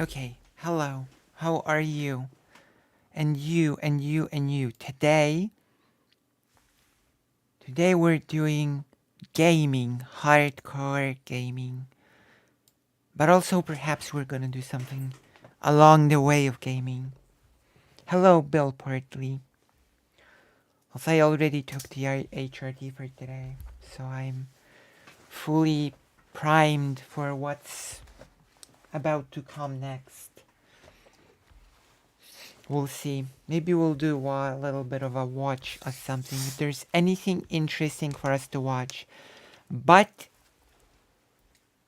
Okay, hello. How are you? And you and you and you. Today we're doing gaming, hardcore gaming. But also perhaps we're gonna do something along the way of gaming. Hello, Bill Portley. Also, I already took the HRT for today, so I'm fully primed for what's about to come next. We'll see. Maybe we'll do a little bit of a watch or something if there's anything interesting for us to watch. But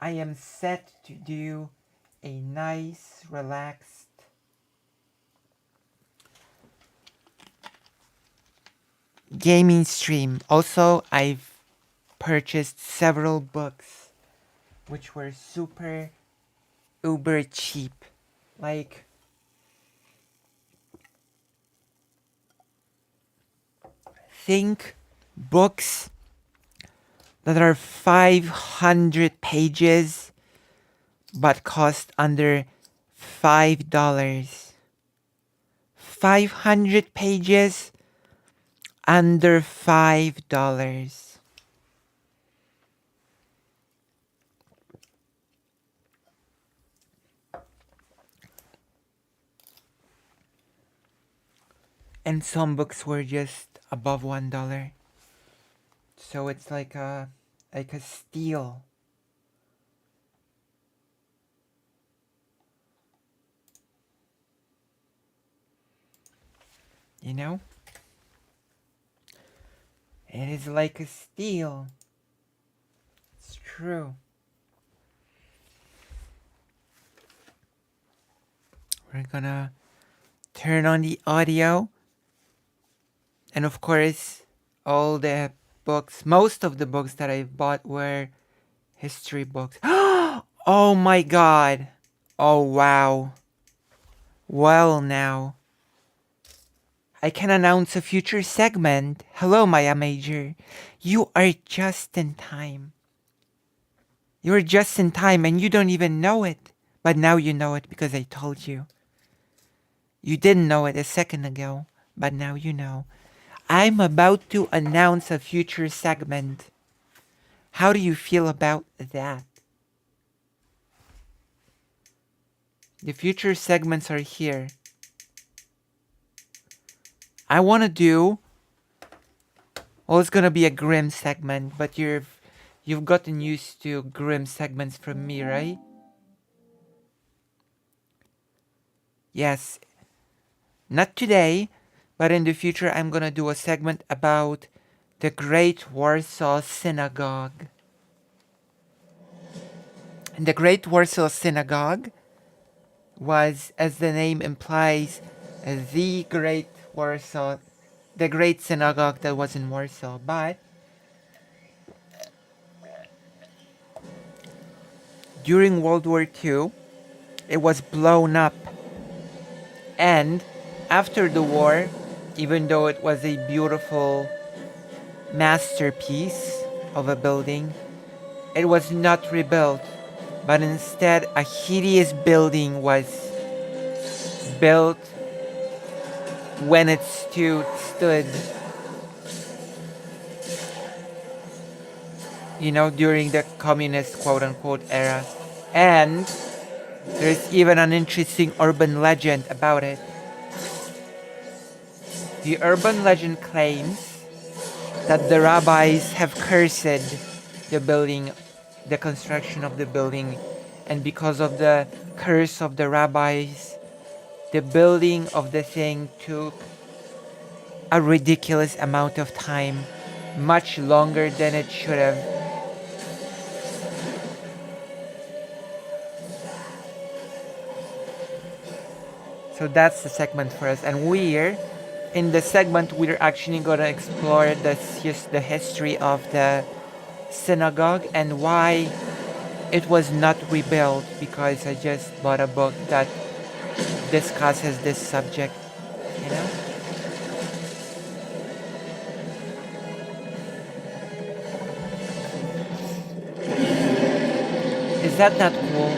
I am set to do a nice, relaxed gaming stream. Also, I've purchased several books which were super uber cheap. Like, think books that are 500 pages but cost under $5. 500 pages under $5. And some books were just above $1. So it's like a steal. You know? It is like a steal. It's true. We're gonna turn on the audio. And of course, all the books, most of the books that I bought were history books. Oh my god. Oh wow. Well now. I can announce a future segment. Hello, Maya Major. You are just in time. You're just in time and you don't even know it. But now you know it because I told you. You didn't know it a second ago, but now you know. I'm about to announce a future segment. How do you feel about that? The future segments are here. I want to do. Well, it's gonna be a grim segment, but you've gotten used to grim segments from me, right? Yes. Not today, but in the future, I'm gonna do a segment about the Great Warsaw Synagogue. And the Great Warsaw Synagogue was, as the name implies, the Great Warsaw, the Great Synagogue that was in Warsaw. But during World War II, it was blown up. And after the war, even though it was a beautiful masterpiece of a building, it was not rebuilt, but instead a hideous building was built when it stood, during the communist quote-unquote era. And there's even an interesting urban legend about it. The urban legend claims that the rabbis have cursed the building, the construction of the building, and because of the curse of the rabbis, the building of the thing took a ridiculous amount of time, much longer than it should have. So that's the segment for us, and in the segment we're actually going to explore the history of the synagogue and why it was not rebuilt, because I just bought a book that discusses this subject, you know? Is that not cool?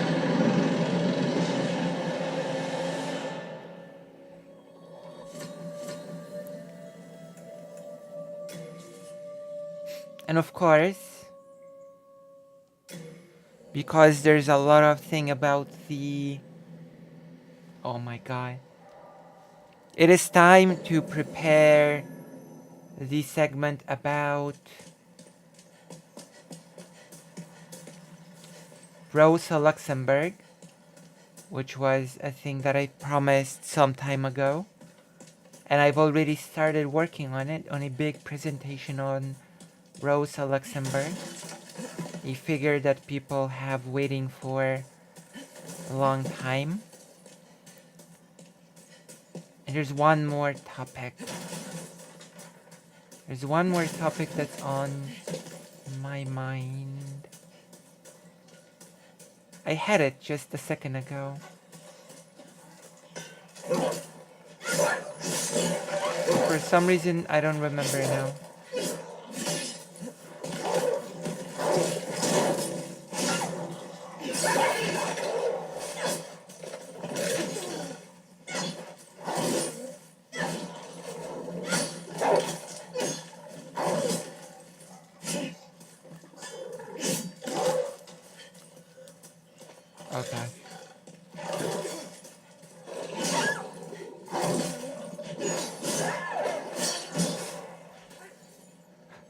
And of course, because there's a lot of thing about the... Oh my god. It is time to prepare the segment about Rosa Luxemburg, which was a thing that I promised some time ago. And I've already started working on it, on a big presentation on Rosa Luxemburg. A figure that people have waiting for a long time. And there's one more topic. There's one more topic that's on my mind. I had it just a second ago. For some reason, I don't remember now. Okay.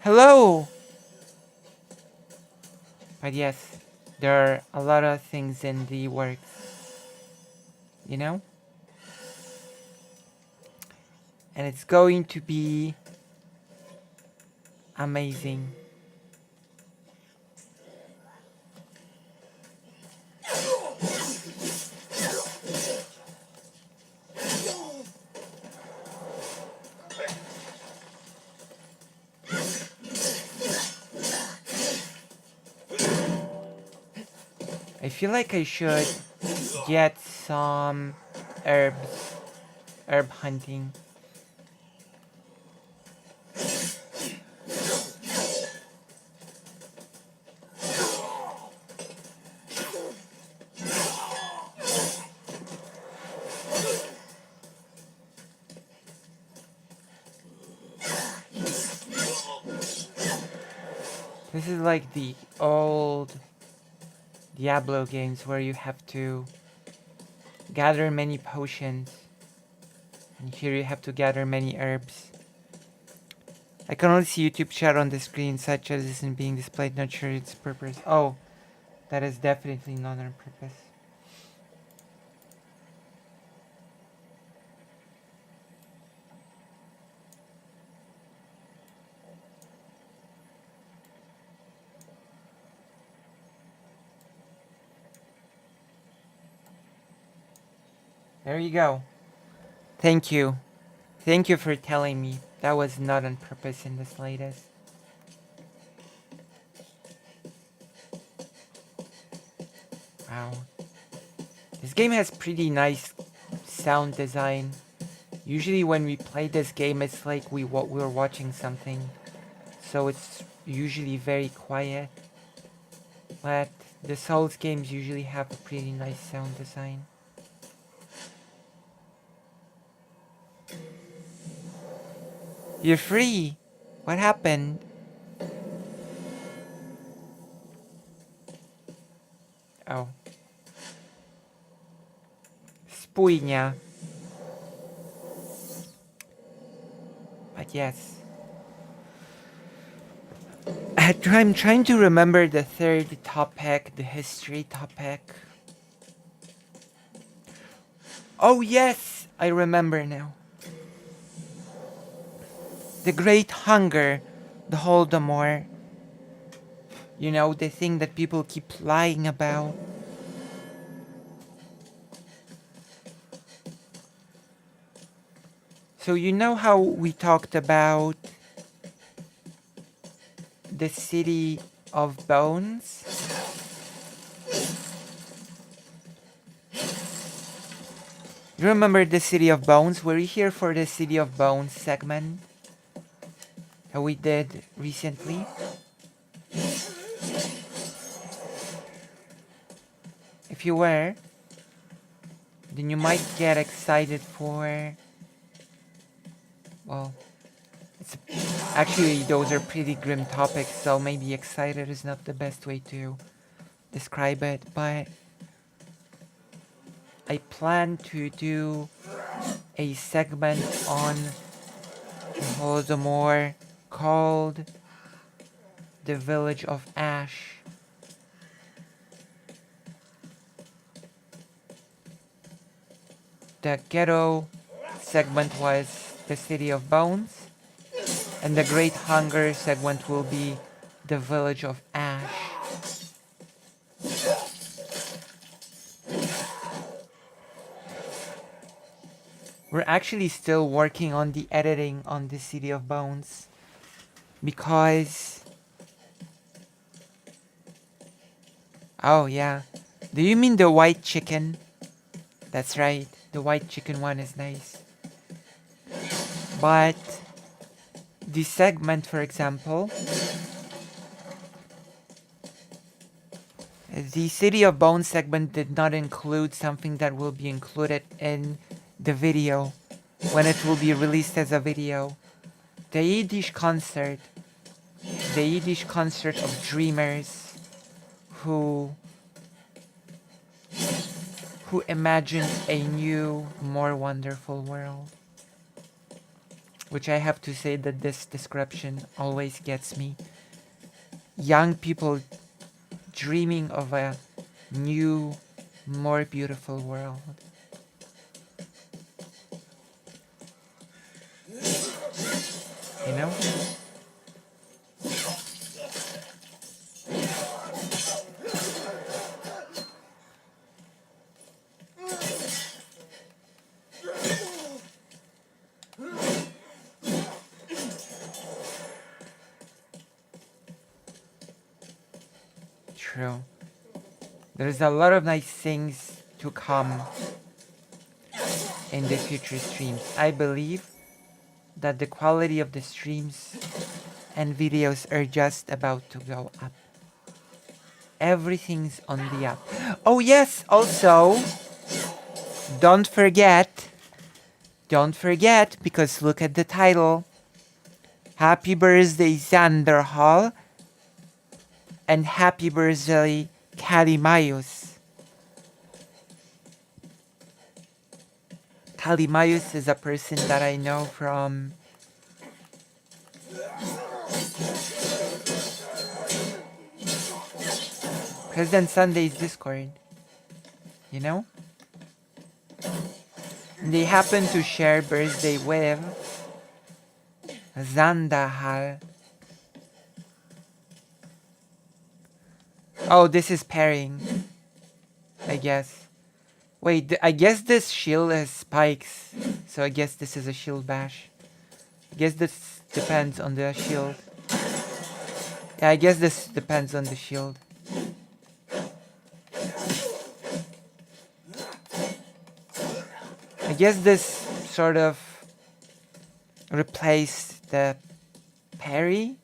Hello! But yes, there are a lot of things in the works, you know? And it's going to be amazing. I feel like I should get some herbs, herb hunting. This is like the old Diablo games where you have to gather many potions. And here you have to gather many herbs. I can only see YouTube chat on the screen, such as isn't being displayed, not sure its purpose. Oh, that is definitely not on purpose. There you go. Thank you. Thank you for telling me. That was not on purpose in the slightest. Wow. This game has pretty nice sound design. Usually when we play this game, it's like we're watching something. So it's usually very quiet. But the Souls games usually have a pretty nice sound design. You're free! What happened? Oh. Spójnia. But yes. I'm trying to remember the third topic, the history topic. Oh yes! I remember now. The Great Hunger, the Holodomor. You know, the thing that people keep lying about. So you know how we talked about the City of Bones? You remember the City of Bones? Were you here for the City of Bones segment that we did recently? If you were, then you might get excited for... Well, it's Actually, those are pretty grim topics, so maybe excited is not the best way to describe it, but I plan to do a segment on Holodomor called The Village of Ash. The ghetto segment was the City of Bones, and the Great Hunger segment will be the Village of Ash. We're actually still working on the editing on the City of Bones because... Oh yeah. Do you mean the white chicken? That's right. The white chicken one is nice. But the segment, for example, the City of Bones segment did not include something that will be included in the video when it will be released as a video. The Yiddish concert. The Yiddish concert of dreamers who imagined a new, more wonderful world. Which I have to say that this description always gets me. Young people dreaming of a new, more beautiful world. You know? True. There's a lot of nice things to come in the future streams. I believe that the quality of the streams and videos are just about to go up. Everything's on the up. Oh yes, also, don't forget, because look at the title. Happy birthday, Xanderhal, and happy birthday, Calimaius. Calimaius is a person that I know from President Sunday's Discord. You know? And they happen to share birthday with Xanderhal. Oh, this is pairing, I guess. Wait, I guess this shield has spikes, so I guess this is a shield bash. I guess this depends on the shield. Yeah, I guess this depends on the shield. I guess this sort of replaced the parry.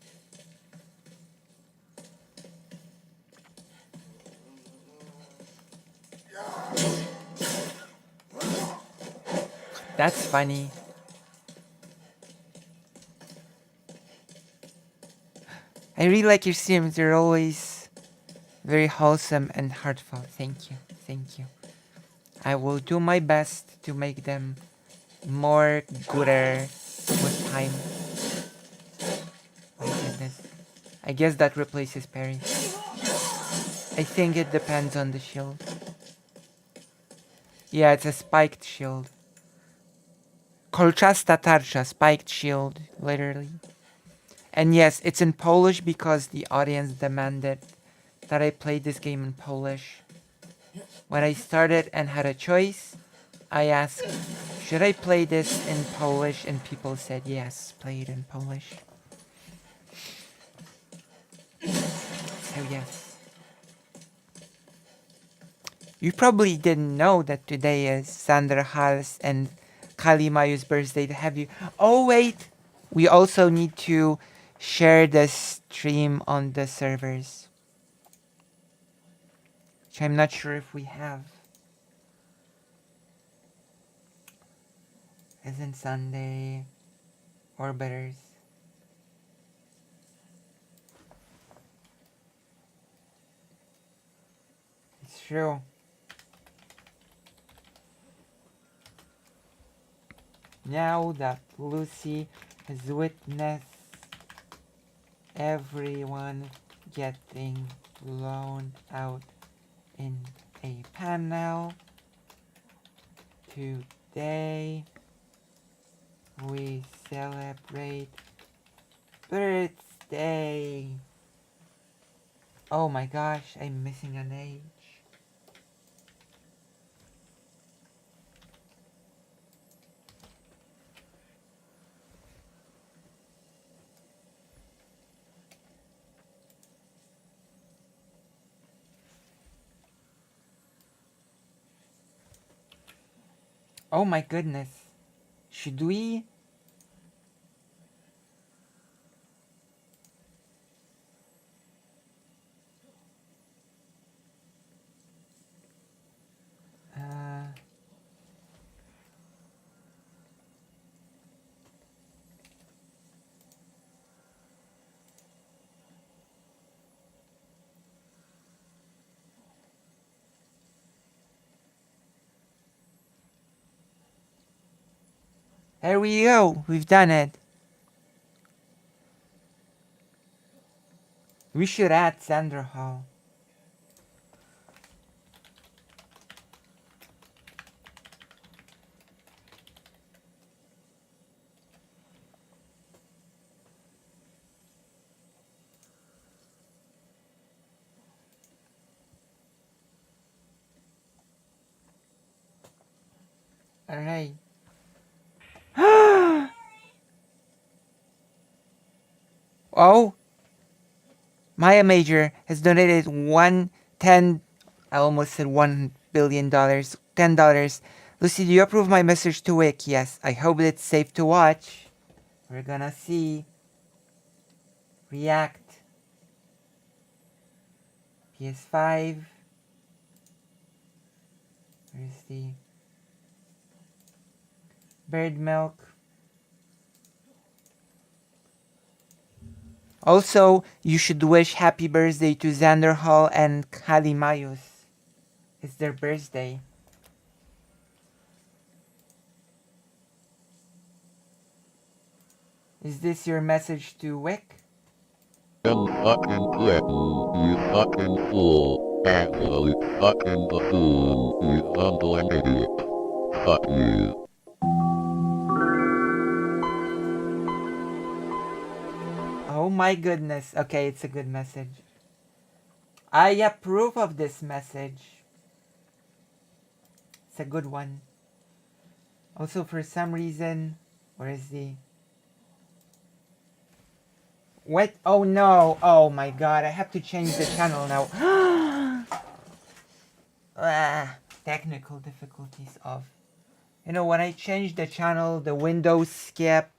That's funny. I really like your streams. They're always very wholesome and heartfelt. Thank you. Thank you. I will do my best to make them more gooder with time. My goodness. I guess that replaces parry. I think it depends on the shield. Yeah, it's a spiked shield. Kolczasta tarcza, spiked shield, literally. And yes, it's in Polish because the audience demanded that I play this game in Polish. When I started and had a choice, I asked, should I play this in Polish? And people said, yes, play it in Polish. So yes. You probably didn't know that today is Xanderhal's and Calimaius' birthday, have you? Oh wait, we also need to share the stream on the servers, which I'm not sure if we have. Isn't Sunday Orbiters? It's true. Now that Lucy has witnessed everyone getting blown out in a panel, today we celebrate birthday. Oh my gosh, I'm missing an age. Oh my goodness. Should we? Uh, there we go. We've done it. We should add Xanderhal. Alright. Oh, Maya Major has donated I almost said $1 billion, $10. Lucy, do you approve my message to Wick? Yes, I hope it's safe to watch. We're gonna see. React. PS5. Where's the bird milk? Also, you should wish happy birthday to Xanderhal and Calimaius. It's their birthday. Is this your message to Wick? You fucking little, you fucking fool, asshole, you fucking buffoon, you humbling idiot. Fuck you. Oh my goodness. Okay, it's a good message. I approve of this message. It's a good one. Also, for some reason, where is the... What? Oh no! Oh my god, I have to change the channel now. Technical difficulties of... You know, when I change the channel, the windows skip.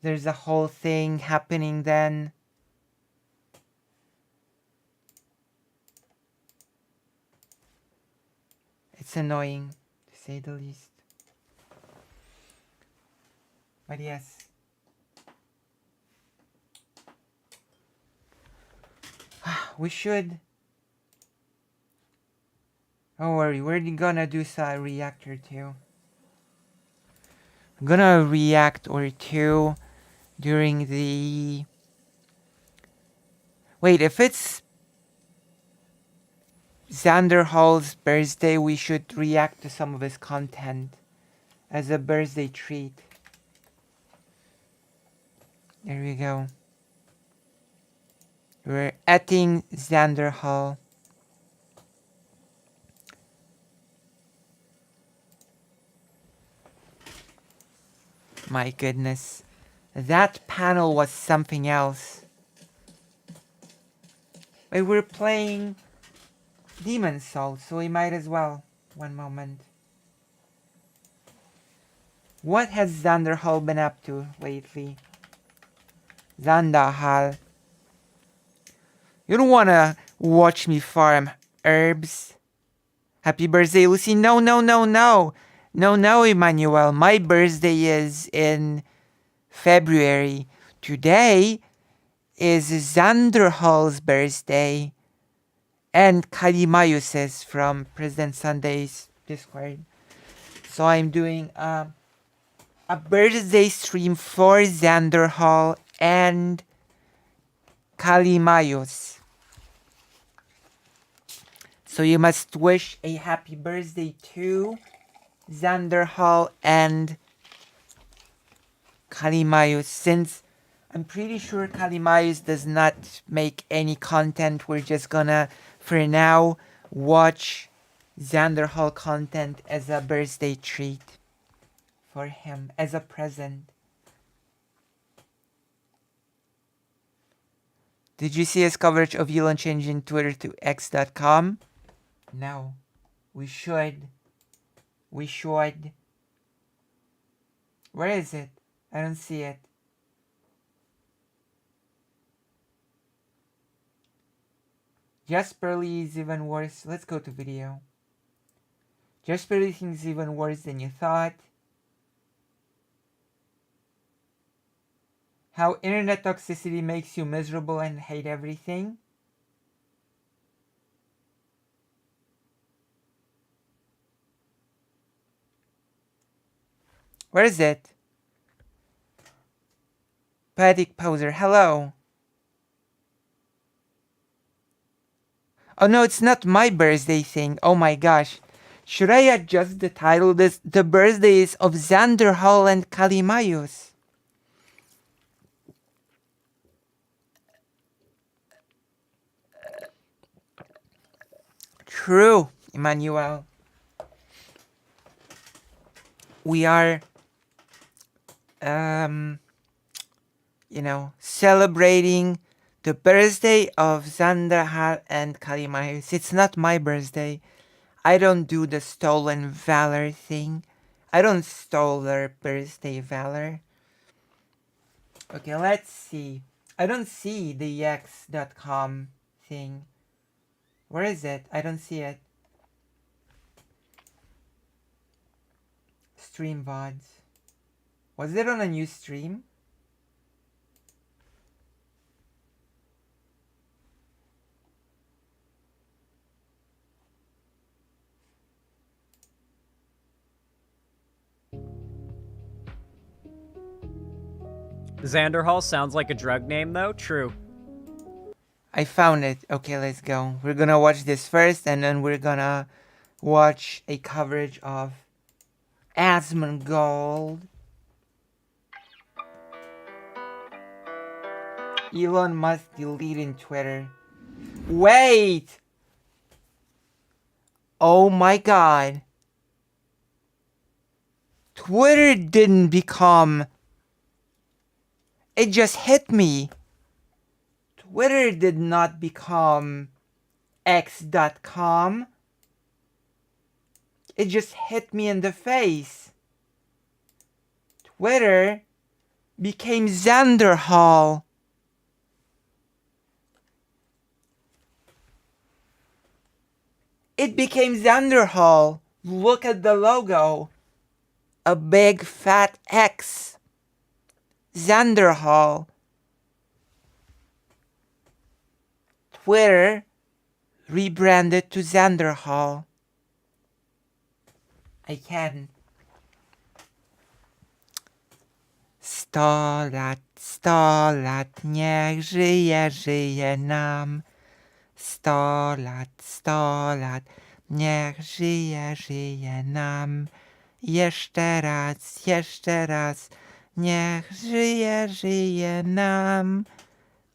There's a whole thing happening then. It's annoying, to say the least. But yes. We should... Don't worry, we're gonna do some reactor too. I'm gonna react or two during the... Wait, if it's Xanderhal's birthday, we should react to some of his content as a birthday treat. There we go. We're adding Xanderhal. My goodness. That panel was something else. Wait, we're playing Demon Soul, so we might as well. One moment. What has Xanderhal been up to lately? Xanderhal. You don't wanna watch me farm herbs? Happy birthday, Lucy. No, no, no, no. No, no, Emmanuel. My birthday is in February. Today is Xanderhal's birthday. and Calimaius from President Sunday's Discord. So I'm doing a birthday stream for Xanderhal and Calimaius. So you must wish a happy birthday to Xanderhal and Calimaius, since I'm pretty sure Calimaius does not make any content. We're just gonna, for now, watch Xanderhal content as a birthday treat for him, as a present. Did you see his coverage of Elon changing Twitter to X.com? No. We should. We should. Where is it? I don't see it. Jasperly is even worse. Let's go to video. Jasperly thinks even worse than you thought. How internet toxicity makes you miserable and hate everything. Where is it? Poetic Poser, hello. Oh no, it's not my birthday thing. Oh my gosh. Should I adjust the title? The birthdays of Xanderhal and Calimaius. True, Emmanuel. We are, celebrating the birthday of Xanderhal and Calimaius. It's not my birthday. I don't do the stolen valor thing. I don't stole their birthday valor. Okay, let's see. I don't see the X.com thing. Where is it? I don't see it. Stream VODs. Was it on a new stream? Xanderhal sounds like a drug name, though. True. I found it. Okay, let's go. We're gonna watch this first, and then we're gonna watch a coverage of Asmongold. Elon Musk deleting Twitter. Wait! Oh my god. Twitter didn't become... It just hit me. Twitter did not become X.com. It just hit me in the face. Twitter became Xanderhal. It became Xanderhal. Look at the logo. A big fat X. Xanderhal. Twitter rebranded to Xanderhal. I can. 100 lat, 100 lat, niech żyje, żyje nam. 100 lat, 100 lat, niech żyje, żyje nam. Jeszcze raz, niech żyje, żyje nam.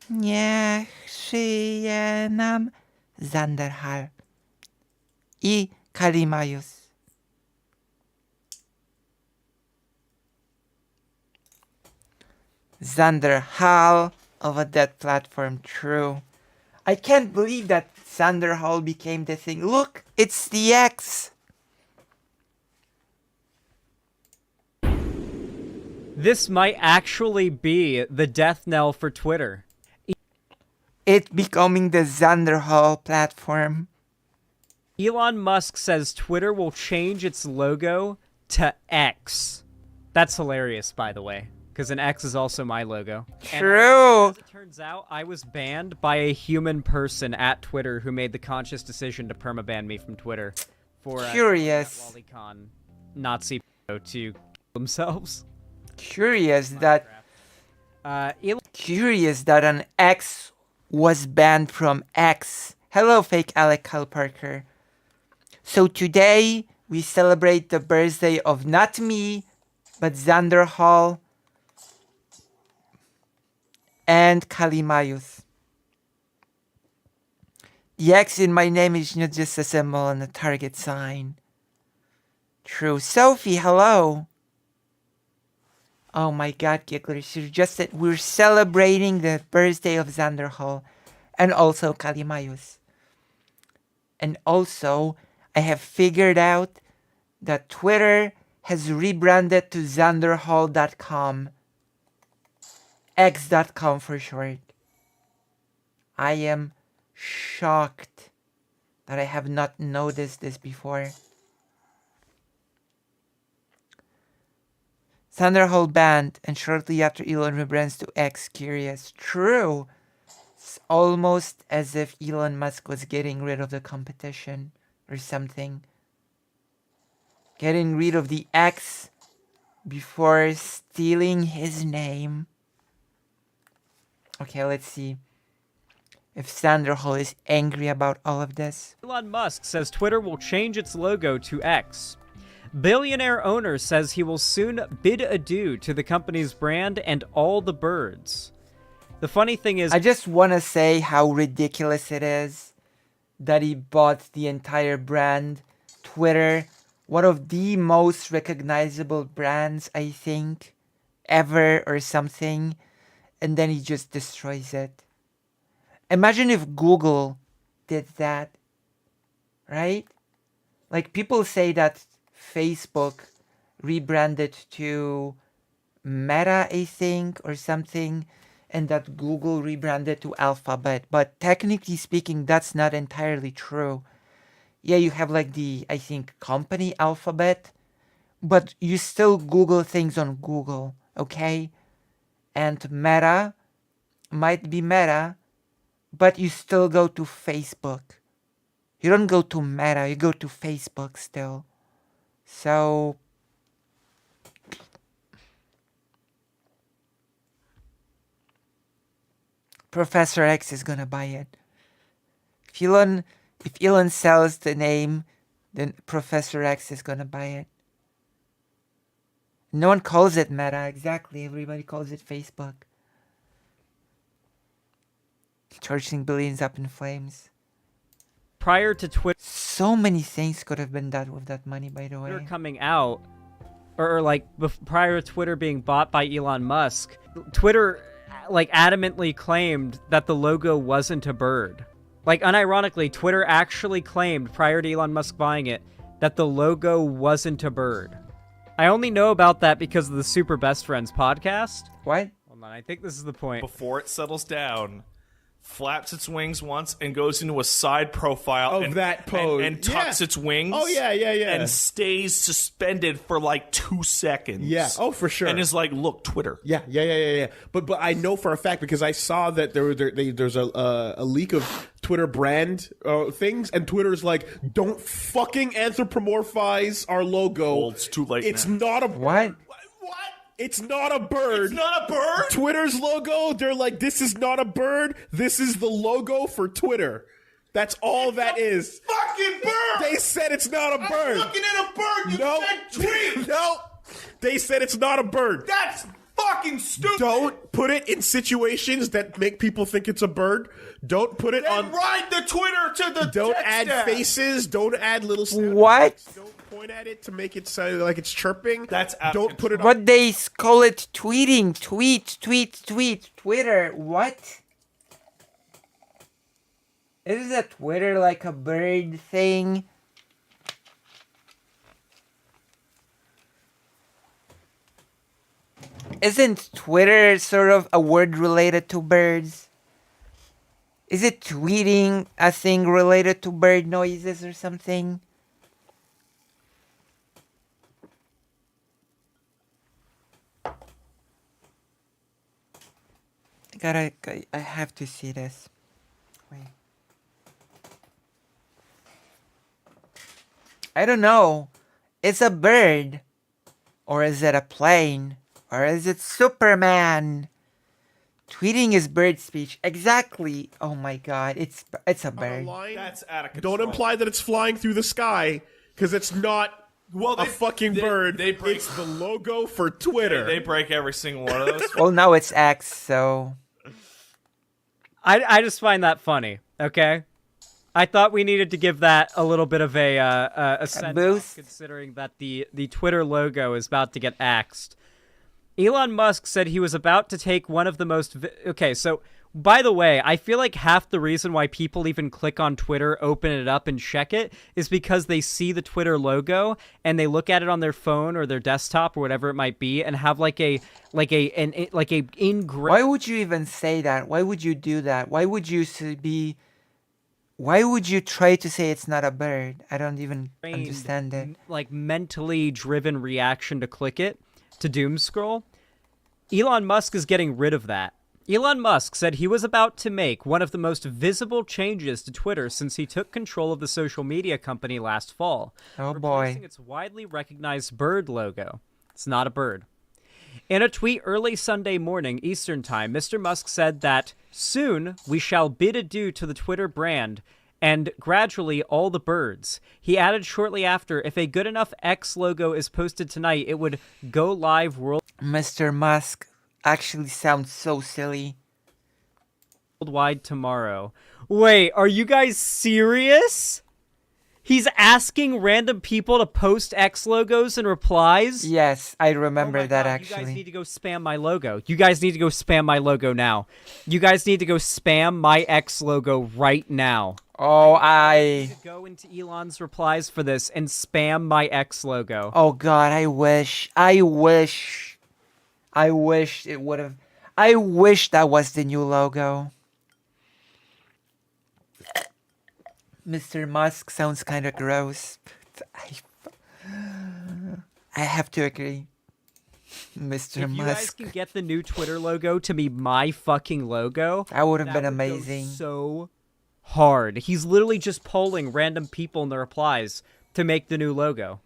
Niech żyje nam. Xanderhal i Calimaius. Xanderhal of a dead platform, true. I can't believe that Xanderhal became the thing. Look, it's the X. This might actually be the death knell for Twitter. It becoming the Xanderhal platform. Elon Musk says Twitter will change its logo to X. That's hilarious, by the way. because an X is also my logo. True. And as it turns out, I was banned by a human person at Twitter who made the conscious decision to permaban me from Twitter for Curious. lolicon Nazi to kill themselves. Curious that Elon an X was banned from X. Hello, fake Alec Kyle Parker. So today we celebrate the birthday of not me, but Xanderhal and Calimaius. The X in my name is not just a symbol and a target sign. True. Sophie, hello. Oh my god, Gigglers, you just said we're celebrating the birthday of Xanderhal and also Calimaius. And also, I have figured out that Twitter has rebranded to Xanderhal.com. X.com for short. I am shocked that I have not noticed this before. Xanderhal banned, and shortly after Elon rebrands to X. Curious. True. It's almost as if Elon Musk was getting rid of the competition or something. Getting rid of the X before stealing his name. Okay, let's see if Xanderhal is angry about all of this. Elon Musk says Twitter will change its logo to X. Billionaire owner says he will soon bid adieu to the company's brand and all the birds. The funny thing is, I just want to say how ridiculous it is that he bought the entire brand. Twitter, one of the most recognizable brands, I think, ever or something. And then he just destroys it. Imagine if Google did that, right? Like, people say that Facebook rebranded to Meta, I think, or something, and that Google rebranded to Alphabet. But technically speaking, that's not entirely true. Yeah, you have like the, I think, company Alphabet, but you still Google things on Google, okay? And Meta might be Meta, but you still go to Facebook. You don't go to Meta, you go to Facebook still. So, Professor X is gonna buy it. If Elon sells the name, then Professor X is gonna buy it. No one calls it Meta, exactly. Everybody calls it Facebook. Charging billions up in flames. prior to Twitter So many things could have been done with that money, by the way. coming out, or like prior to Twitter being bought by Elon Musk, Twitter like adamantly claimed that the logo wasn't a bird. Like, unironically, Twitter actually claimed prior to Elon Musk buying it that the logo wasn't a bird. I only know about that because of the Super Best Friends podcast. What? Hold on, I think this is the point. Before it settles down, flaps its wings once and goes into a side profile Of and, that pose. and tucks Yeah. its wings. Oh, yeah. And stays suspended for like 2 seconds. Yeah. Oh, for sure. And is like, look, Twitter. Yeah. But I know for a fact because I saw that there's a leak of Twitter brand things, and Twitter's like, don't fucking anthropomorphize our logo. Well, it's too late It's now. not a What? What? It's not a bird. It's not a bird? Twitter's logo, they're like, this is not a bird. This is the logo for Twitter. That's all that is. Fucking bird! They said it's not a bird. I'm looking at a bird! You No. said tweet! No. They said it's not a bird. That's fucking stupid! Don't put it in situations that make people think it's a bird. Don't put it Then on. ride the Twitter to the Don't text add app. faces. Don't add little. sound What? effects, Don't point at it to make it sound like it's chirping. That's out of Don't put it on. What they call it tweeting. Tweet. Twitter. What? Is a Twitter like a bird thing? Isn't Twitter sort of a word related to birds? Is it tweeting a thing related to bird noises or something? I have to see this. Wait. I don't know. It's a bird. Or is it a plane? Or is it Superman? Tweeting is bird speech. Exactly. Oh my god. It's a On a bird. line, That's out of control. don't imply that it's flying through the sky, because it's not a fucking bird. It's the logo for Twitter. They break every single one of those. Well, now it's X, so I just find that funny. Okay, I thought we needed to give that a little bit of a send boost? considering that the Twitter logo is about to get axed. Elon Musk said he was about to take one of the most... Okay, so, by the way, I feel like half the reason why people even click on Twitter, open it up, and check it is because they see the Twitter logo, and they look at it on their phone or their desktop or whatever it might be, and have like a engraved... why would you even say that? Why would you do that? Why would you why would you try to say it's not a bird? I don't even understand it. Like, mentally driven reaction to click it, to doom scroll. Elon Musk is getting rid of that. Elon Musk said he was about to make one of the most visible changes to Twitter since he took control of the social media company last fall. Oh replacing boy. its widely recognized bird logo. It's not a bird. In a tweet early Sunday morning Eastern Time, Mr. Musk said that soon we shall bid adieu to the Twitter brand and gradually all the birds. He added shortly after, if a good enough X logo is posted tonight, it would go live Mr. Musk actually sounds so silly. worldwide tomorrow. Wait, are you guys serious? He's asking random people to post X logos and replies? Yes, I Oh remember my that God, You guys actually. need to go spam my logo. You guys need to go spam my logo now. You guys need to go spam my X logo right now. Oh, You need to go into Elon's replies for this and spam my X logo. Oh god, I wish it would have. I wish that was the new logo. Mr. Musk sounds kind of gross. I have to agree. Mr. If you guys Musk. can get the new Twitter logo to be my fucking logo, That would have been would go amazing. so hard. He's literally just polling random people in the replies to make the new logo.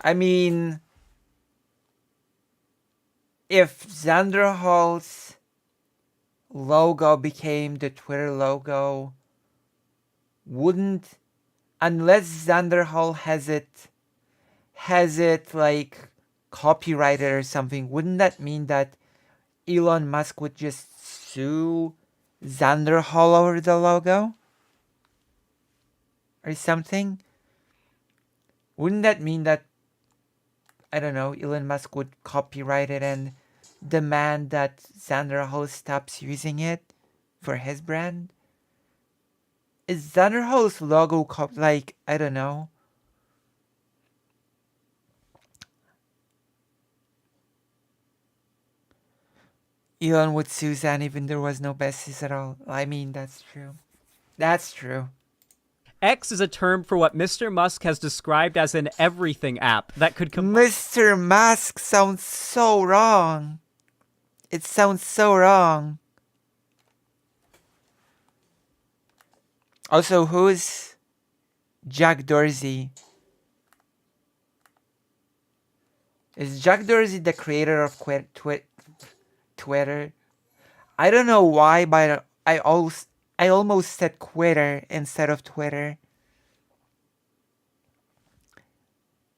I mean, if Xanderhal's logo became the Twitter logo, wouldn't, unless Xanderhal has it like copyrighted or something, wouldn't that mean that Elon Musk would just sue Xanderhal over the logo? Or something? Wouldn't that mean that, I don't know, Elon Musk would copyright it and demand that Xanderhal stops using it for his brand? Is Xanderhal's logo like, I don't know. Elon would sue Xan even there was no basis at all. I mean, that's true. That's true. X is a term for what Mr. Musk has described as an everything app that could Mr. Musk sounds so wrong. It sounds so wrong. Also, who's Jack Dorsey? Is Jack Dorsey the creator of Twitter? I don't know why, but I almost said Quitter instead of Twitter.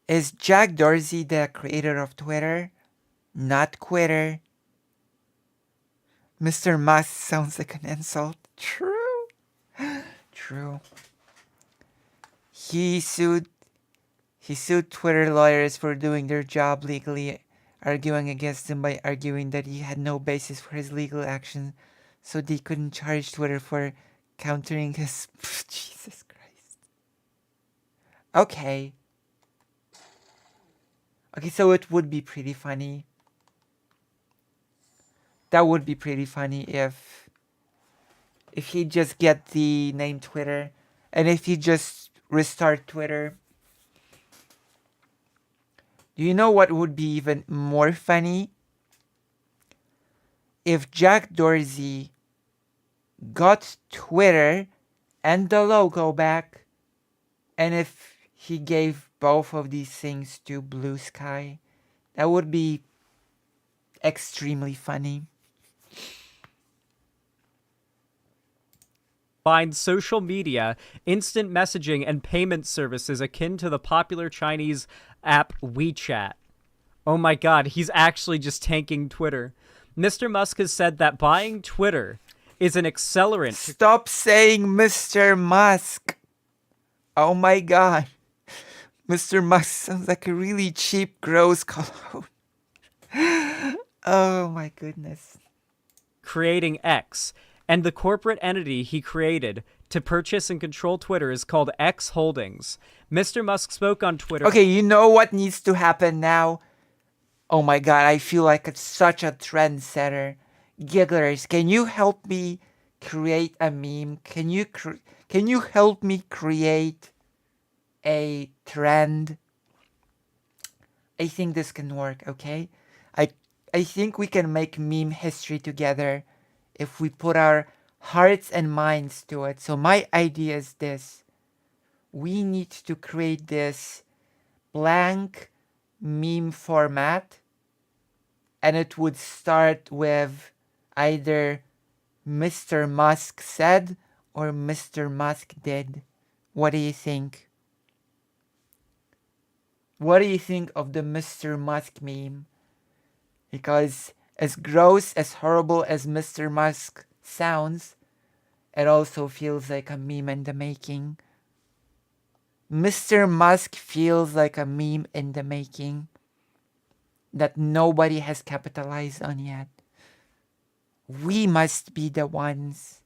Is Jack Dorsey the creator of Twitter? Not Quitter. Mr. Musk sounds like an insult. True. True. He sued Twitter lawyers for doing their job legally, arguing against him by arguing that he had no basis for his legal action, so they couldn't charge Twitter for countering his... Jesus Christ. Okay. Okay, so it would be pretty funny. That would be pretty funny if he just get the name Twitter, and if he just restart Twitter. Do you know what would be even more funny? If Jack Dorsey got Twitter and the logo back, and if he gave both of these things to Blue Sky, that would be extremely funny. Combined social media, instant messaging, and payment services akin to the popular Chinese app WeChat. Oh my god, he's actually just tanking Twitter. Mr. Musk has said that buying Twitter is an accelerant. Stop saying Mr. Musk. Oh my god. Mr. Musk sounds like a really cheap, gross cologne. Oh my goodness. Creating X, and the corporate entity he created to purchase and control Twitter is called X Holdings. Mr. Musk spoke on Twitter. Okay, you know what needs to happen now? Oh my god, I feel like it's such a trendsetter. Gigglers, can you help me create a meme? Can you help me create a trend? I think this can work, okay? I think we can make meme history together if we put our hearts and minds to it. So my idea is this. We need to create this blank meme format, and it would start with either Mr. Musk said or Mr. Musk did. What do you think? What do you think of the Mr. Musk meme? Because as gross, as horrible as Mr. Musk sounds, it also feels like a meme in the making. Mr. Musk feels like a meme in the making that nobody has capitalized on yet. We must be the ones.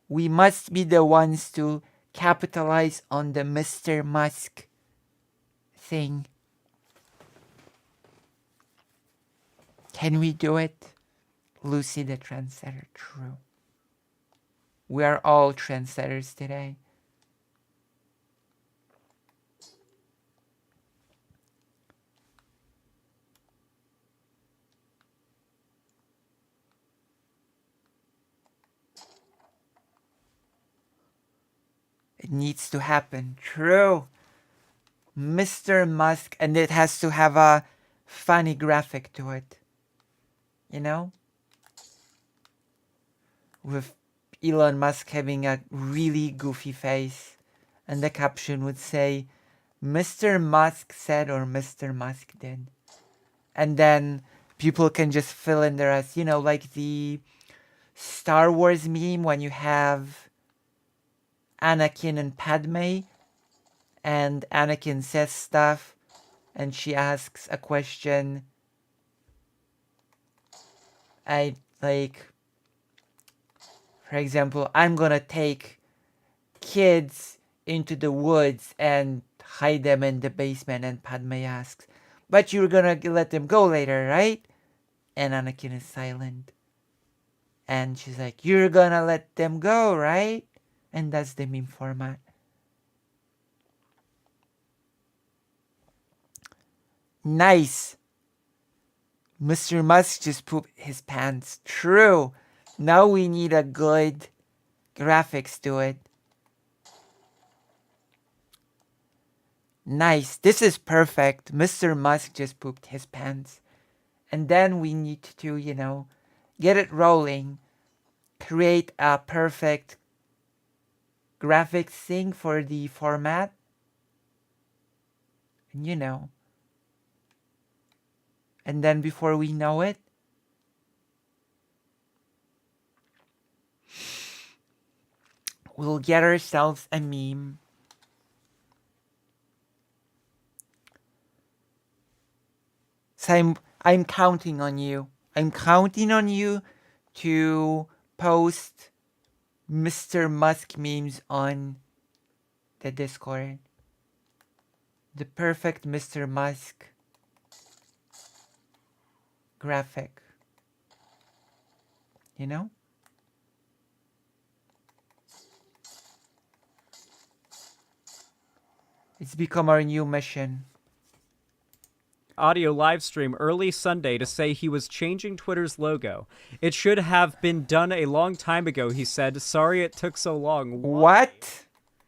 We must be the ones to capitalize on the Mr. Musk thing. Can we do it? Lucy the trendsetter, true. We are all trendsetters today. It needs to happen, true. Mr. Musk, and it has to have a funny graphic to it. You know? With Elon Musk having a really goofy face, and the caption would say, Mr. Musk said or Mr. Musk did. And then people can just fill in the rest. You know, like the Star Wars meme when you have Anakin and Padme, and Anakin says stuff, and she asks a question. For example, I'm gonna take kids into the woods and hide them in the basement, and Padme asks, but you're gonna let them go later, right? And Anakin is silent. And she's like, you're gonna let them go, right? And that's the meme format. Nice. Mr. Musk just pooped his pants. True. Now we need a good graphics to it. Nice. This is perfect. Mr. Musk just pooped his pants. And then we need to, get it rolling. Create a perfect graphics thing for the format. And and then before we know it, we'll get ourselves a meme. So I'm counting on you. I'm counting on you to post Mr. Musk memes on the Discord. The perfect Mr. Musk graphic. It's become our new mission. audio live stream early Sunday to say he was changing Twitter's logo. It should have been done a long time ago, he said. Sorry it took so long. Why? What?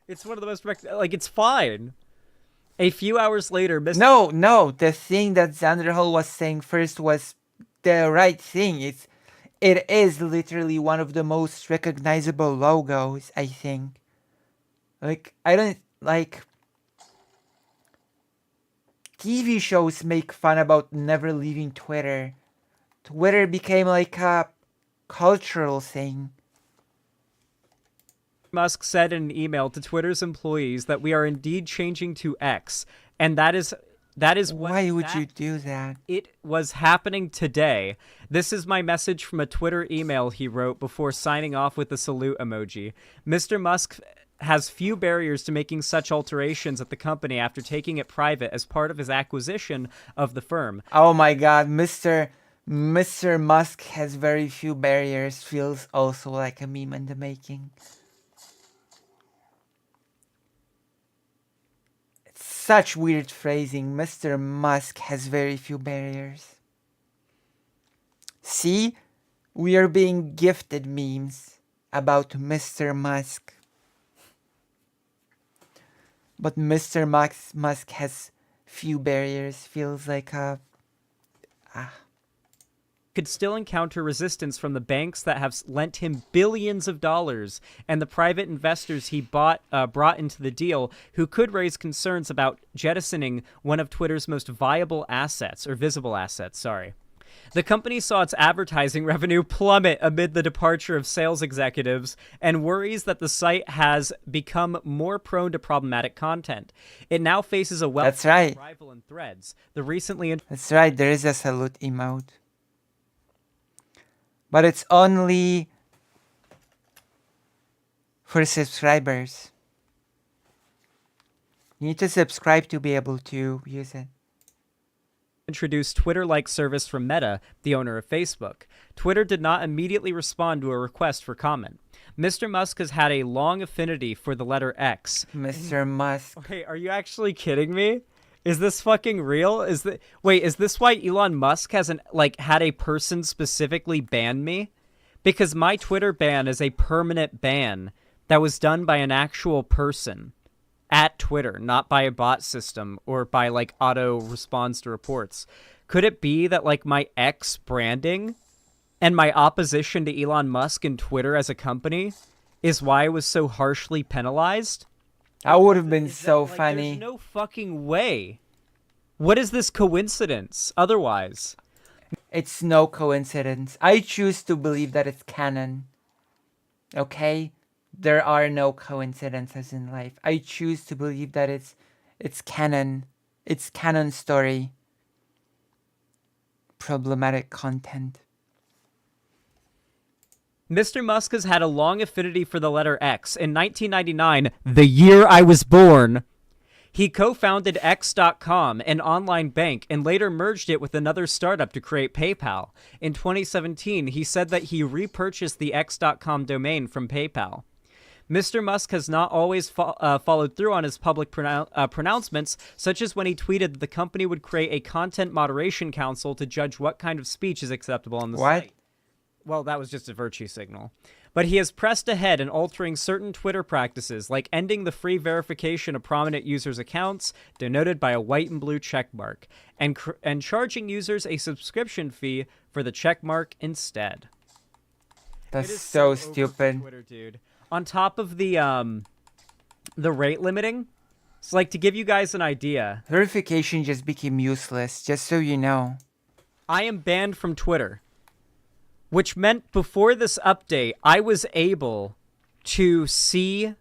It's one of the most like it's fine. A few hours later, Mr. No. The thing that Xanderhal was saying first was the right thing. It is literally one of the most recognizable logos, I think. Like, I don't like TV shows make fun about never leaving Twitter. Twitter became like a cultural thing. Musk said in an email to Twitter's employees that we are indeed changing to X, and that is what Why would you do that? It was happening today. This is my message from a Twitter email he wrote before signing off with the salute emoji. Mr. Musk has few barriers to making such alterations at the company after taking it private as part of his acquisition of the firm. Oh my god, Mr. Musk has very few barriers feels also like a meme in the making. It's such weird phrasing. Mr. Musk has very few barriers. See? We are being gifted memes about Mr. Musk. But Mr. Musk has few barriers. Feels like a... Could still encounter resistance from the banks that have lent him billions of dollars and the private investors he brought into the deal, who could raise concerns about jettisoning one of Twitter's most visible assets. The company saw its advertising revenue plummet amid the departure of sales executives and worries that the site has become more prone to problematic content. It now faces a That's right. rival in Threads. The recently That's right, there is a salute emote. But it's only for subscribers. You need to subscribe to be able to use it. introduced Twitter-like service from Meta, the owner of Facebook. Twitter did not immediately respond to a request for comment. Mr. Musk has had a long affinity for the letter X. Mr. Musk. Wait, are you actually kidding me? Is this fucking real? Is this why Elon Musk hasn't had a person specifically ban me? Because my Twitter ban is a permanent ban that was done by an actual person at Twitter, not by a bot system or by auto response to reports. Could it be that my X branding and my opposition to Elon Musk and Twitter as a company is why I was so harshly penalized? That would have been so funny. There's no fucking way. What is this coincidence otherwise? It's no coincidence. I choose to believe that it's canon. Okay? There are no coincidences in life. I choose to believe that it's canon. It's canon story. Problematic content. Mr. Musk has had a long affinity for the letter X. In 1999, the year I was born, he co-founded X.com, an online bank, and later merged it with another startup to create PayPal. In 2017, he said that he repurchased the X.com domain from PayPal. Mr. Musk has not always followed through on his public pronouncements, such as when he tweeted that the company would create a content moderation council to judge what kind of speech is acceptable on the site. Well, that was just a virtue signal. But he has pressed ahead in altering certain Twitter practices, like ending the free verification of prominent users' accounts, denoted by a white and blue checkmark, and charging users a subscription fee for the checkmark instead. That's so stupid. Twitter, dude. On top of the rate limiting, it's to give you guys an idea. Verification just became useless, just so you know. I am banned from Twitter. Which meant before this update, I was able to see,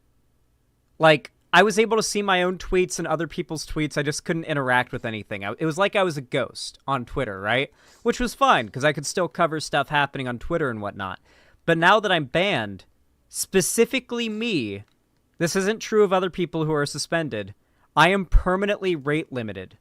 I was able to see my own tweets and other people's tweets. I just couldn't interact with anything. It was like I was a ghost on Twitter, right? Which was fine, because I could still cover stuff happening on Twitter and whatnot. But now that I'm banned, specifically me, this isn't true of other people who are suspended, I am permanently rate limited.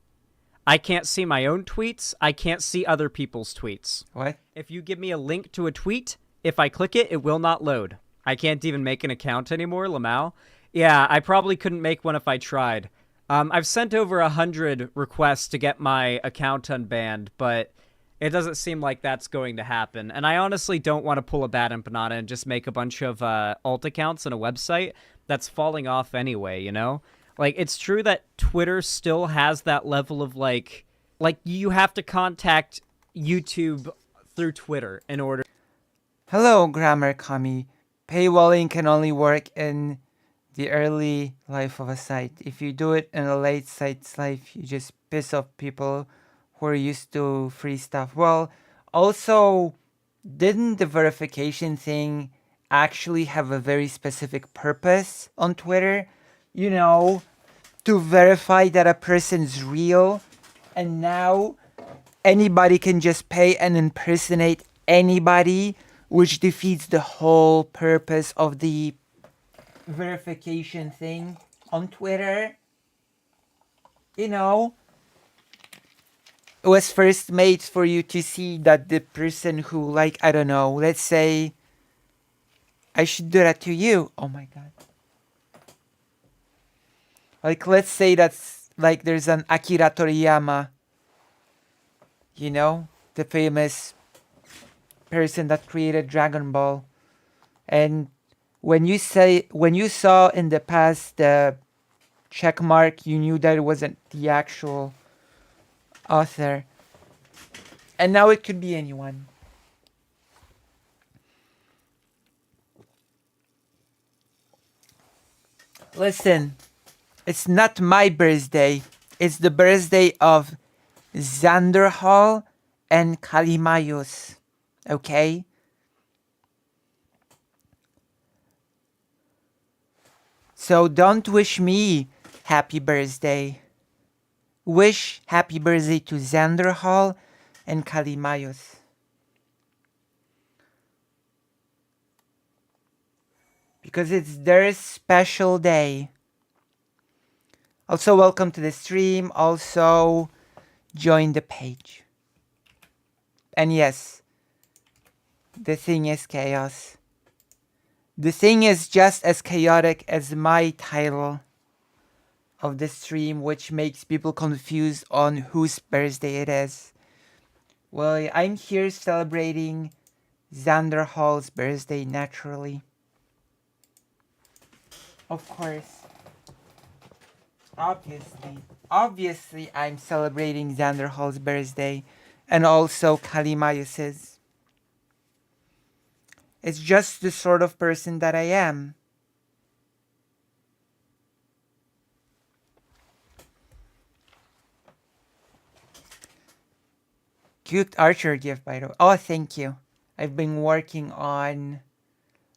I can't see my own tweets. I can't see other people's tweets. What? If you give me a link to a tweet, if I click it, it will not load. I can't even make an account anymore, Lamau. Yeah, I probably couldn't make one if I tried. I've sent over 100 requests to get my account unbanned, but it doesn't seem like that's going to happen. And I honestly don't want to pull a bad empanada and just make a bunch of alt accounts and a website that's falling off anyway, you know? Like, it's true that Twitter still has that level of, like you have to contact YouTube through Twitter in order. Hello, Grammar Kami. Paywalling can only work in the early life of a site. If you do it in a late site's life, you just piss off people who are used to free stuff. Well, also, didn't the verification thing actually have a very specific purpose on Twitter? You know, to verify that a person's real. And now anybody can just pay and impersonate anybody, which defeats the whole purpose of the verification thing on Twitter. You know, it was first made for you to see that the person who, like, I don't know, let's say I should do that to you. Oh my god. Like, let's say that's like there's an Akira Toriyama, you know, the famous person that created Dragon Ball. And when you saw in the past the check mark, you knew that it wasn't the actual author. And now it could be anyone. Listen, it's not my birthday. It's the birthday of Xanderhal and Calimaius. Okay? So don't wish me happy birthday. Wish happy birthday to Xanderhal and Calimaius. Because it's their special day. Also, welcome to the stream. Also, join the page. And yes, the thing is chaos. The thing is just as chaotic as my title of the stream, which makes people confused on whose birthday it is. Well, I'm here celebrating Xanderhal's birthday, naturally. Of course. Obviously, I'm celebrating Xanderhal's birthday, and also Calimaius's. It's just the sort of person that I am. Cute Archer gift, by the way. Oh, thank you. I've been working on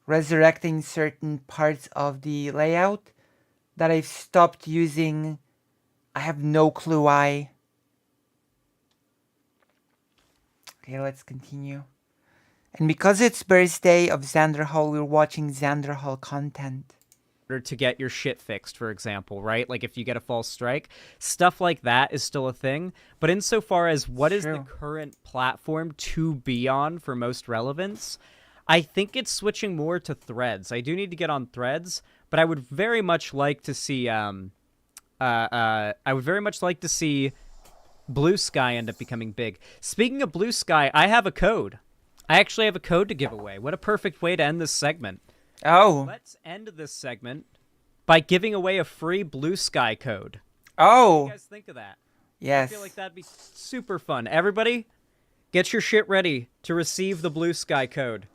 resurrecting certain parts of the layout that I've stopped using. I have no clue why. Okay, let's continue. And because it's birthday of Xanderhal, we're watching Xanderhal content. To get your shit fixed, for example, right? Like if you get a false strike, stuff like that is still a thing. But insofar as what is the current platform to be on for most relevance, I think it's switching more to Threads. I do need to get on Threads, but I would very much like to see Blue Sky end up becoming big. Speaking of Blue Sky, I have a code. I actually have a code to give away. What a perfect way to end this segment. Oh. Let's end this segment by giving away a free Blue Sky code. Oh. What do you guys think of that? Yes. I feel like that'd be super fun. Everybody, get your shit ready to receive the Blue Sky code.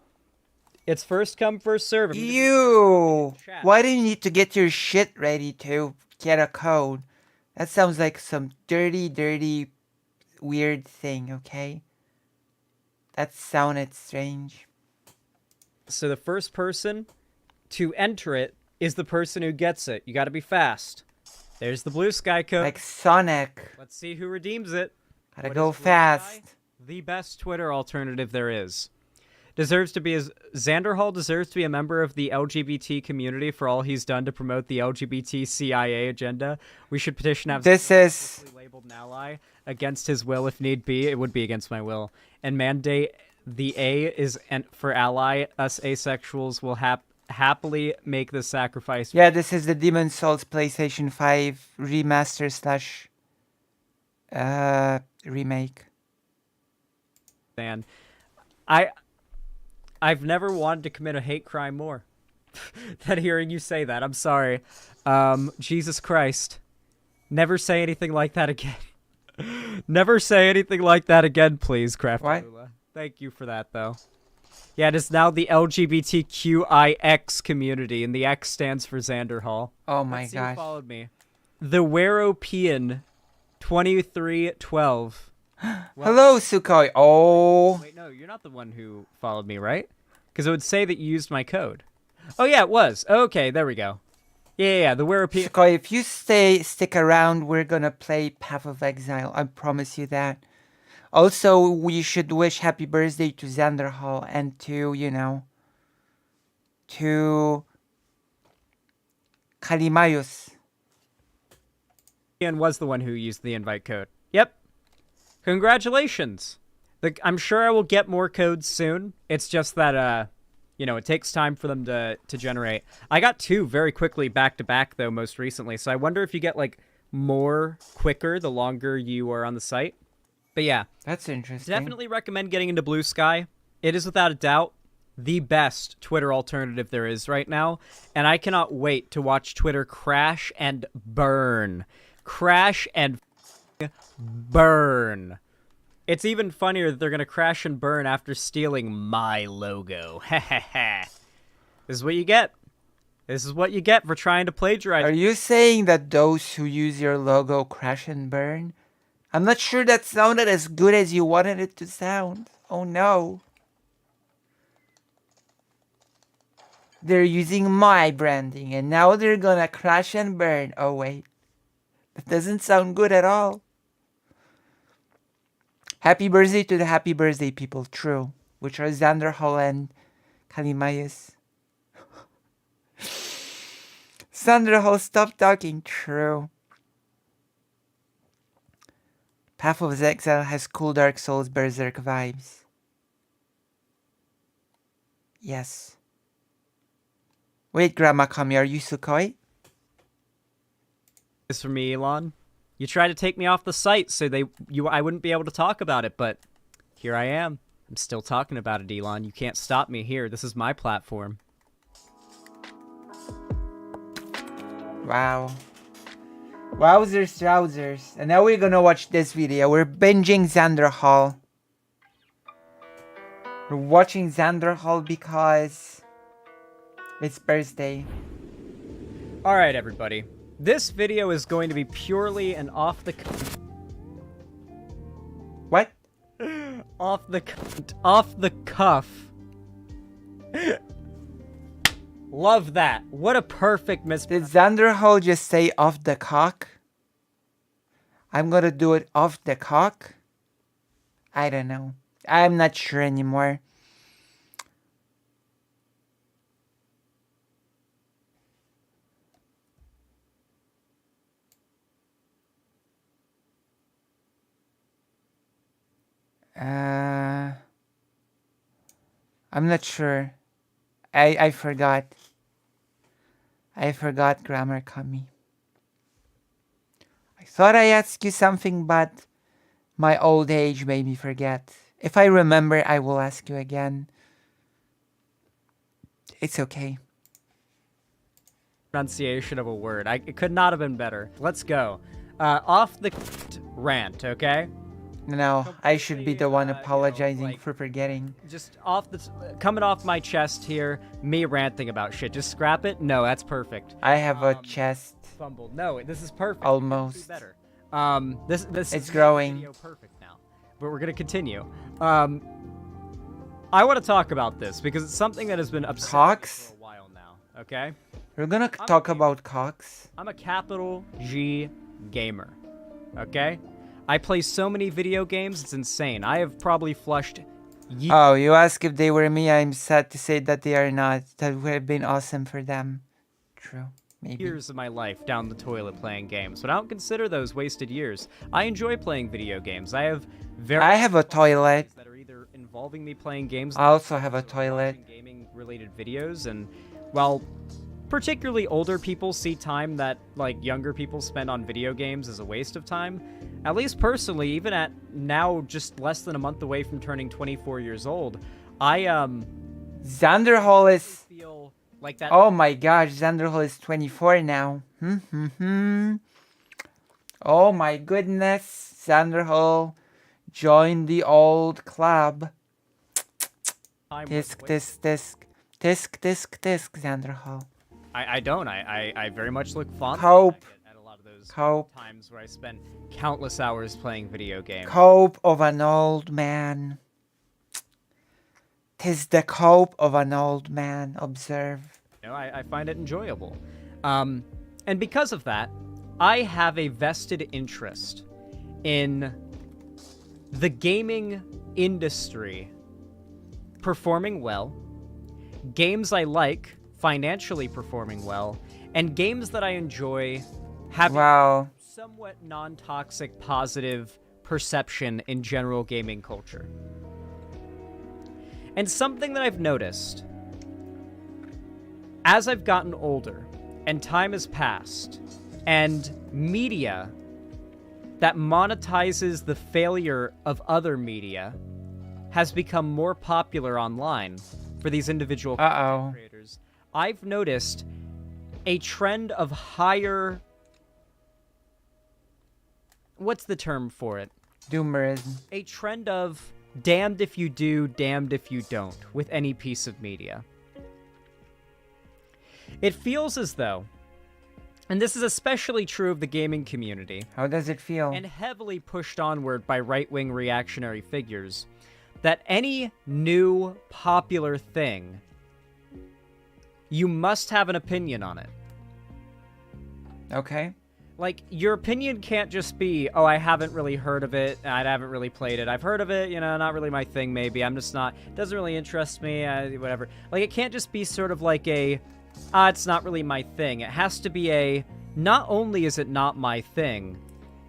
It's first come, first serve. You. Why do you need to get your shit ready to get a code? That sounds like some dirty, weird thing, okay? That sounded strange. So the first person to enter it is the person who gets it. You gotta be fast. There's the Blue Sky code. Like Sonic. Let's see who redeems it. Gotta go fast. The best Twitter alternative there is. Xanderhal deserves to be a member of the LGBT community for all he's done to promote the LGBT CIA agenda. We should petition have labeled an ally against his will if need be. It would be against my will. And mandate the A is for ally. Us asexuals will happily make the sacrifice. Yeah, this is the Demon Souls PlayStation 5 remaster slash remake. And I've never wanted to commit a hate crime more than hearing you say that. I'm sorry. Jesus Christ. Never say anything like that again. Never say anything like that again, please, What? Craftalula. Thank you for that, though. Yeah, it is now the LGBTQIX community, and the X stands for Xanderhal. Oh my Let's see who gosh. followed me. The Weropean 2312. Hello, Sukhoi. Oh. Wait, no, you're not the one who followed me, right? Because it would say that you used my code. Oh, yeah, it was. Okay, there we go. Yeah, the Weropean... Sukhoi, if you stick around, we're gonna play Path of Exile. I promise you that. Also, we should wish happy birthday to Xanderhal and to, you know, to Calimaius. Ian was the one who used the invite code. Yep. Congratulations. I'm sure I will get more codes soon. It's just that, you know, it takes time for them to generate. I got 2 very quickly back-to-back, though, most recently. So I wonder if you get, like, more quicker the longer you are on the site. But yeah. That's interesting. Definitely recommend getting into Blue Sky. It is, without a doubt, the best Twitter alternative there is right now. And I cannot wait to watch Twitter crash and burn. Crash and burn. It's even funnier that they're going to crash and burn after stealing my logo. This is what you get. This is what you get for trying to plagiarize. Are you saying that those who use your logo crash and burn? I'm not sure that sounded as good as you wanted it to sound. Oh no. They're using my branding and now they're gonna crash and burn. Oh wait. That doesn't sound good at all. Happy birthday to the happy birthday people, true. Which are Xanderhal and Calimaius. Xanderhal, stop talking, true. Path of Exile has cool Dark Souls Berserk vibes. Yes. Wait, Grandma Kami, are you Sukhoi? This for me, Elon. You tried to take me off the site so I wouldn't be able to talk about it, but here I am. I'm still talking about it, Elon. You can't stop me here. This is my platform. Wow. Wowzers, trousers. And now we're gonna watch this video. We're binging Xanderhal. We're watching Xanderhal because it's birthday. Alright, everybody. This video is going to be purely an What? off the cuff. Love that. What a perfect Did Xanderhal just say off the cock? I'm gonna do it off the cock? I don't know. I'm not sure anymore. I'm not sure. I forgot. I forgot, Grammar Kami. I thought I asked you something, but my old age made me forget. If I remember, I will ask you again. It's okay. Pronunciation of a word. It could not have been better. Let's go. Off the rant, okay? No, I should be the one apologizing for forgetting. Just coming off my chest here, me ranting about shit. Just scrap it? No, that's perfect. I have a chest. Fumbled. No, this is perfect. Almost. Better. This It's is growing. Video perfect now. But we're gonna continue. I want to talk about this because it's something that has been upsetting me Cocks? for a while now. Okay. We're gonna talk about cocks. I'm a capital G gamer. Okay. I play so many video games, it's insane. I have probably flushed Oh, you ask if they were me, I'm sad to say that they are not. That would have been awesome for them. True. Maybe. years of my life down the toilet playing games, but I don't consider those wasted years. I enjoy playing video games. I have a toilet. that are either involving me playing games. I also have a or toilet. watching gaming-related videos, and while particularly older people see time that like younger people spend on video games as a waste of time, at least personally, even at now just less than a month away from turning 24 years old, I Xanderhal is... feel like that. Oh my gosh, Xanderhal is 24 now. Oh my goodness, Xanderhal joined the old club. time Tisk, was tisk, tisk. Tisk, tisk, tisk, Xanderhal. I don't. I very much look fondly Cope. back at a lot of those Cope. times where I spent countless hours playing video games. Cope of an old man. 'Tis the cope of an old man, observe. You know, I find it enjoyable. And because of that, I have a vested interest in the gaming industry performing well, games I like financially performing well, and games that I enjoy having Wow. somewhat non-toxic positive perception in general gaming culture. And something that I've noticed as I've gotten older and time has passed and media that monetizes the failure of other media has become more popular online for these individual Uh-oh. creators, I've noticed a trend of higher... What's the term for it? Doomerism. A trend of damned if you do, damned if you don't with any piece of media. It feels as though, and this is especially true of the gaming community, How does it feel? and heavily pushed onward by right-wing reactionary figures, that any new popular thing, you must have an opinion on it. Okay. Like, your opinion can't just be, oh, I haven't really heard of it, I haven't really played it, I've heard of it, you know, not really my thing, maybe, I'm just not, it doesn't really interest me, whatever. Like, it can't just be sort of like a, it's not really my thing. It has to be a, not only is it not my thing,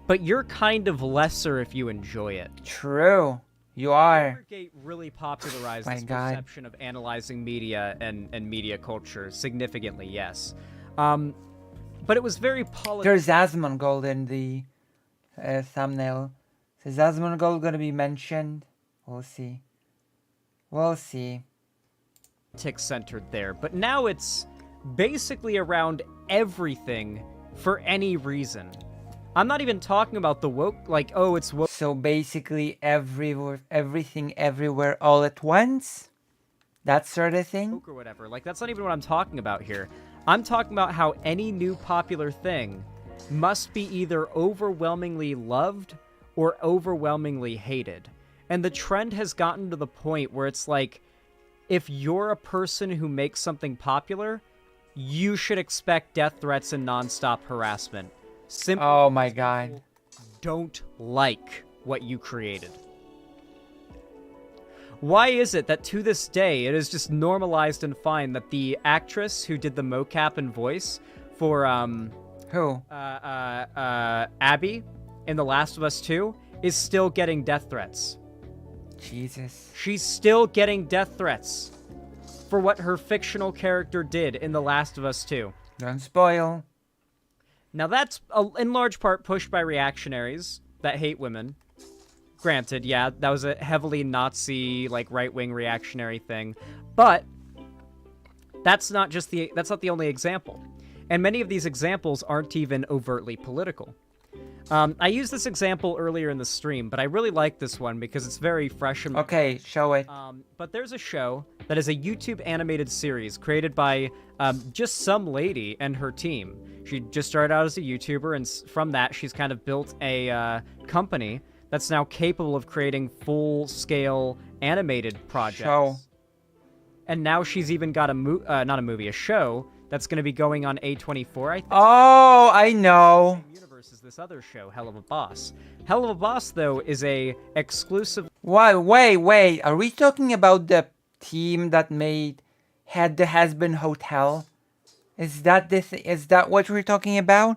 but you're kind of lesser if you enjoy it. True. You are. Gamergate really popularized My this God. perception of analyzing media and media culture significantly, yes. But it was very There's Asmongold in the thumbnail. Is Asmongold going to be mentioned? We'll see. We'll see. politics-centered there. But now it's basically around everything for any reason. I'm not even talking about the woke, like, oh, it's woke. So basically everything everywhere all at once? That sort of thing? Or whatever. Like, that's not even what I'm talking about here. I'm talking about how any new popular thing must be either overwhelmingly loved or overwhelmingly hated. And the trend has gotten to the point where it's like, if you're a person who makes something popular, you should expect death threats and nonstop harassment. Simply Oh my because God. people don't like what you created. Why is it that to this day it is just normalized and fine that the actress who did the mocap and voice for Who? Abby in The Last of Us 2 is still getting death threats? Jesus. She's still getting death threats for what her fictional character did in The Last of Us 2. Don't spoil. Now that's in large part pushed by reactionaries that hate women. Granted, yeah, that was a heavily Nazi, like, right-wing reactionary thing, but that's not the only example. And many of these examples aren't even overtly political. I used this example earlier in the stream, but I really like this one because it's very fresh and Okay, show it. but there's a show that is a YouTube animated series created by just some lady and her team. She just started out as a YouTuber, and from that, she's kind of built a company that's now capable of creating full-scale animated projects. Show. And now she's even got a show that's going to be going on A24, I think. Oh, I know. Same universe as this other show, Hell of a Boss. Hell of a Boss, though, is a exclusive... Wait. Are we talking about the team that had the Has-Been Hotel? Is that is that what we're talking about?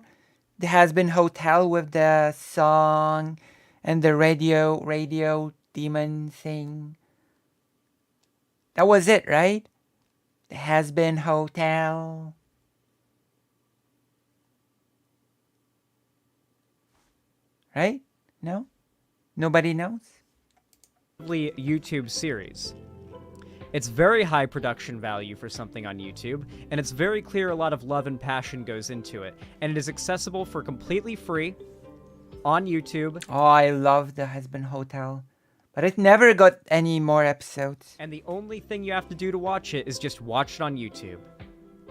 The Has-Been Hotel with the song and the radio demon thing? That was it, right? The Has-Been Hotel. Right? No? Nobody knows? YouTube series. It's very high production value for something on YouTube, and it's very clear a lot of love and passion goes into it. And it is accessible for completely free on YouTube. Oh, I love The Has-Been Hotel. But it never got any more episodes. And the only thing you have to do to watch it is just watch it on YouTube.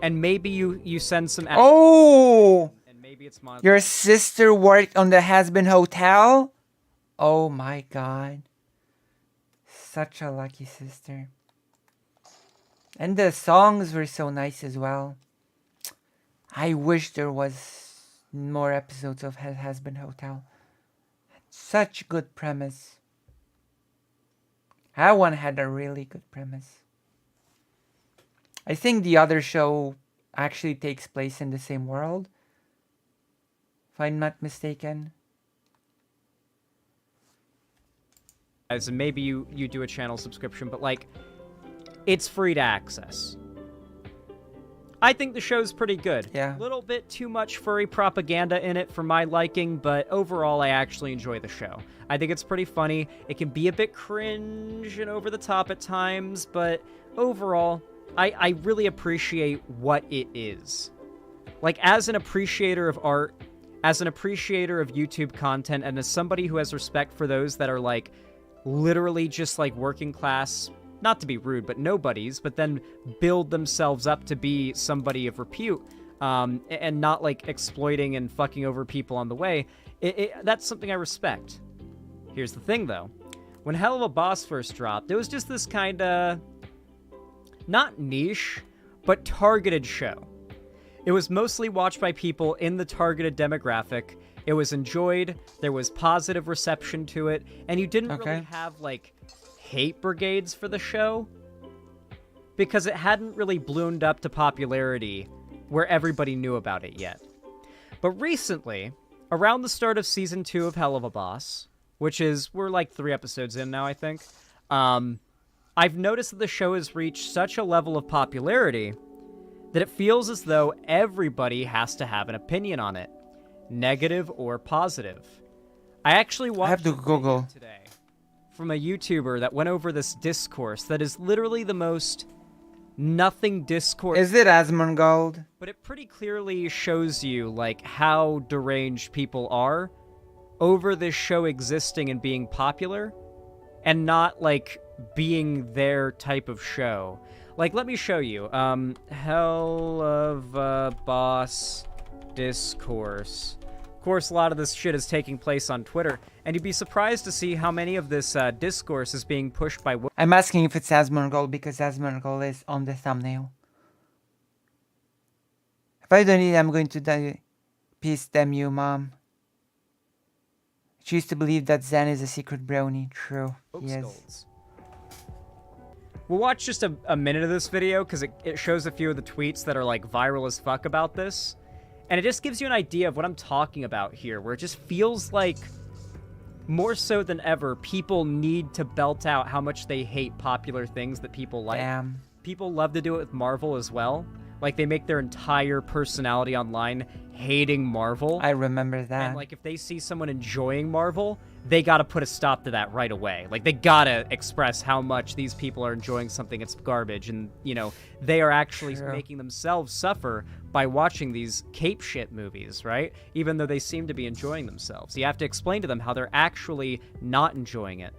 And maybe you send some... Oh! And maybe it's monetized. Your sister worked on The Has-Been Hotel? Oh my god. Such a lucky sister. And the songs were so nice as well. I wish there was more episodes of Has-Been Hotel. Such good premise. That one had a really good premise. I think the other show actually takes place in the same world, if I'm not mistaken. And maybe you do a channel subscription, but like, it's free to access. I think the show's pretty good. Yeah. A little bit too much furry propaganda in it for my liking, but overall I actually enjoy the show. I think it's pretty funny. It can be a bit cringe and over the top at times, but overall, I really appreciate what it is. Like, as an appreciator of art, as an appreciator of YouTube content, and as somebody who has respect for those that are like literally just like working class, not to be rude, but nobodies, but then build themselves up to be somebody of repute, and not like exploiting and fucking over people on the way, that's something I respect. Here's the thing though. When Hell of a Boss first dropped, it was just this kind of, not niche, but targeted show. It was mostly watched by people in the targeted demographic. It was enjoyed, there was positive reception to it, and you didn't really have like hate brigades for the show because it hadn't really bloomed up to popularity where everybody knew about it yet. But recently, around the start of season 2 of Hell of a Boss, which is, we're like 3 episodes in now, I think, I've noticed that the show has reached such a level of popularity that it feels as though everybody has to have an opinion on it, negative or positive. I actually watched I have to Google today from a YouTuber that went over this discourse that is literally the most nothing discourse. Is it Asmongold? But it pretty clearly shows you like how deranged people are over this show existing and being popular and not like being their type of show. Like, let me show you. Hell of a Boss discourse. Of course, a lot of this shit is taking place on Twitter, and you'd be surprised to see how many of this discourse is being pushed by... I'm asking if it's Asmongold because Asmongold is on the thumbnail. If I don't eat, I'm going to die. Peace, damn you, Mom. I choose to believe that Zen is a secret brownie. True. Yes. We'll watch just a minute of this video because it shows a few of the tweets that are like viral as fuck about this. And it just gives you an idea of what I'm talking about here, where it just feels like, more so than ever, people need to belt out how much they hate popular things that people like. Damn. People love to do it with Marvel as well. Like, they make their entire personality online hating Marvel. I remember that. And, like, if they see someone enjoying Marvel, they gotta put a stop to that right away. Like, they gotta express how much these people are enjoying something that's garbage. And, you know, they are actually making themselves suffer by watching these cape shit movies, right? Even though they seem to be enjoying themselves. You have to explain to them how they're actually not enjoying it.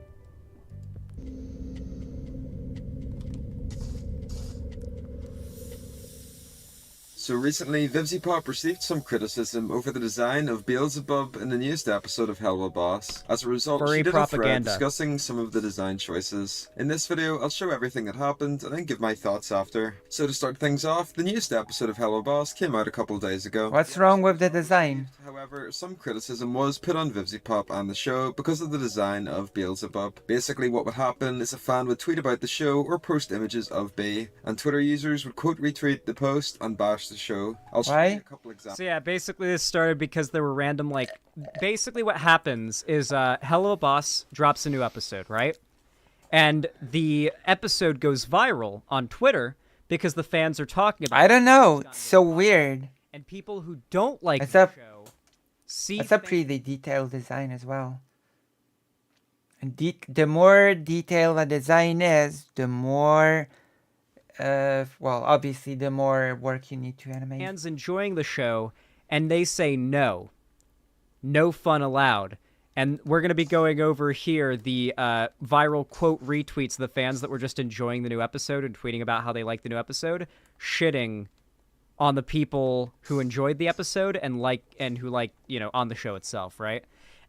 So recently, VivziePop received some criticism over the design of Beelzebub in the newest episode of Hell of a Boss. As a result, she did a thread discussing some of the design choices. In this video, I'll show everything that happened and then give my thoughts after. So to start things off, the newest episode of Hell of a Boss came out a couple days ago. What's wrong with the design? However, some criticism was put on VivziePop and the show because of the design of Beelzebub. Basically, what would happen is a fan would tweet about the show or post images of B, and Twitter users would quote retweet the post and bash the show. I'll show you a couple examples. So yeah, basically this started because there were random, like, basically what happens is Hell of a Boss drops a new episode, right? And the episode goes viral on Twitter because the fans are talking about I don't know. It's It's so weird. and people who don't like It's the a- show see It's a things- pretty detailed design as well. And the more detailed a design is, the more, well, obviously, the more work you need to animate. fans enjoying the show, and they say no fun allowed. And we're going to be going over here the viral quote retweets of the fans that were just enjoying the new episode and tweeting about how they liked the new episode, shitting on the people who enjoyed the episode and who on the show itself, right?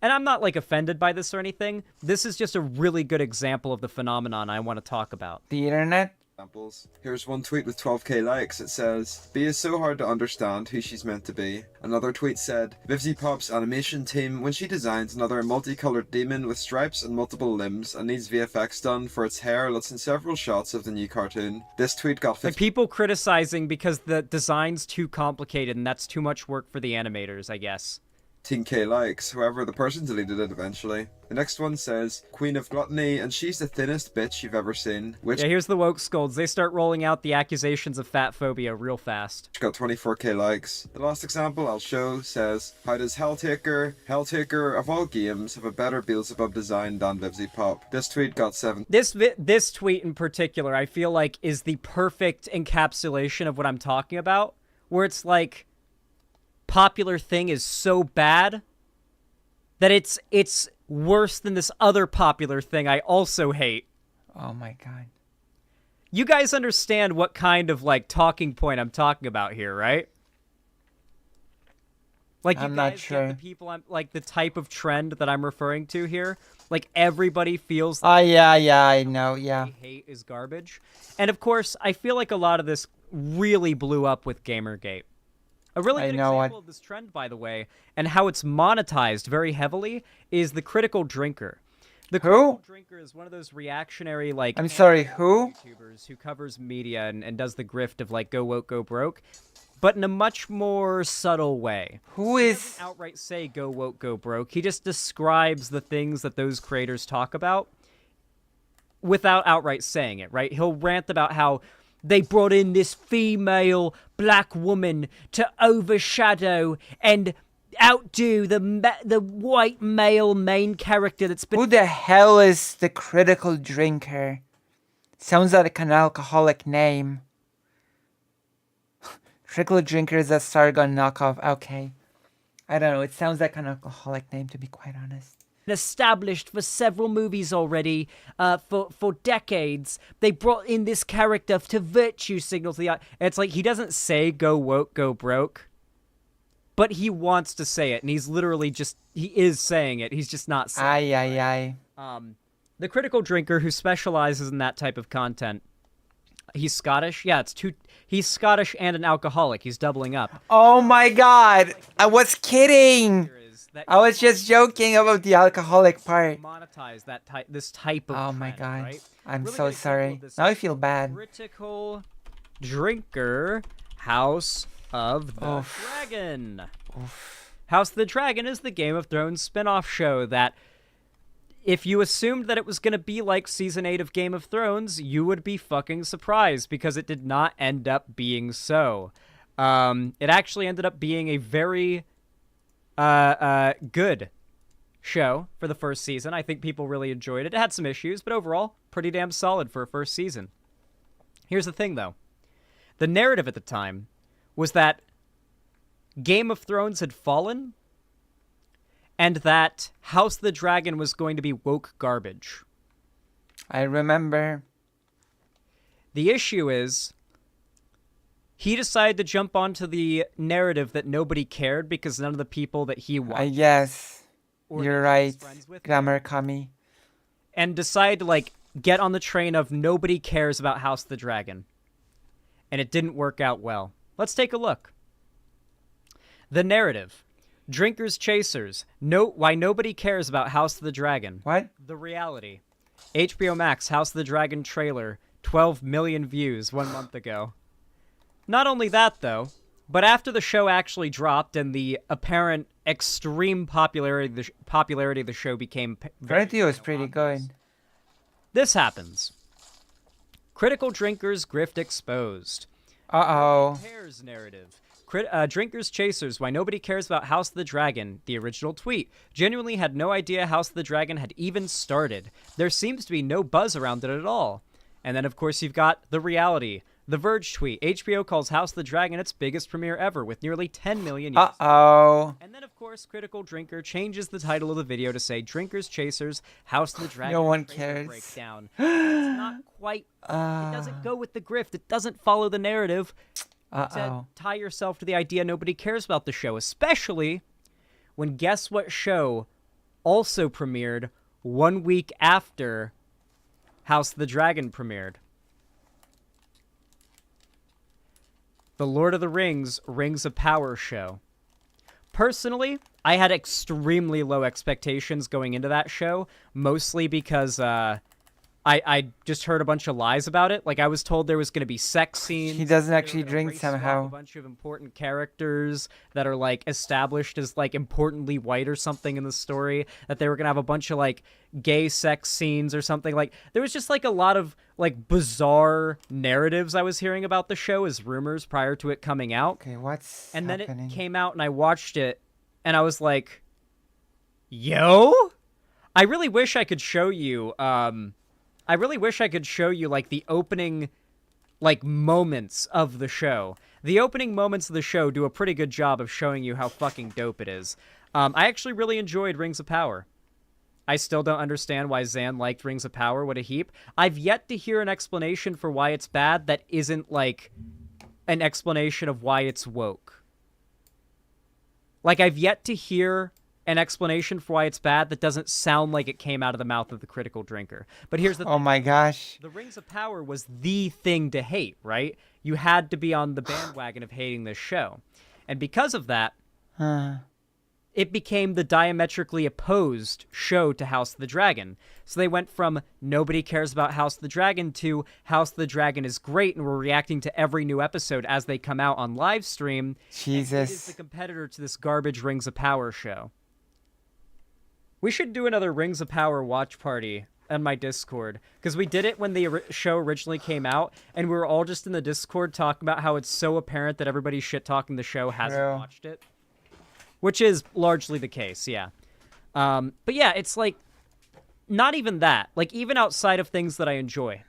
And I'm not offended by this or anything. This is just a really good example of the phenomenon I want to talk about. The internet? Examples. Here's one tweet with 12k likes. It says, "B is so hard to understand who she's meant to be." Another tweet said, "Vivzy Pop's animation team, when she designs another multicolored demon with stripes and multiple limbs and needs VFX done for its hair, looks in several shots of the new cartoon." This tweet got 50 people criticizing because the design's too complicated and that's too much work for the animators, I guess. 15k likes. However, the person deleted it eventually. The next one says, "Queen of Gluttony, and she's the thinnest bitch you've ever seen." Which Yeah, here's the woke scolds. They start rolling out the accusations of fat phobia real fast. got 24k likes. The last example I'll show says, "How does Helltaker of all games, have a better Beelzebub design than Vivzy Pop?" This tweet got 7. This tweet in particular, I feel like, is the perfect encapsulation of what I'm talking about, where it's like, popular thing is so bad that it's worse than this other popular thing I also hate. Oh my god. You guys understand what kind of talking point I'm talking about here, right? I'm not sure. Get the people I'm the type of trend that I'm referring to here. Everybody feels Oh yeah, I know, yeah. they hate is garbage. And of course, I feel like a lot of this really blew up with Gamergate. A really good example of this trend, by the way, and how it's monetized very heavily, is the Critical Drinker. The Critical Drinker is one of those reactionary, I'm sorry, who? YouTubers who covers media and does the grift of, go woke, go broke, but in a much more subtle way. Who He is... doesn't outright say go woke, go broke. He just describes the things that those creators talk about without outright saying it, right? He'll rant about how they brought in this female black woman to overshadow and outdo the white male main character that's been... Who the hell is the Critical Drinker? Sounds like an alcoholic name. Critical Drinker is a Sargon knockoff. Okay. I don't know. It sounds like an alcoholic name, to be quite honest. Established for several movies already, for decades. They brought in this character to virtue signal to the... It's he doesn't say go woke, go broke, but he wants to say it, and he's literally just... He is saying it, he's just not saying it. Aye. The Critical Drinker, who specializes in that type of content, he's Scottish? Yeah, he's Scottish and an alcoholic. He's doubling up. Oh my god! I was kidding! I was just joking about the alcoholic part. Monetize this type of Oh my trend, god. right? I'm Really so good example sorry. of this Now I feel bad. Critical Drinker House of the Oof. Dragon. House of the Dragon is the Game of Thrones spin-off show that, if you assumed that it was going to be like Season 8 of Game of Thrones, you would be fucking surprised, because it did not end up being so. It actually ended up being a very good show for the first season. I think people really enjoyed it. It had some issues, but overall, pretty damn solid for a first season. Here's the thing, though. The narrative at the time was that Game of Thrones had fallen, and that House of the Dragon was going to be woke garbage. I remember. The issue is, he decided to jump onto the narrative that nobody cared because none of the people that he watched... Yes. or You're that he was right. friends with Grammar Kami. and decide to get on the train of nobody cares about House of the Dragon. And it didn't work out well. Let's take a look. The narrative. Drinkers Chasers. Why nobody cares about House of the Dragon. What? The reality. HBO Max House of the Dragon trailer. 12 million views 1 month ago. Not only that, though, but after the show actually dropped and the apparent extreme popularity of the show became... Variety was pretty good. This happens. Critical Drinkers Grift Exposed. Uh-oh. Cares narrative. Drinkers Chasers, why nobody cares about House of the Dragon, the original tweet. Genuinely had no idea House of the Dragon had even started. There seems to be no buzz around it at all. And then, of course, you've got The Reality. The Verge tweet. HBO calls House of the Dragon its biggest premiere ever, with nearly 10 million views. Uh-oh. And then, of course, Critical Drinker changes the title of the video to say Drinkers Chasers, House of the Dragon. No one trailer cares. Breakdown. It's not quite... it doesn't go with the grift. It doesn't follow the narrative. To tie yourself to the idea nobody cares about the show, especially when guess what show also premiered 1 week after House of the Dragon premiered? The Lord of the Rings Rings of Power show. Personally, I had extremely low expectations going into that show, mostly because I just heard a bunch of lies about it. Like, I was told there was going to be sex scenes. He doesn't actually drink somehow. A bunch of important characters that are, like, established as, like, importantly white or something in the story. That they were going to have a bunch of, like, gay sex scenes or something. Like, there was just, like, a lot of, like, bizarre narratives I was hearing about the show as rumors prior to it coming out. Okay, what's And happening? then it came out and I watched it and I was like, yo? I really wish I could show you, like, the opening, like, moments of the show. The opening moments of the show do a pretty good job of showing you how fucking dope it is. I actually really enjoyed Rings of Power. I still don't understand why Zan liked Rings of Power. What a heap. I've yet to hear an explanation for why it's bad that isn't, like, an explanation of why it's woke. Like, I've yet to hear an explanation for why it's bad that doesn't sound like it came out of the mouth of the Critical Drinker. But here's the thing. Oh my gosh. The Rings of Power was the thing to hate, right? You had to be on the bandwagon of hating this show. And because of that, it became the diametrically opposed show to House of the Dragon. So they went from nobody cares about House of the Dragon to House of the Dragon is great and we're reacting to every new episode as they come out on live stream. Jesus. And it is the competitor to this garbage Rings of Power show. We should do another Rings of Power watch party on my Discord, because we did it when the show originally came out, and we were all just in the Discord talking about how it's so apparent that everybody shit-talking the show hasn't watched it. Which is largely the case, yeah. But yeah, it's like, not even that. Like, even outside of things that I enjoy.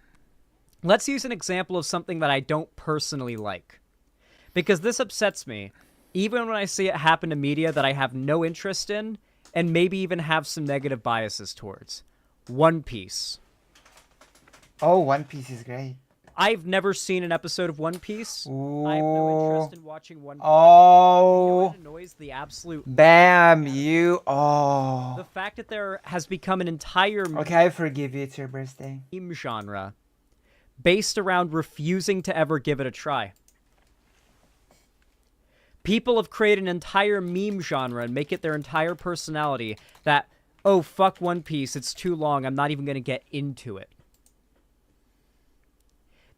Let's use an example of something that I don't personally like. Because this upsets me, even when I see it happen to media that I have no interest in, and maybe even have some negative biases towards. One Piece. Oh, One Piece is great. I've never seen an episode of One Piece. Ooh. I have no interest in watching One Piece. Oh. You know what annoys the absolute... Bam, you... Oh. The fact that there has become an entire... Okay, I forgive you. It's your birthday. ...meme genre based around refusing to ever give it a try. People have created an entire meme genre and make it their entire personality that, oh, fuck One Piece, it's too long, I'm not even going to get into it.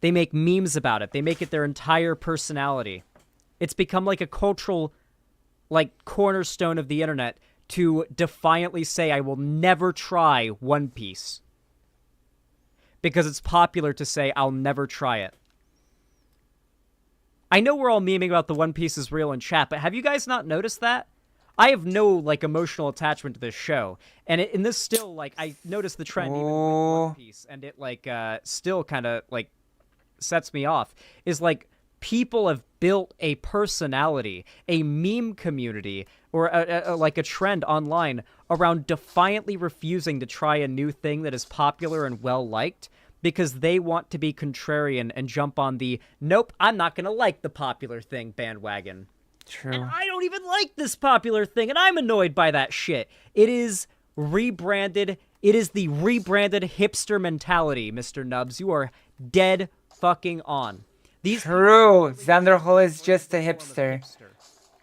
They make memes about it. They make it their entire personality. It's become like a cultural, like, cornerstone of the internet to defiantly say, I will never try One Piece. Because it's popular to say, I'll never try it. I know we're all memeing about the One Piece is real in chat, but have you guys not noticed that? I have no, like, emotional attachment to this show. And in this still, like, I noticed the trend even with One Piece, and it, like, still kind of, like, sets me off. Is, like, people have built a personality, a meme community, or, like, a trend online around defiantly refusing to try a new thing that is popular and well-liked, because they want to be contrarian and jump on the, nope, I'm not going to like the popular thing bandwagon. True. And I don't even like this popular thing, and I'm annoyed by that shit. It is rebranded. It is the rebranded hipster mentality, Mr. Nubs. You are dead fucking on. True. Xanderhal is just a hipster.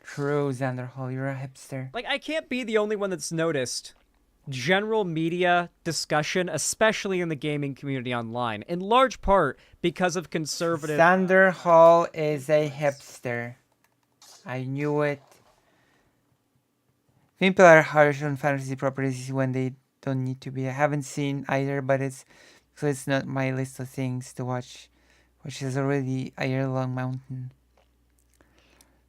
True, Xanderhal, you're a hipster. Like, I can't be the only one that's noticed general media discussion, especially in the gaming community online, in large part because of conservative... Xanderhal is a hipster. I knew it. People are harsh on fantasy properties when they don't need to be. I haven't seen either, but it's so it's not my list of things to watch, which is already a year-long mountain.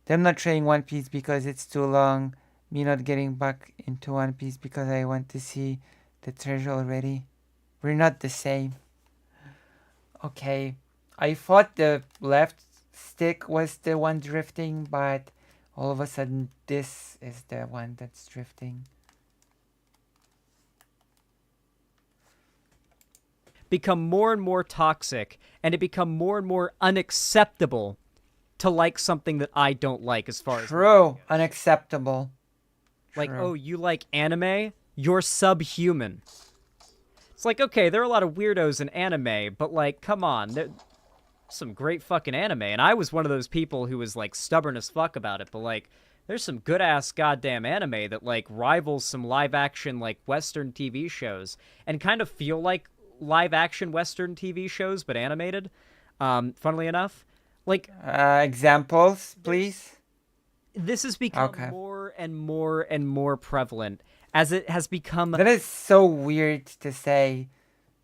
Them not trying One Piece because it's too long, me not getting back into One Piece because I want to see the treasure already. We're not the same. Okay, I thought the left stick was the one drifting, but all of a sudden this is the one that's drifting. Become more and more toxic, and it become more and more unacceptable to like something that I don't like as far as... True, unacceptable. Like, True. oh, you like anime? You're subhuman. It's like, okay, there are a lot of weirdos in anime, but like, come on, there's some great fucking anime, and I was one of those people who was like stubborn as fuck about it, but like, there's some good-ass goddamn anime that like rivals some live-action like Western TV shows, and kind of feel like live-action Western TV shows, but animated, funnily enough. Like, examples, please? This has become more and more and more prevalent as it has become... That is so weird to say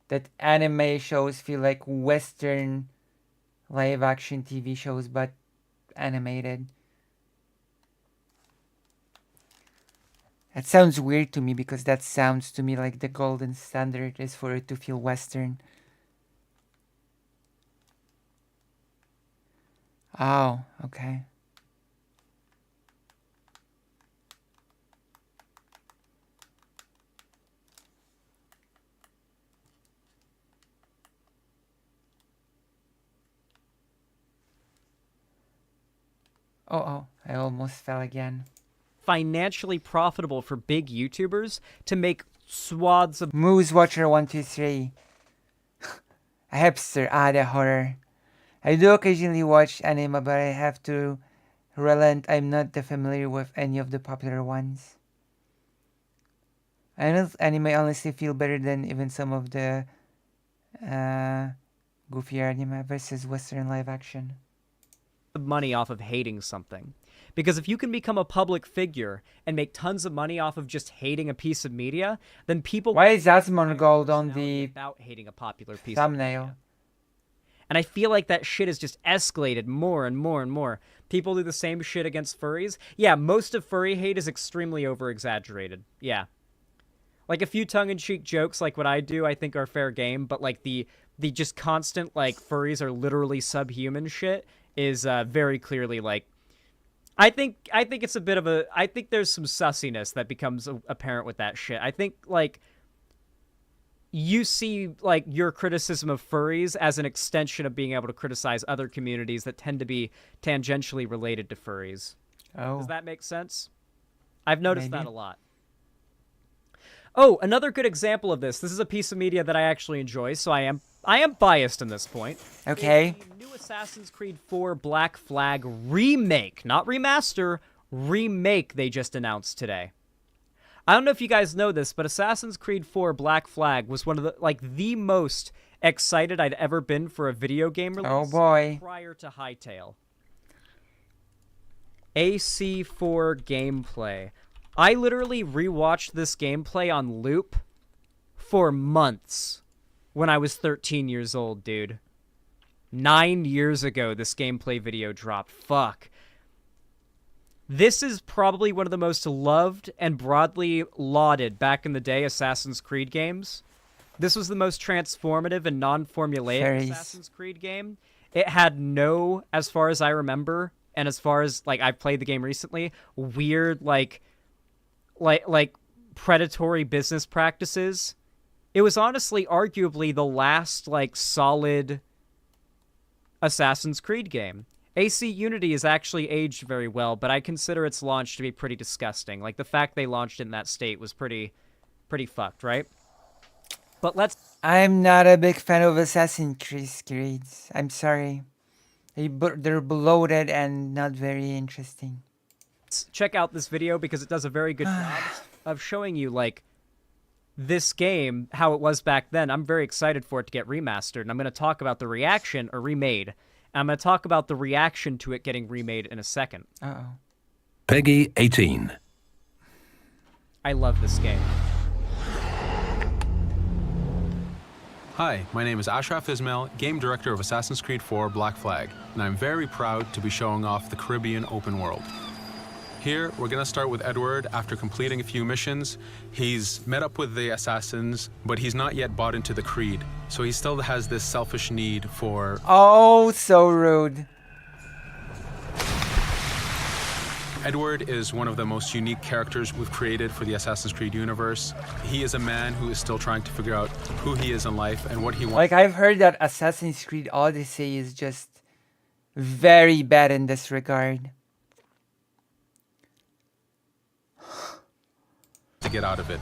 that anime shows feel like Western live-action TV shows, but animated. That sounds weird to me because that sounds to me like the golden standard is for it to feel Western. Oh, okay. Oh, I almost fell again. Financially profitable for big YouTubers to make swaths of... Moose Watcher 123. A hipster, the horror. I do occasionally watch anime, but I have to relent I'm not that familiar with any of the popular ones. I know anime honestly feel better than even some of the goofier anime versus Western live action. Money off of hating something. Because if you can become a public figure and make tons of money off of just hating a piece of media, then people... Why is Asmongold on the about hating a popular piece thumbnail? Of media. And I feel like that shit has just escalated more and more and more. People do the same shit against furries. Yeah, most of furry hate is extremely over-exaggerated. Yeah. Like, a few tongue-in-cheek jokes like what I do I think are fair game, but like the just constant, like, furries are literally subhuman shit is very clearly, like... I think it's a bit of a... I think there's some sussiness that becomes apparent with that shit. I think, like... You see, like, your criticism of furries as an extension of being able to criticize other communities that tend to be tangentially related to furries. Oh. Does that make sense? I've noticed Maybe. that a lot. Oh, another good example of this. This is a piece of media that I actually enjoy, so I am biased in this point. Okay. The new Assassin's Creed 4 Black Flag remake, not remaster, remake they just announced today. I don't know if you guys know this, but Assassin's Creed 4 Black Flag was one of the most excited I'd ever been for a video game release. Oh boy. Prior to Hytale. AC4 gameplay. I literally rewatched this gameplay on loop for months when I was 13 years old, dude. 9 years ago, this gameplay video dropped. Fuck. This is probably one of the most loved and broadly lauded back in the day Assassin's Creed games. This was the most transformative and non-formulaic Assassin's Creed game. It had no, as far as I remember, and as far as like I've played the game recently, weird like predatory business practices. It was honestly arguably the last like solid Assassin's Creed game. AC Unity is actually aged very well, but I consider its launch to be pretty disgusting. Like, the fact they launched in that state was pretty fucked, right? But I'm not a big fan of Assassin's Creed. I'm sorry. They're bloated and not very interesting. Check out this video because it does a very good job of showing you, like, this game, how it was back then. I'm very excited for it to get remastered, and I'm going to talk about the reaction, or remade. I'm going to talk about the reaction to it getting remade in a second. Uh-oh. Peggy 18. I love this game. Hi, my name is Ashraf Ismail, Game Director of Assassin's Creed 4 Black Flag, and I'm very proud to be showing off the Caribbean open world. Here, we're going to start with Edward. After completing a few missions, he's met up with the assassins, but he's not yet bought into the creed, so he still has this selfish need for... Oh, so rude. Edward is one of the most unique characters we've created for the Assassin's Creed universe. He is a man who is still trying to figure out who he is in life and what he wants. Like, I've heard that Assassin's Creed Odyssey is just very bad in this regard. To get out of it.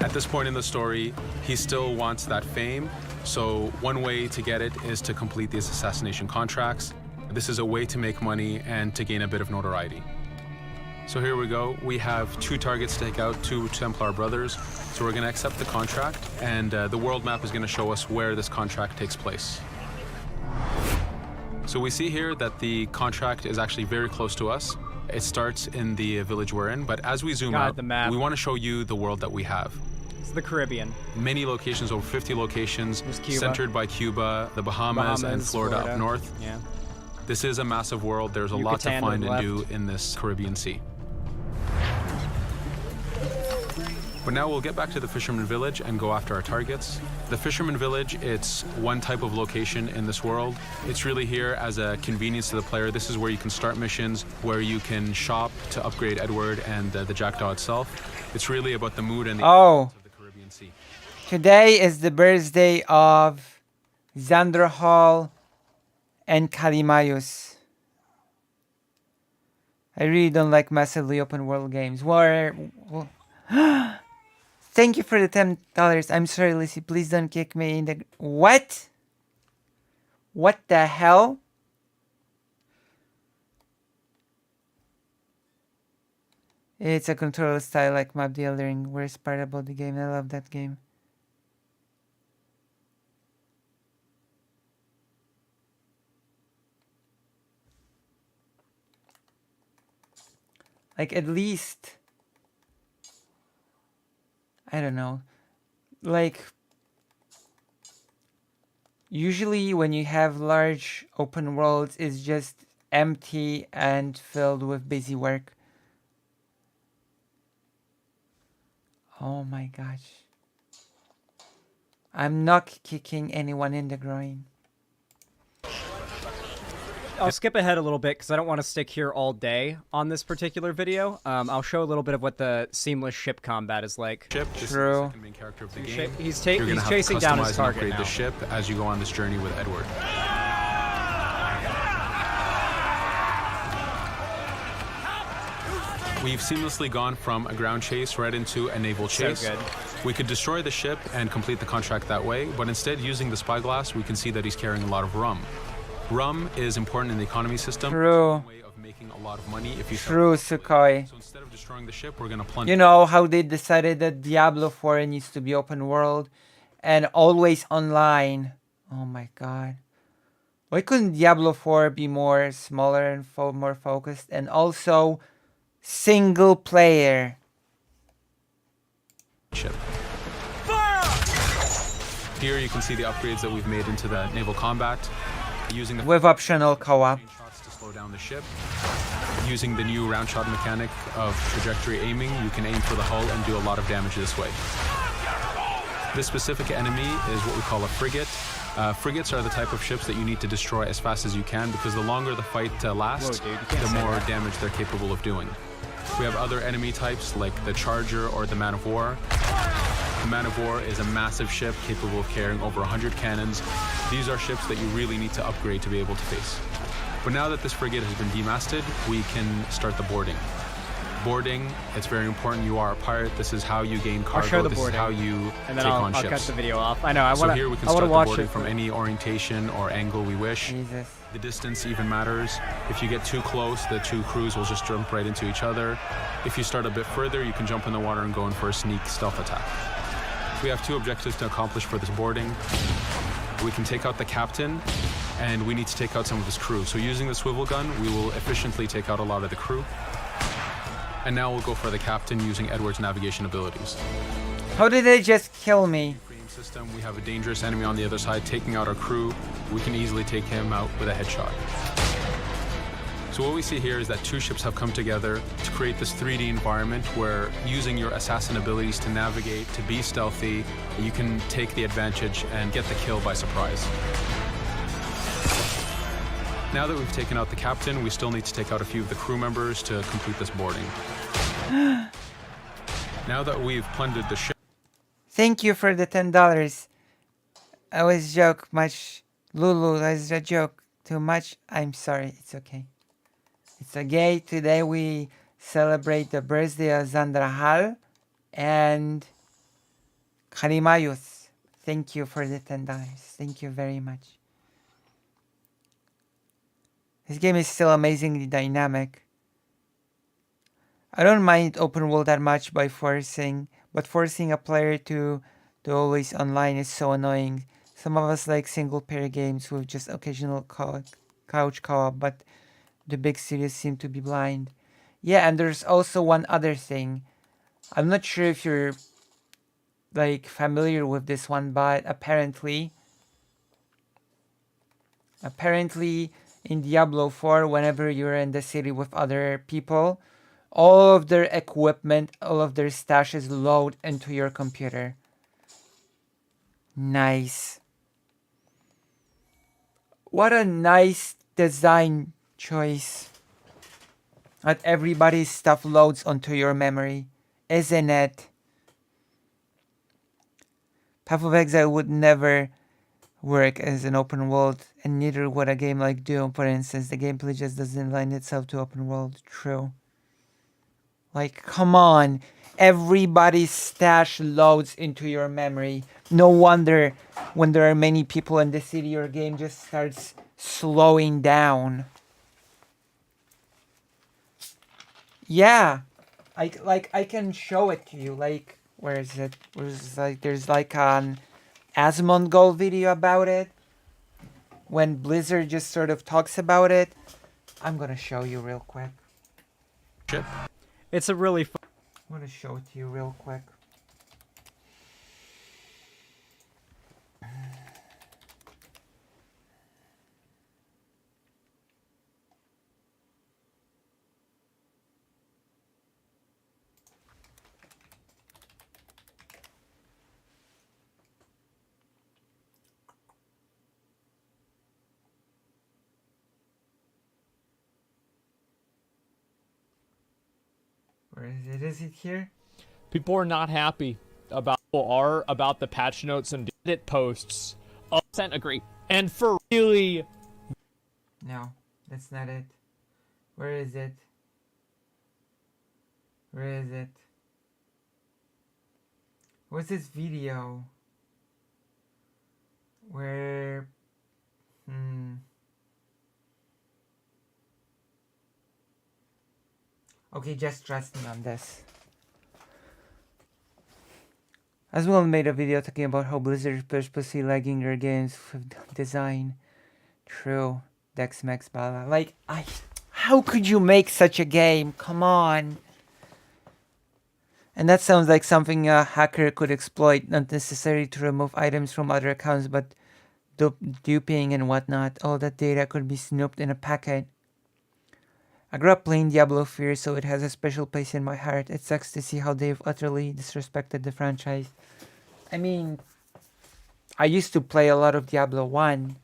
At this point in the story, he still wants that fame, so one way to get it is to complete these assassination contracts. This is a way to make money and to gain a bit of notoriety. So here we go. We have 2 targets to take out, 2 Templar brothers. So we're going to accept the contract, and the world map is going to show us where this contract takes place. So we see here that the contract is actually very close to us. It starts in the village we're in, but as we zoom out, we want to show you the world that we have. It's the Caribbean. Many locations, over 50 locations, centered by Cuba, the Bahamas and Florida up north. Yeah. This is a massive world. There's a lot to find and do in this Caribbean Sea. But now we'll get back to the Fisherman Village and go after our targets. The Fisherman Village, it's one type of location in this world. It's really here as a convenience to the player. This is where you can start missions, where you can shop to upgrade Edward and the Jackdaw itself. It's really about the mood and the of the Caribbean Sea. Today is the birthday of Xanderhal and Calimaius. I really don't like massively open world games. Thank you for the $10. I'm sorry, Lizzie. Please don't kick me in the... What? What the hell? It's a control style like map dealing. Worst part about the game. I love that game. Like, at least... I don't know. Like, usually when you have large open worlds, it's just empty and filled with busy work. Oh my gosh. I'm not kicking anyone in the groin. I'll skip ahead a little bit because I don't want to stick here all day on this particular video. I'll show a little bit of what the seamless ship combat is like. True. Main character of the game. He's chasing down his target upgrade now. the ship as you go on this journey with Edward. We've seamlessly gone from a ground chase right into a naval chase. So good. We could destroy the ship and complete the contract that way, but instead, using the spyglass, we can see that he's carrying a lot of rum. Rum is important in the economy system. True. It's a way of making a lot of money if you True, Sukhoi. So instead of destroying the ship, we're going to plunge. You know how they decided that Diablo 4 needs to be open world and always online. Oh my god. Why couldn't Diablo 4 be more smaller and more focused and also single player? Ship. Here you can see the upgrades that we've made into the naval combat. Using the with optional co-op shots to slow down the ship. Using the new round shot mechanic of trajectory aiming, you can aim for the hull and do a lot of damage this way. This specific enemy is what we call a frigate. Frigates are the type of ships that you need to destroy as fast as you can because the longer the fight lasts, the more damage they're capable of doing. We have other enemy types like the Charger or the Man of War. The Man of War is a massive ship capable of carrying over 100 cannons. These are ships that you really need to upgrade to be able to face. But now that this frigate has been demasted, we can start the boarding. Boarding, it's very important. You are a pirate. This is how you gain cargo. I'll show the this boarding. is how you and then take I'll on ships. I'll cut the video off. I know. I want to. So here we can start the boarding from any orientation or angle we wish. Jesus. The distance even matters. If you get too close, the two crews will just jump right into each other. If you start a bit further, you can jump in the water and go in for a sneak stealth attack. We have 2 objectives to accomplish for this boarding. We can take out the captain, and we need to take out some of his crew. So using the swivel gun, we will efficiently take out a lot of the crew. And now we'll go for the captain using Edward's navigation abilities. How did they just kill me? system, we have a dangerous enemy on the other side taking out our crew. We can easily take him out with a headshot. So what we see here is that two ships have come together to create this 3D environment where using your assassin abilities to navigate, to be stealthy, you can take the advantage and get the kill by surprise. Now that we've taken out the captain, we still need to take out a few of the crew members to complete this boarding. Now that we've plundered the ship... Thank you for the $10. I was joke much. Lulu, that's a joke. Too much. I'm sorry. It's okay. It's okay. Today we celebrate the birthday of Xanderhal and Calimaius. Thank you for the $10. Thank you very much. This game is still amazingly dynamic. I don't mind open world that much but forcing a player to always online is so annoying. Some of us like single player games with just occasional couch co-op, but the big studios seem to be blind. Yeah, and there's also one other thing. I'm not sure if you're like familiar with this one, but apparently in Diablo 4, whenever you're in the city with other people, all of their equipment, all of their stashes load into your computer. Nice. What a nice design choice. That everybody's stuff loads onto your memory, isn't it? Path of Exile would never work as an open world, and neither would a game like Doom, for instance. The gameplay just doesn't lend itself to open world. True. Like, come on. Everybody's stash loads into your memory. No wonder when there are many people in the city, your game just starts slowing down. Yeah. I can show it to you. Like, where is it? There's like an Asmongold video about it. When Blizzard just sort of talks about it. I'm gonna show you real quick. Ship. It's a really fun... I'm gonna show it to you real quick. Where is it? Is it here? People are not happy about the patch notes and Reddit posts. 100% agree. And for really... No, that's not it. Where is it? Where is it? What's this video? Where... Okay, just trust me on this. Aswell made a video talking about how Blizzard purposely lagging their games with design. True. Dex Max Bala. Like, how could you make such a game? Come on. And that sounds like something a hacker could exploit, not necessarily to remove items from other accounts, but duping and whatnot. All that data could be snooped in a packet. I grew up playing Diablo 3, so it has a special place in my heart. It sucks to see how they've utterly disrespected the franchise. I mean, I used to play a lot of Diablo 1.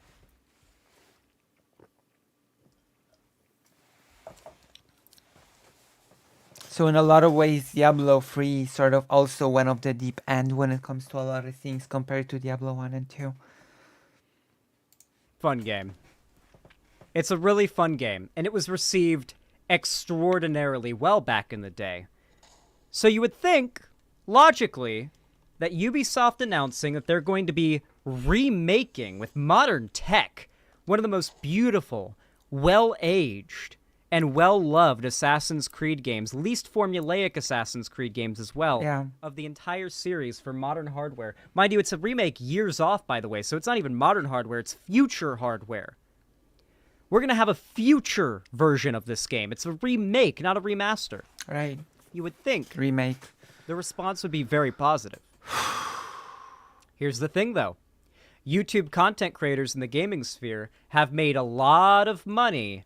So in a lot of ways, Diablo 3 sort of also went off the deep end when it comes to a lot of things compared to Diablo 1 and 2. Fun game. It's a really fun game, and it was received extraordinarily well back in the day. So you would think, logically, that Ubisoft announcing that they're going to be remaking with modern tech one of the most beautiful, well-aged, and well-loved Assassin's Creed games, least formulaic Assassin's Creed games as well, of the entire series for modern hardware. Mind you, it's a remake years off, by the way, so it's not even modern hardware, it's future hardware. We're going to have a future version of this game. It's a remake, not a remaster. Right. You would think remake. The response would be very positive. Here's the thing, though. YouTube content creators in the gaming sphere have made a lot of money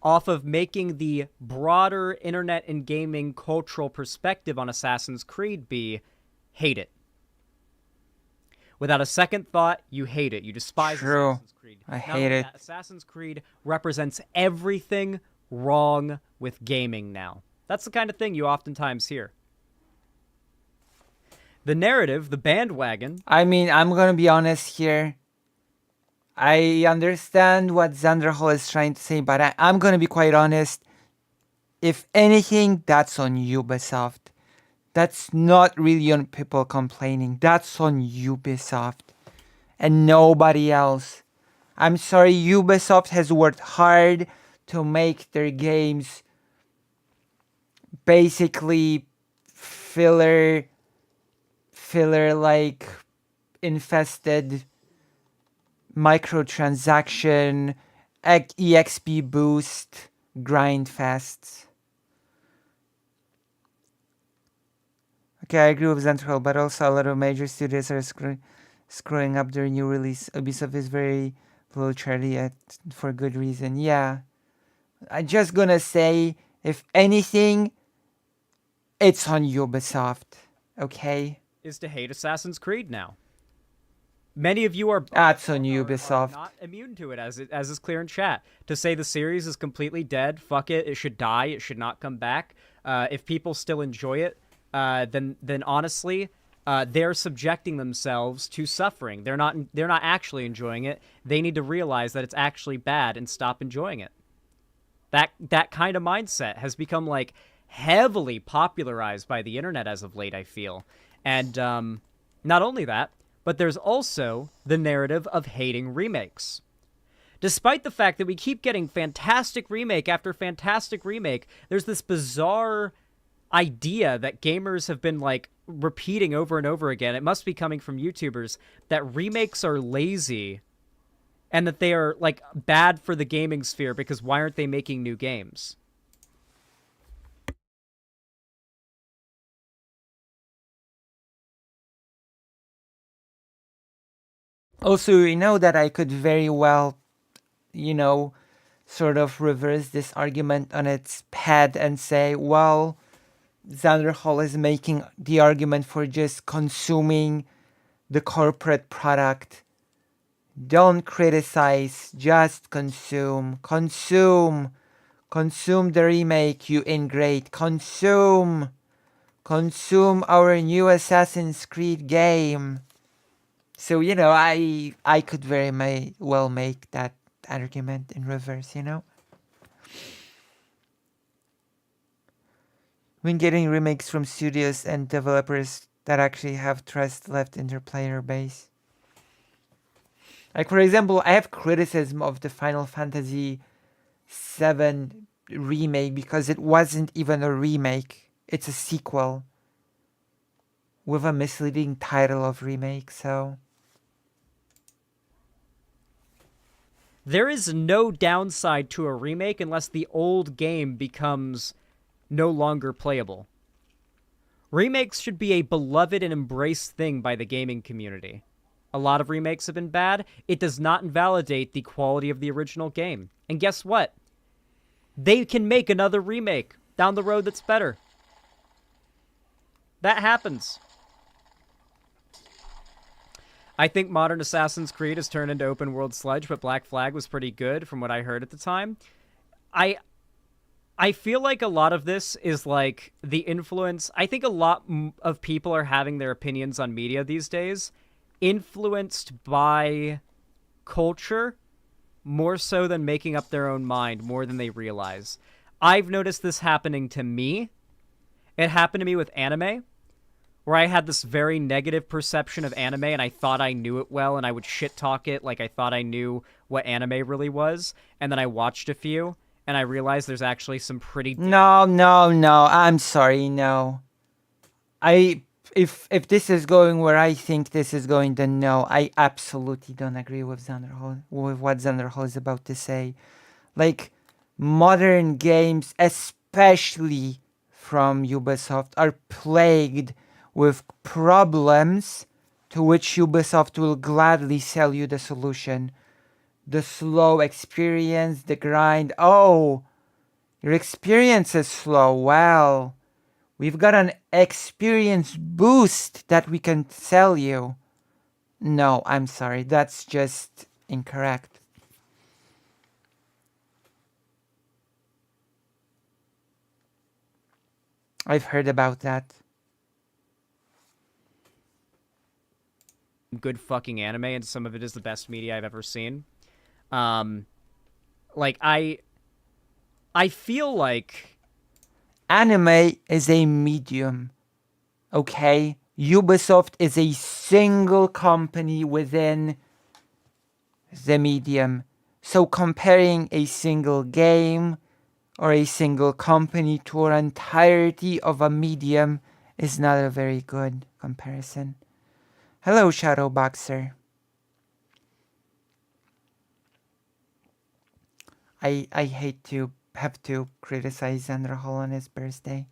off of making the broader internet and gaming cultural perspective on Assassin's Creed be hate it. Without a second thought, you hate it. You despise Assassin's Creed. I hate it. Assassin's Creed represents everything wrong with gaming now. That's the kind of thing you oftentimes hear. The narrative, the bandwagon. I mean, I'm gonna be honest here. I understand what Xanderhal is trying to say, but I'm gonna be quite honest. If anything, that's on Ubisoft. That's not really on people complaining. That's on Ubisoft. And nobody else. I'm sorry, Ubisoft has worked hard to make their games basically filler like infested microtransaction, EXP boost, grind fests. Okay, I agree with Xanderhal, but also a lot of major studios are screwing up their new release. Ubisoft is very little Charlie for good reason. Yeah. I'm just gonna say, if anything, it's on Ubisoft. Okay? Is to hate Assassin's Creed now. Many of you are that's on Ubisoft. Not immune to it, as is clear in chat. To say the series is completely dead, fuck it, it should die, it should not come back. If people still enjoy it, then honestly, they're subjecting themselves to suffering. They're not actually enjoying it. They need to realize that it's actually bad and stop enjoying it. That kind of mindset has become like heavily popularized by the internet as of late, I feel. And not only that, but there's also the narrative of hating remakes. Despite the fact that we keep getting fantastic remake after fantastic remake, there's this bizarre idea that gamers have been like repeating over and over again. It must be coming from YouTubers that remakes are lazy and that they are like bad for the gaming sphere because why aren't they making new games? Also, you know that I could very well, sort of reverse this argument on its head and say, well, Xanderhal is making the argument for just consuming the corporate product. Don't criticize, just consume. Consume the remake, you ingrate. Consume our new Assassin's Creed game. So, I could very well make that argument in reverse, When getting remakes from studios and developers that actually have trust left in their player base. Like, for example, I have criticism of the Final Fantasy VII remake because it wasn't even a remake. It's a sequel with a misleading title of remake, so... There is no downside to a remake unless the old game becomes no longer playable. Remakes should be a beloved and embraced thing by the gaming community. A lot of remakes have been bad. It does not invalidate the quality of the original game. And guess what? They can make another remake down the road that's better. That happens. I think modern Assassin's Creed has turned into open world sludge, but Black Flag was pretty good from what I heard at the time. I feel like a lot of this is like the influence. I think a lot of people are having their opinions on media these days influenced by culture more so than making up their own mind more than they realize. I've noticed this happening to me. It happened to me with anime, where I had this very negative perception of anime and I thought I knew it well and I would shit talk it like I thought I knew what anime really was. And then I watched a few and I realized there's actually some pretty... No. I'm sorry, no. If this is going where I think this is going, then no. I absolutely don't agree with what Xanderhal is about to say. Like, modern games, especially from Ubisoft, are plagued with problems to which Ubisoft will gladly sell you the solution. The slow experience, the grind. Oh, your experience is slow. Well, we've got an experience boost that we can sell you. No, I'm sorry. That's just incorrect. I've heard about that. Good fucking anime, and some of it is the best media I've ever seen. Like, I feel like anime is a medium, okay? Ubisoft is a single company within the medium. So comparing a single game or a single company to an entirety of a medium is not a very good comparison. Hello, Shadowboxer. I hate to have to criticize Xanderhal on his birthday.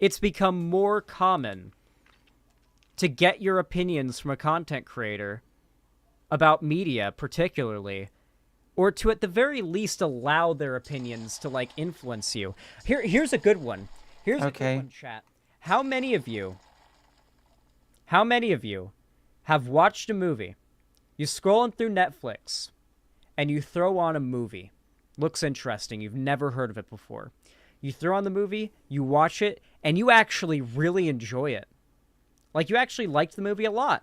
It's become more common to get your opinions from a content creator about media, particularly, or to at the very least allow their opinions to, like, influence you. Here's a good one. Here's a good one, chat. How many of you have watched a movie, you're scrolling through Netflix, and you throw on a movie. Looks interesting. You've never heard of it before. You throw on the movie, you watch it, and you actually really enjoy it. Like, you actually liked the movie a lot.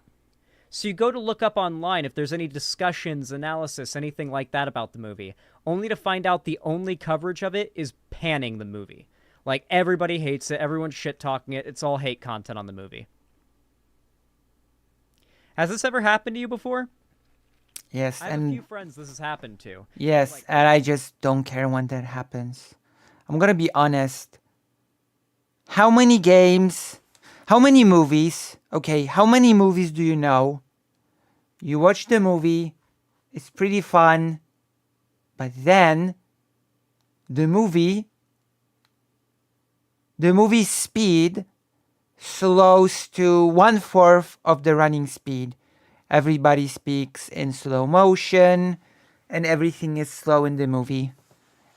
So you go to look up online if there's any discussions, analysis, anything like that about the movie, only to find out the only coverage of it is panning the movie. Like, everybody hates it, everyone's shit-talking it, it's all hate content on the movie. Has this ever happened to you before? Yes, I have a few friends this has happened to. Yes, and I just don't care when that happens. I'm gonna be honest. How many games, how many movies, okay, how many movies do you know? You watch the movie, it's pretty fun, but then the movie speed slows to 1/4 of the running speed. Everybody speaks in slow motion, and everything is slow in the movie.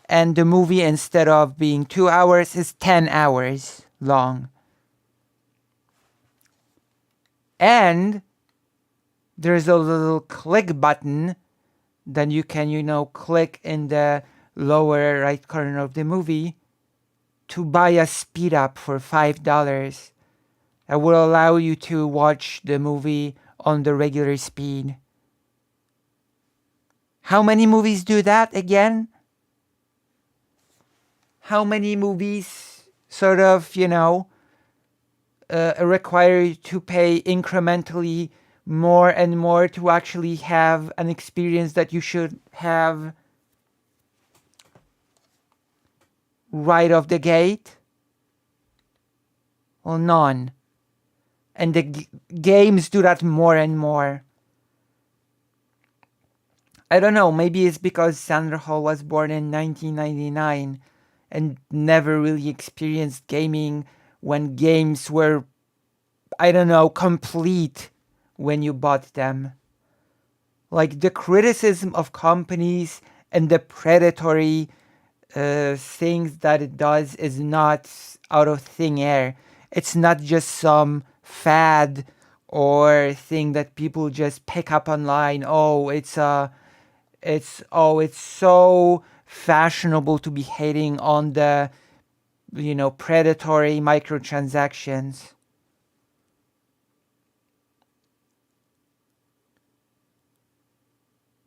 And the movie, instead of being 2 hours, is 10 hours long. And there's a little click button that you can, click in the lower right corner of the movie to buy a speed up for $5. That will allow you to watch the movie on the regular speed. How many movies do that again? How many movies sort of, require you to pay incrementally more and more to actually have an experience that you should have right off the gate? Well, none. And the games do that more and more. I don't know, maybe it's because Xanderhal was born in 1999 and never really experienced gaming when games were, complete when you bought them. Like, the criticism of companies and the predatory things that it does is not out of thin air. It's not just some fad or thing that people just pick up online. Oh, it's so fashionable to be hating on the, predatory microtransactions.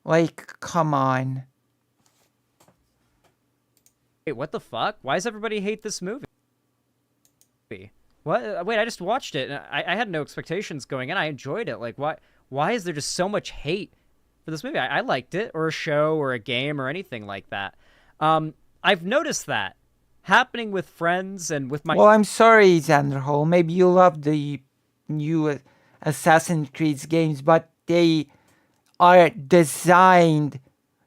Like, come on. Wait, what the fuck? Why does everybody hate this movie? What? Wait, I just watched it, and I had no expectations going in. I enjoyed it. Like, why is there just so much hate for this movie? I liked it, or a show, or a game, or anything like that. I've noticed that happening with friends and with my... Well, I'm sorry, Xanderhal. Maybe you love the new Assassin's Creed games, but they are designed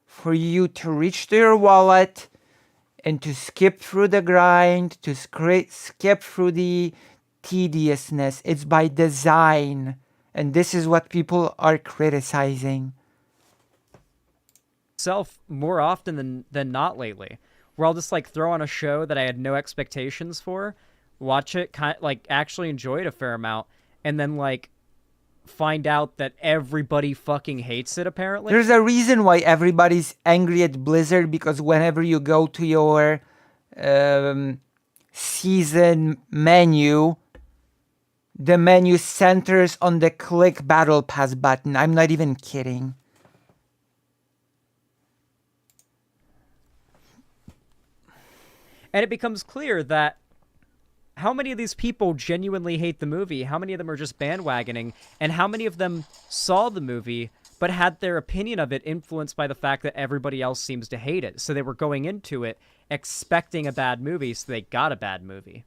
for you to reach to your wallet and to skip through the grind, to skip through the tediousness. It's by design. And this is what people are criticizing. More often than not lately, where I'll just like throw on a show that I had no expectations for, watch it, like actually enjoy it a fair amount, and then like find out that everybody fucking hates it apparently. There's a reason why everybody's angry at Blizzard, because whenever you go to your season menu, the menu centers on the click battle pass button. I'm not even kidding. And it becomes clear that how many of these people genuinely hate the movie, how many of them are just bandwagoning, and how many of them saw the movie but had their opinion of it influenced by the fact that everybody else seems to hate it. So they were going into it expecting a bad movie, so they got a bad movie.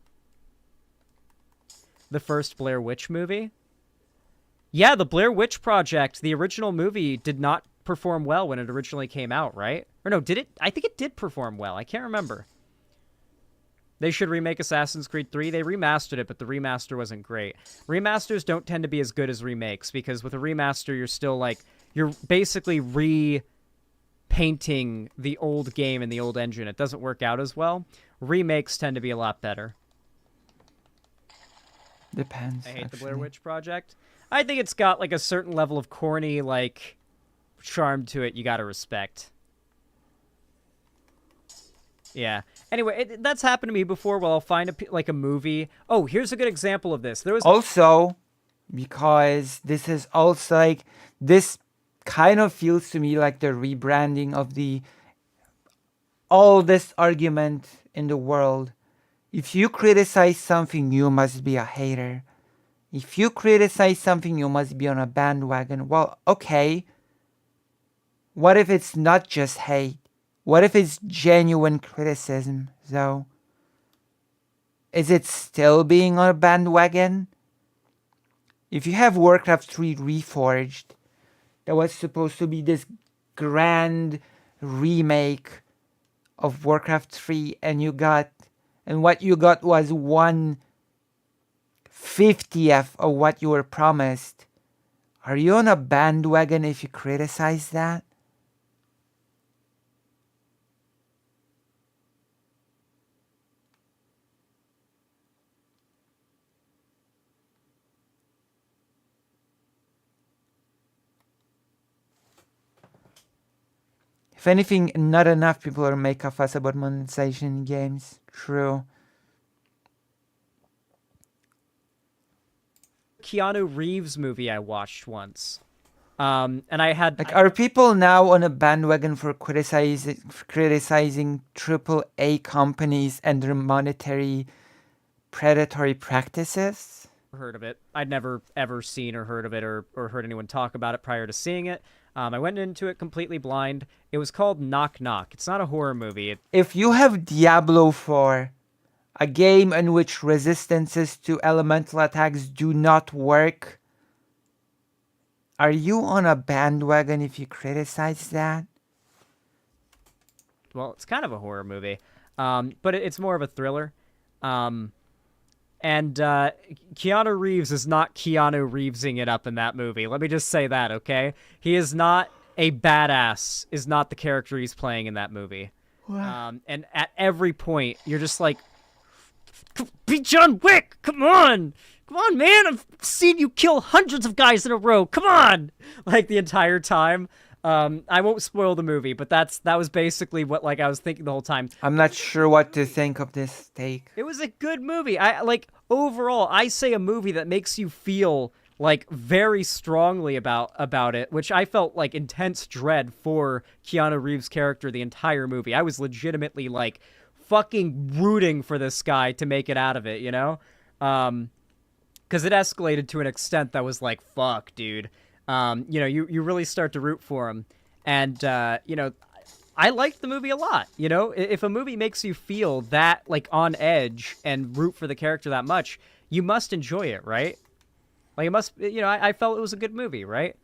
The first Blair Witch movie? Yeah, the Blair Witch Project, the original movie, did not perform well when it originally came out, right? Or no, did it? I think it did perform well. I can't remember. They should remake Assassin's Creed 3. They remastered it, but the remaster wasn't great. Remasters don't tend to be as good as remakes, because with a remaster, you're still like, you're basically repainting the old game in the old engine. It doesn't work out as well. Remakes tend to be a lot better. Depends. I hate the Blair Witch Project. I think it's got like a certain level of corny, like, charm to it you gotta respect. Yeah. Anyway, that's happened to me before. Well, I'll find a movie. Oh, here's a good example of this. There was also, because this is also like, this kind of feels to me like the rebranding of the oldest argument in the world. If you criticize something, you must be a hater. If you criticize something, you must be on a bandwagon. Well, okay. What if it's not just hate? What if it's genuine criticism, though? Is it still being on a bandwagon? If you have Warcraft 3 Reforged, that was supposed to be this grand remake of Warcraft 3, and what you got was 1/50th of what you were promised. Are you on a bandwagon if you criticize that? If anything, not enough people are make a fuss about monetization in games. True. Keanu Reeves movie I watched once. And I had... Like, are people now on a bandwagon for criticizing AAA companies and their monetary predatory practices? Heard of it. I'd never ever seen or heard of it or heard anyone talk about it prior to seeing it. I went into it completely blind. It was called Knock Knock. It's not a horror movie. If you have Diablo 4, a game in which resistances to elemental attacks do not work, are you on a bandwagon if you criticize that? Well, it's kind of a horror movie, but it's more of a thriller. And Keanu Reeves is not Keanu Reevesing it up in that movie. Let me just say that, okay? He is not a badass, is not the character he's playing in that movie. And at every point, you're just like, be John Wick! Come on! Come on, man! I've seen you kill hundreds of guys in a row! Come on! Like, the entire time. I won't spoil the movie, but that was basically what I was thinking the whole time. I'm not sure what to think of this take. It was a good movie. Overall, I say a movie that makes you feel very strongly about it, which I felt like intense dread for Keanu Reeves' character the entire movie. I was legitimately fucking rooting for this guy to make it out of it, you know? Because it escalated to an extent that was like, fuck, dude. You really start to root for him. And, I liked the movie a lot. You know, if a movie makes you feel that, on edge and root for the character that much, you must enjoy it, right? It must, I felt it was a good movie, right?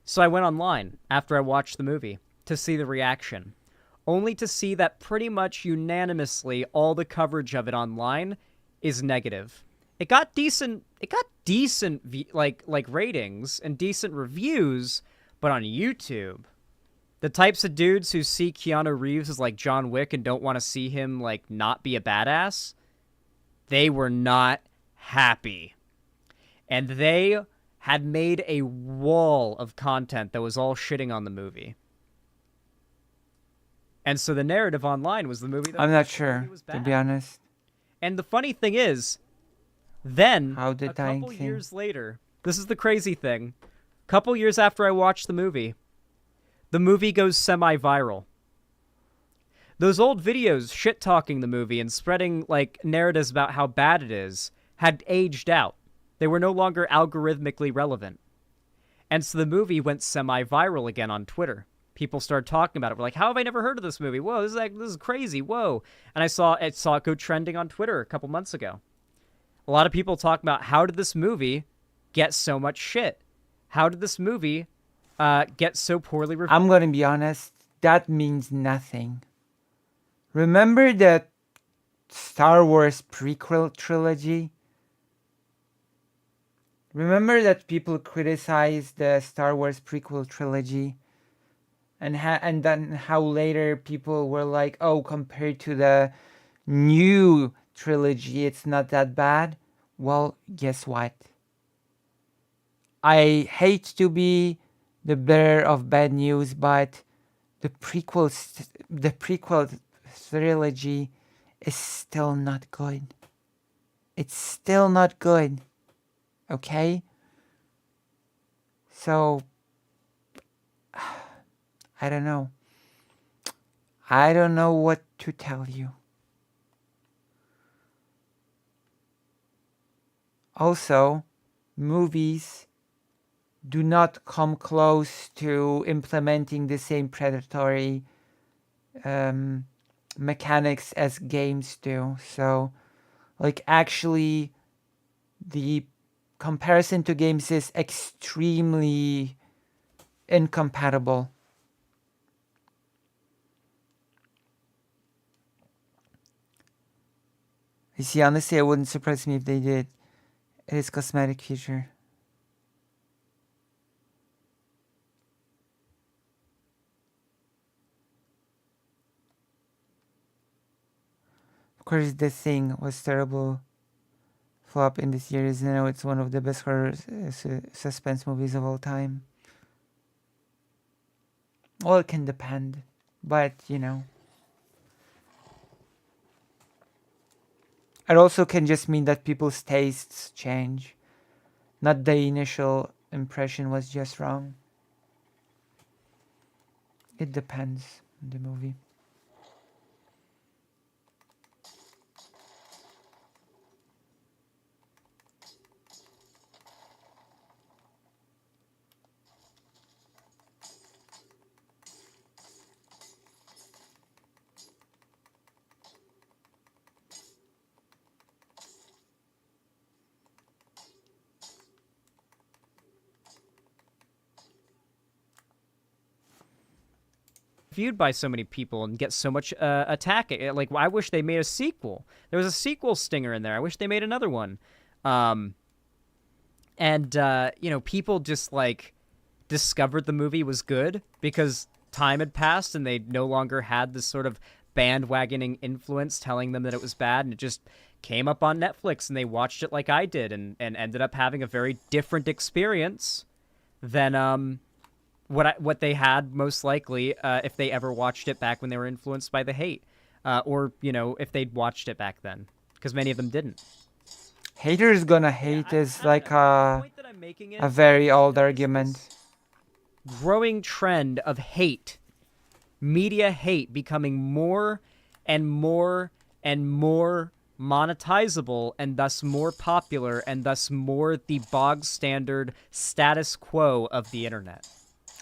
So I went online after I watched the movie to see the reaction. only to see that pretty much unanimously all the coverage of it online is negative. It got decent like ratings and decent reviews, but on YouTube, the types of dudes who see Keanu Reeves as like John Wick and don't want to see him like not be a badass, they were not happy. And they had made a wall of content that was all shitting on the movie. And so the narrative online was the movie that I'm not sure, to be honest. And the funny thing is, then, How did a couple years later, this is the crazy thing, a couple years after I watched the movie goes semi-viral. Those old videos shit-talking the movie and spreading, like, narratives about how bad it is had aged out. They were no longer algorithmically relevant. And so the movie went semi-viral again on Twitter. People started talking about it. We're like, how have I never heard of this movie? Whoa, this is crazy. Whoa. And I saw it go trending on Twitter a couple months ago. A lot of people talking about, how did this movie get so much shit? How did this movie get so poorly reviewed? I'm going to be honest. That means nothing. Remember the Star Wars prequel trilogy? Remember that people criticized the Star Wars prequel trilogy? And then how later people were like, oh, compared to the new trilogy, it's not that bad. Well, guess what? I hate to be the bearer of bad news, but the prequel trilogy is still not good. It's still not good. Okay? So, I don't know. I don't know what to tell you. Also, movies do not come close to implementing the same predatory mechanics as games do. So, like, actually, the comparison to games is extremely incompatible. You see, honestly, it wouldn't surprise me if they did. It is cosmetic feature. Of course, The Thing was terrible flop in the series. And now it's one of the best horror suspense movies of all time. Well, it can depend, but you know. It also can just mean that people's tastes change. Not the initial impression was just wrong. It depends on the movie. Viewed by so many people and get so much attack. Like, I wish they made a sequel. There was a sequel stinger in there. I wish they made another one. You know, people just like discovered the movie was good because time had passed and they no longer had this sort of bandwagoning influence telling them that it was bad, and it just came up on Netflix and they watched it like I did and ended up having a very different experience than what they had most likely if they ever watched it back when they were influenced by the hate, or you know, if they'd watched it back then, because many of them didn't. Haters gonna hate is like a very old argument. Growing trend of hate, media hate, becoming more and more and more monetizable and thus more popular and thus more the bog standard status quo of the internet.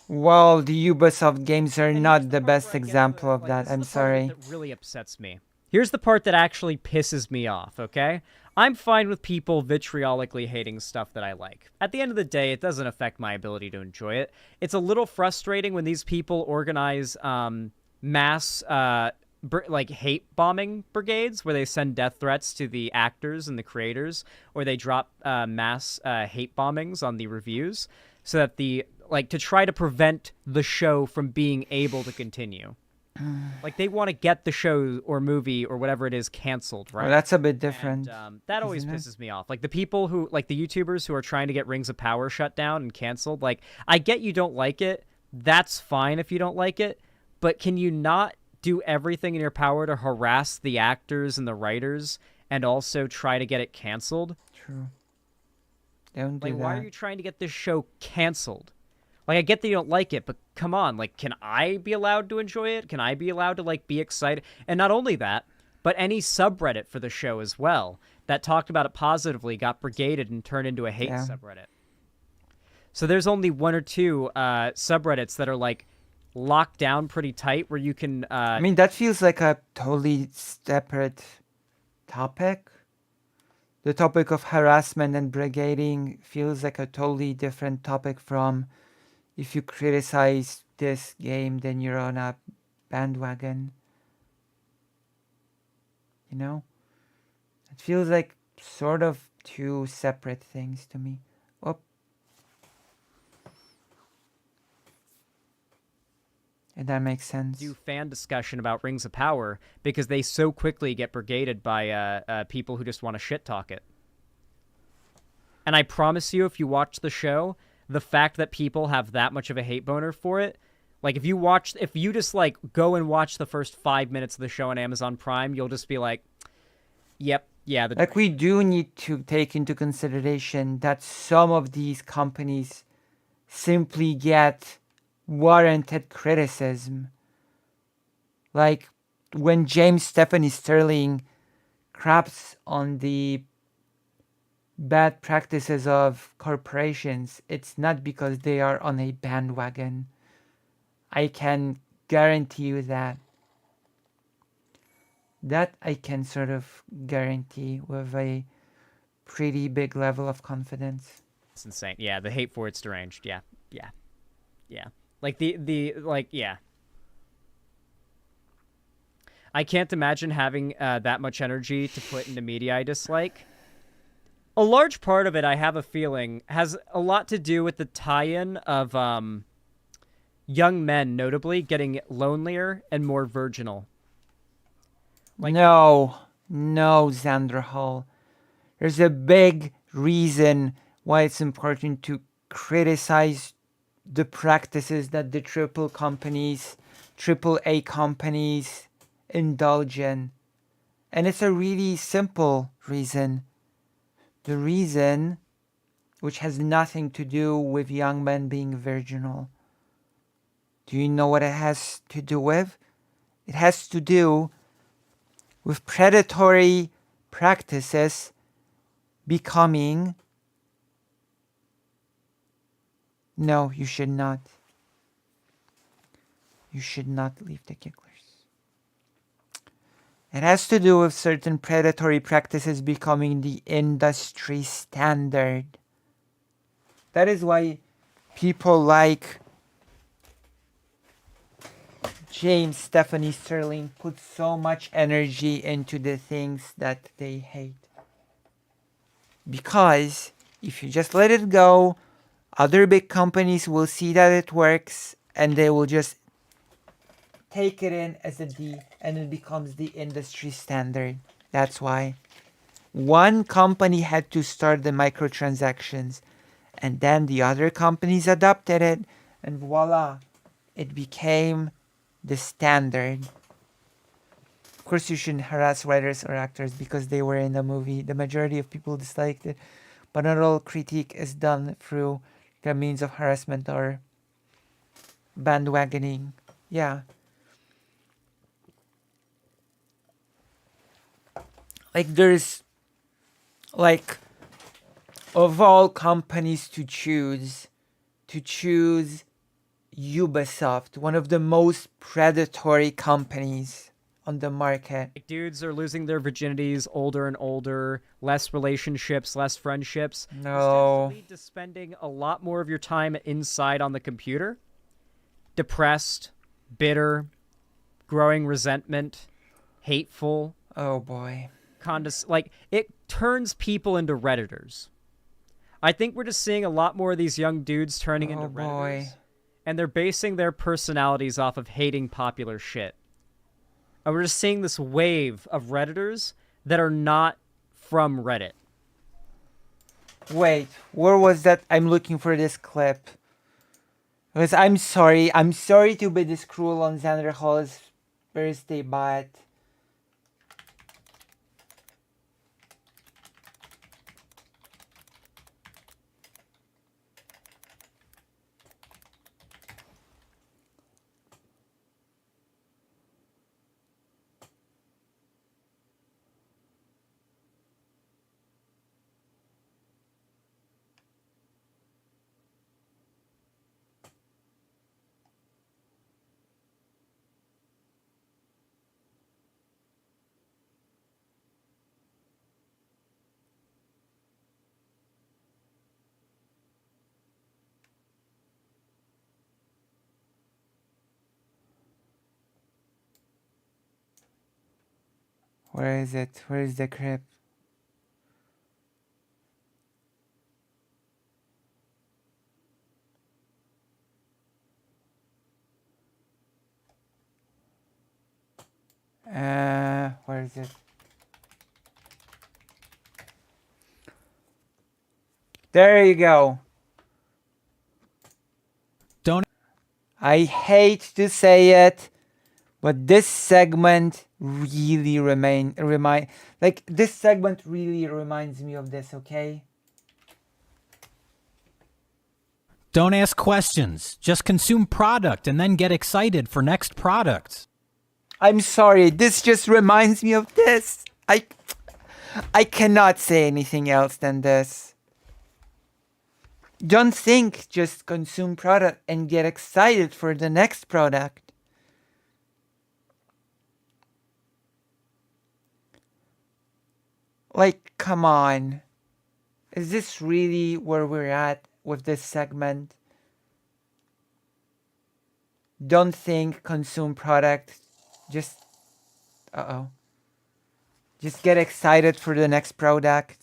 Well, the Ubisoft games are not the best example of that. I'm sorry. That really upsets me. Here's the part that actually pisses me off, okay? I'm fine with people vitriolically hating stuff that I like. At the end of the day, it doesn't affect my ability to enjoy it. It's a little frustrating when these people organize mass like hate bombing brigades where they send death threats to the actors and the creators, or they drop mass hate bombings on the reviews, so that to try to prevent the show from being able to continue. Like, they want to get the show or movie or whatever it is canceled, right? Well, that's a bit different. And, that always pisses me off. Like, the people who, like, the YouTubers who are trying to get Rings of Power shut down and canceled, like, I get you don't like it. That's fine if you don't like it. But can you not do everything in your power to harass the actors and the writers and also try to get it canceled? True. Don't do that. Why are you trying to get this show canceled? Like, I get that you don't like it, but come on, like, can I be allowed to enjoy it? Can I be allowed to, like, be excited? And not only that, but any subreddit for the show as well that talked about it positively got brigaded and turned into a hate subreddit. So there's only one or two subreddits that are, like, locked down pretty tight where you can... I mean, that feels like a totally separate topic. The topic of harassment and brigading feels like a totally different topic from... If you criticize this game, then you're on a bandwagon. You know? It feels like sort of two separate things to me. Oh. And that makes sense. Do fan discussion about Rings of Power because they so quickly get brigaded by people who just want to shit talk it. And I promise you, if you watch the show... The fact that people have that much of a hate boner for it, like if you just like go and watch the first 5 minutes of the show on Amazon Prime, you'll just be like, yep, yeah. Like, we do need to take into consideration that some of these companies simply get warranted criticism. Like when James Stephanie Sterling craps on the bad practices of corporations, it's not because they are on a bandwagon. I can guarantee you that. That I can sort of guarantee with a pretty big level of confidence. It's insane. Yeah, the hate for it's deranged. Yeah. Like yeah. I can't imagine having that much energy to put into media I dislike. A large part of it, I have a feeling, has a lot to do with the tie-in of young men, notably, getting lonelier and more virginal. Like, no, Xanderhal. There's a big reason why it's important to criticize the practices that the AAA companies indulge in. And it's a really simple reason. The reason, which has nothing to do with young men being virginal. Do you know what it has to do with? It has to do with predatory practices becoming... No, you should not. You should not leave the gigglers. It has to do with certain predatory practices becoming the industry standard. That is why people like James Stephanie Sterling put so much energy into the things that they hate. Because if you just let it go, other big companies will see that it works and they will just take it in as a D, and it becomes the industry standard. That's why one company had to start the microtransactions, and then the other companies adopted it, and voila, it became the standard. Of course, you shouldn't harass writers or actors because they were in the movie. The majority of people disliked it, but not all critique is done through the means of harassment or bandwagoning. Yeah. Like, there's, like, of all companies to choose Ubisoft, one of the most predatory companies on the market. Like, dudes are losing their virginities older and older, less relationships, less friendships. No. This lead to spending a lot more of your time inside on the computer. Depressed, bitter, growing resentment, hateful. Oh boy. Like, it turns people into Redditors. I think we're just seeing a lot more of these young dudes turning into Redditors. And they're basing their personalities off of hating popular shit. And we're just seeing this wave of Redditors that are not from Reddit. Wait, where was that? I'm looking for this clip. Because I'm sorry to be this cruel on Xanderhal's birthday, but where is it? Where is the clip? Where is it? There you go. I hate to say it, but this segment really this segment really reminds me of this, okay? Don't ask questions. Just consume product and then get excited for next product. I'm sorry, this just reminds me of this. I cannot say anything else than this. Don't think, just consume product and get excited for the next product. Like, come on. Is this really where we're at with this segment? Don't think, consume product. Just, just get excited for the next product.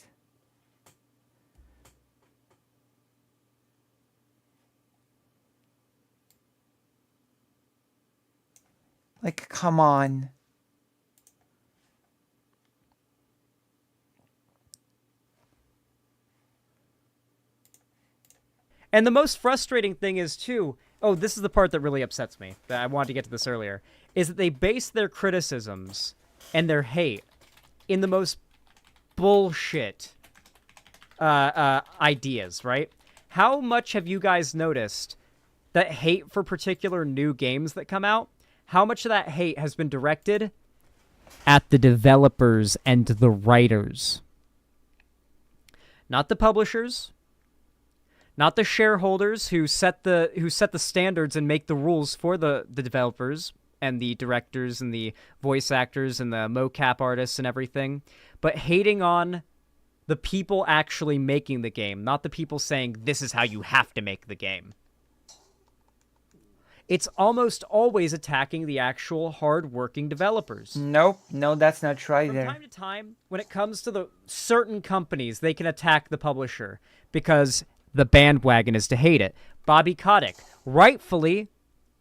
Like, come on. And the most frustrating thing is, too, this is the part that really upsets me. I wanted to get to this earlier. Is that they base their criticisms and their hate in the most bullshit ideas, right? How much have you guys noticed that hate for particular new games that come out? How much of that hate has been directed at the developers and the writers? Not the publishers, not the shareholders who set the standards and make the rules for the developers and the directors and the voice actors and the mocap artists and everything, but hating on the people actually making the game, not the people saying this is how you have to make the game. It's almost always attacking the actual hard-working developers. Nope, no, that's not true either. From time to time, when it comes to the certain companies, they can attack the publisher because the bandwagon is to hate it. Bobby Kotick, rightfully,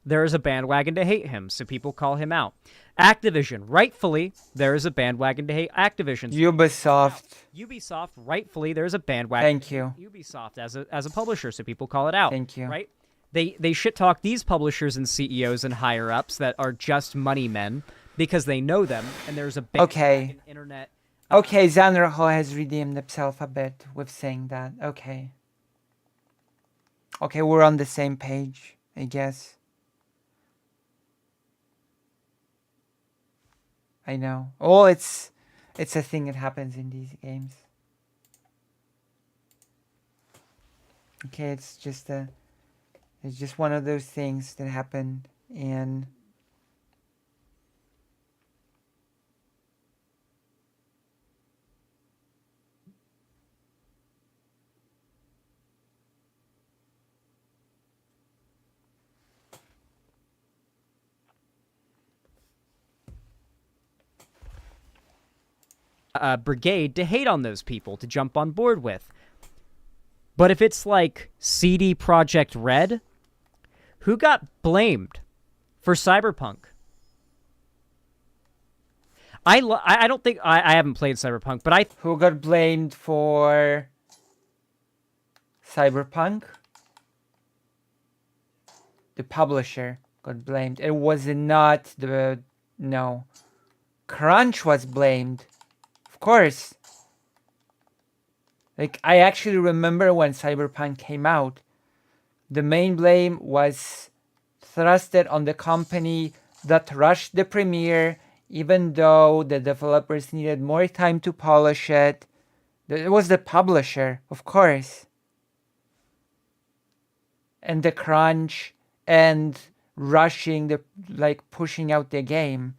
there is a bandwagon to hate him, so people call him out. Activision, rightfully, there is a bandwagon to hate Activision. Ubisoft, rightfully, there is a bandwagon to hate Ubisoft as a publisher, so people call it out. Thank you. Right? They shit talk these publishers and CEOs and higher ups that are just money men because they know them, and there's a bandwagon internet. Okay, Xanderhal has redeemed himself a bit with saying that. Okay. Okay, we're on the same page, I guess. I know. Oh, it's a thing that happens in these games. Okay, it's just one of those things that happen, and brigade to hate on those people, to jump on board with. But if it's like CD Projekt Red, who got blamed for Cyberpunk? I don't think I haven't played Cyberpunk, but who got blamed for Cyberpunk? The publisher got blamed. It was not the no. Crunch was blamed, of course. Like, I actually remember when Cyberpunk came out, the main blame was thrusted on the company that rushed the premiere, even though the developers needed more time to polish it. It was the publisher, of course. And the crunch and rushing pushing out the game.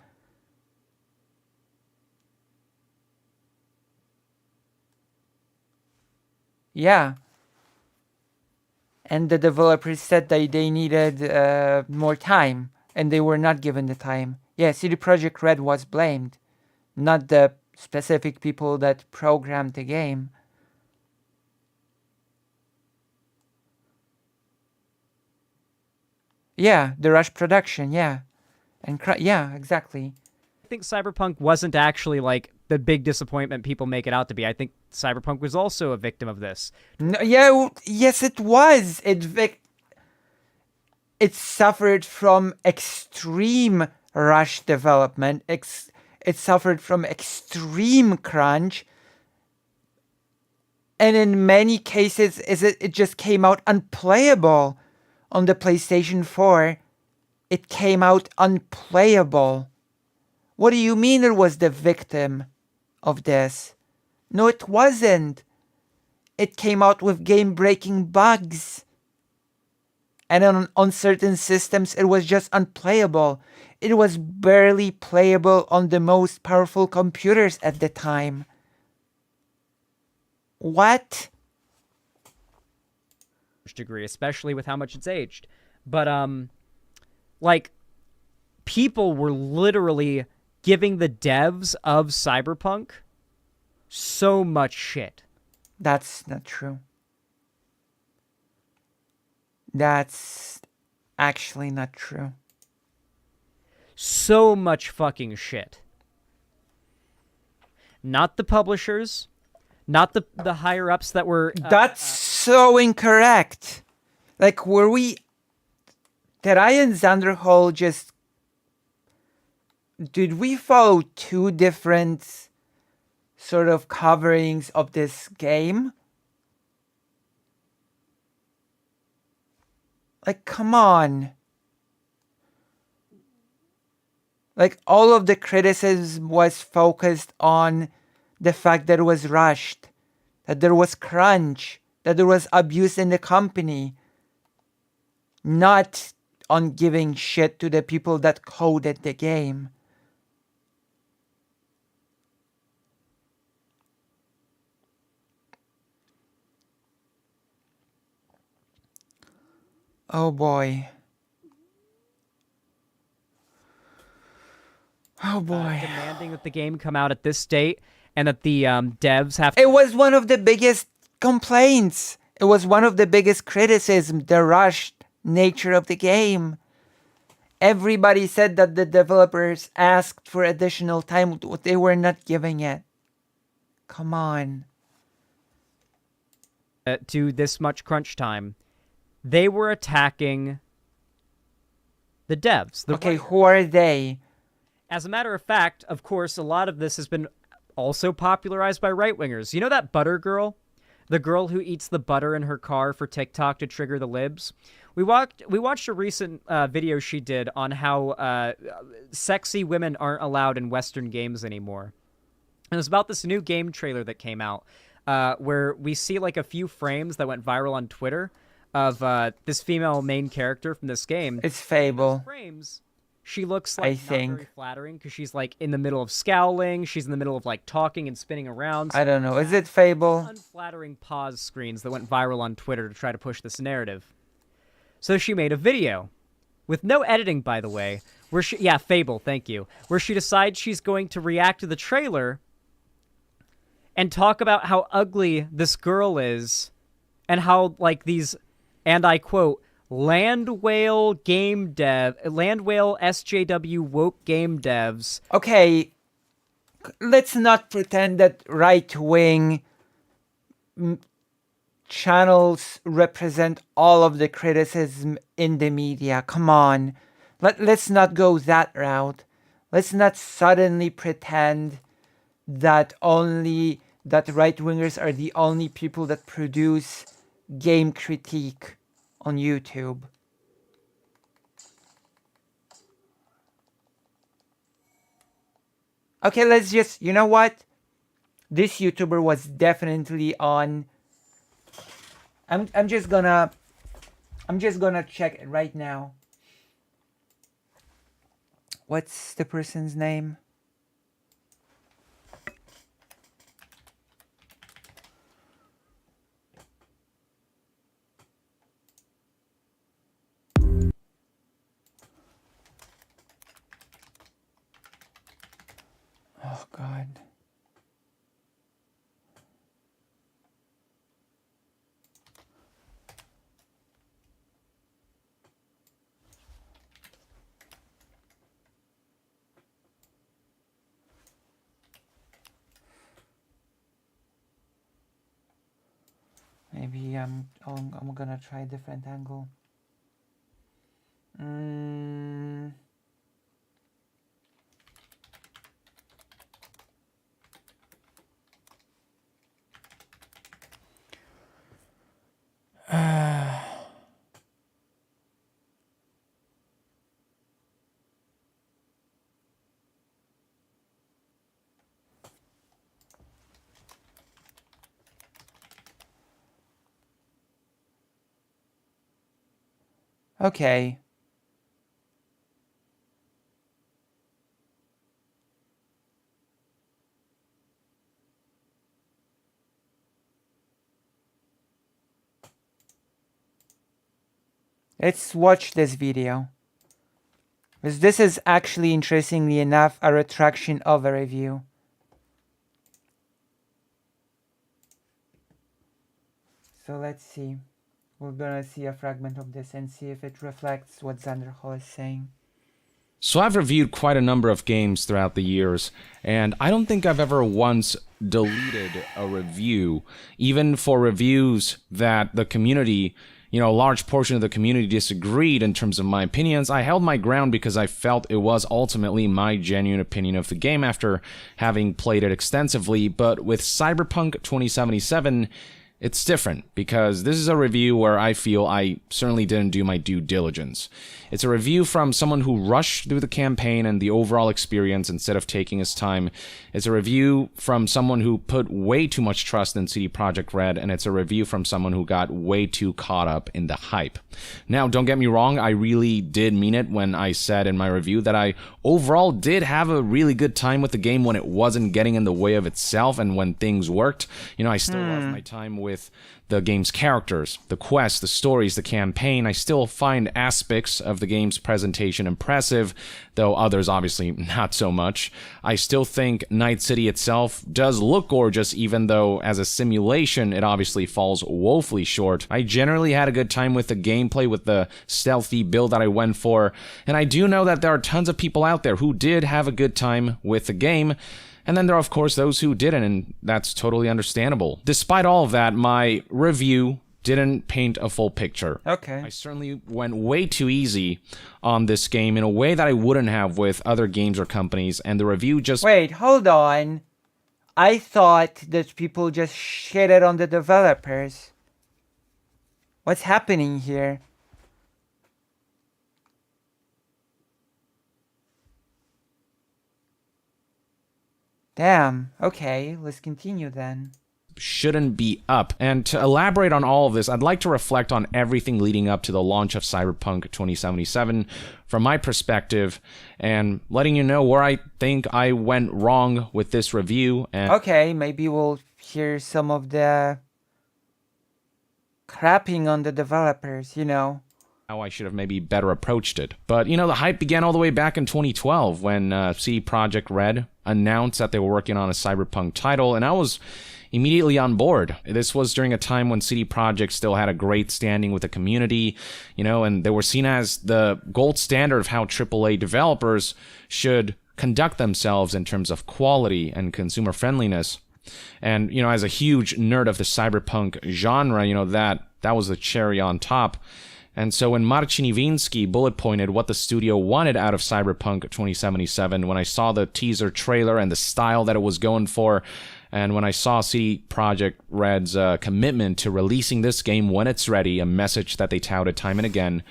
Yeah. And the developers said that they needed more time, and they were not given the time. Yeah, CD Projekt Red was blamed, not the specific people that programmed the game. Yeah, the rush production, yeah. And yeah, exactly. I think Cyberpunk wasn't actually like the big disappointment people make it out to be. I think Cyberpunk was also a victim of this. No, yeah, yes, it was. It suffered from extreme rush development. It suffered from extreme crunch. And in many cases, it just came out unplayable on the PlayStation 4. It came out unplayable. What do you mean it was the victim of this? No, it wasn't. It came out with game-breaking bugs. And on certain systems, it was just unplayable. It was barely playable on the most powerful computers at the time. What? Degree, especially with how much it's aged. But, like, people were literally giving the devs of Cyberpunk so much shit. That's not true. That's actually not true. So much fucking shit. Not the publishers, not the higher-ups that were... That's so incorrect. Like, were we... Did I and Xanderhal just... Did we follow two different sort of coverings of this game? Like, come on. Like, all of the criticism was focused on the fact that it was rushed, that there was crunch, that there was abuse in the company, not on giving shit to the people that coded the game. Oh boy. Oh boy. Demanding that the game come out at this date and that the devs have to... It was one of the biggest complaints. It was one of the biggest criticisms, the rushed nature of the game. Everybody said that the developers asked for additional time. They were not giving it. Come on. To this much crunch time. They were attacking the devs. Okay, who are they? As a matter of fact, of course, a lot of this has been also popularized by right-wingers. You know that butter girl? The girl who eats the butter in her car for TikTok to trigger the libs? We watched a recent video she did on how sexy women aren't allowed in Western games anymore. And it was about this new game trailer that came out where we see like a few frames that went viral on Twitter of this female main character from this game. It's Fable. Those frames, she looks like not very flattering because she's like in the middle of scowling. She's in the middle of like talking and spinning around. I don't know. Is it Fable? Unflattering pause screens that went viral on Twitter to try to push this narrative. So she made a video with no editing, by the way, where Fable, thank you, where she decides she's going to react to the trailer and talk about how ugly this girl is and how, like, these, and I quote, land whale SJW woke game devs. Okay, let's not pretend that right-wing channels represent all of the criticism in the media. Come on. Let's not go that route. Let's not suddenly pretend that right-wingers are the only people that produce game critique on YouTube. Okay, let's just, you know what? This YouTuber was definitely on. I'm just gonna check it right now. What's the person's name? Oh God. Maybe I'm gonna try a different angle. Okay. Let's watch this video. Because this is actually, interestingly enough, a retraction of a review. So let's see. We're gonna see a fragment of this and see if it reflects what Xanderhal is saying. So I've reviewed quite a number of games throughout the years, and I don't think I've ever once deleted a review, even for reviews that the community, a large portion of the community disagreed in terms of my opinions. I held my ground because I felt it was ultimately my genuine opinion of the game after having played it extensively. But with Cyberpunk 2077, it's different because this is a review where I feel I certainly didn't do my due diligence. It's a review from someone who rushed through the campaign and the overall experience instead of taking his time. It's a review from someone who put way too much trust in CD Projekt Red, and it's a review from someone who got way too caught up in the hype. Now, don't get me wrong, I really did mean it when I said in my review that I overall did have a really good time with the game when it wasn't getting in the way of itself and when things worked. I still love my time with the game's characters, the quests, the stories, the campaign. I still find aspects of the game's presentation impressive, though others obviously not so much. I still think Night City itself does look gorgeous, even though as a simulation it obviously falls woefully short. I generally had a good time with the gameplay, with the stealthy build that I went for, and I do know that there are tons of people out there who did have a good time with the game. And then there are, of course, those who didn't, and that's totally understandable. Despite all of that, my review didn't paint a full picture. Okay. I certainly went way too easy on this game in a way that I wouldn't have with other games or companies, and the review just... Wait, hold on. I thought that people just shitted on the developers. What's happening here? Damn. Okay, let's continue then. Shouldn't be up. And to elaborate on all of this, I'd like to reflect on everything leading up to the launch of Cyberpunk 2077 from my perspective, and letting you know where I think I went wrong with this review. And okay, maybe we'll hear some of the crapping on the developers, how I should have maybe better approached it. But, the hype began all the way back in 2012 when CD Projekt Red announced that they were working on a Cyberpunk title, and I was immediately on board. This was during a time when CD Projekt still had a great standing with the community, and they were seen as the gold standard of how AAA developers should conduct themselves in terms of quality and consumer friendliness. And, as a huge nerd of the cyberpunk genre, that was the cherry on top. And so when Marcin Iwiński bullet pointed what the studio wanted out of Cyberpunk 2077, when I saw the teaser trailer and the style that it was going for, and when I saw CD Projekt Red's commitment to releasing this game when it's ready, a message that they touted time and again,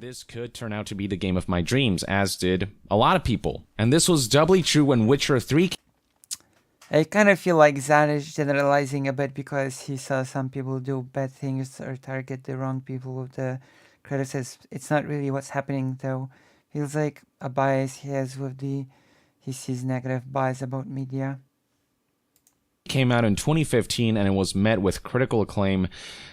this could turn out to be the game of my dreams, as did a lot of people. And this was doubly true when Witcher 3 I kind of feel like Zan is generalizing a bit because he saw some people do bad things or target the wrong people with the criticism. It's not really what's happening, though. Feels like a bias he has with he sees negative bias about media. Came out in 2015 and it was met with critical acclaim,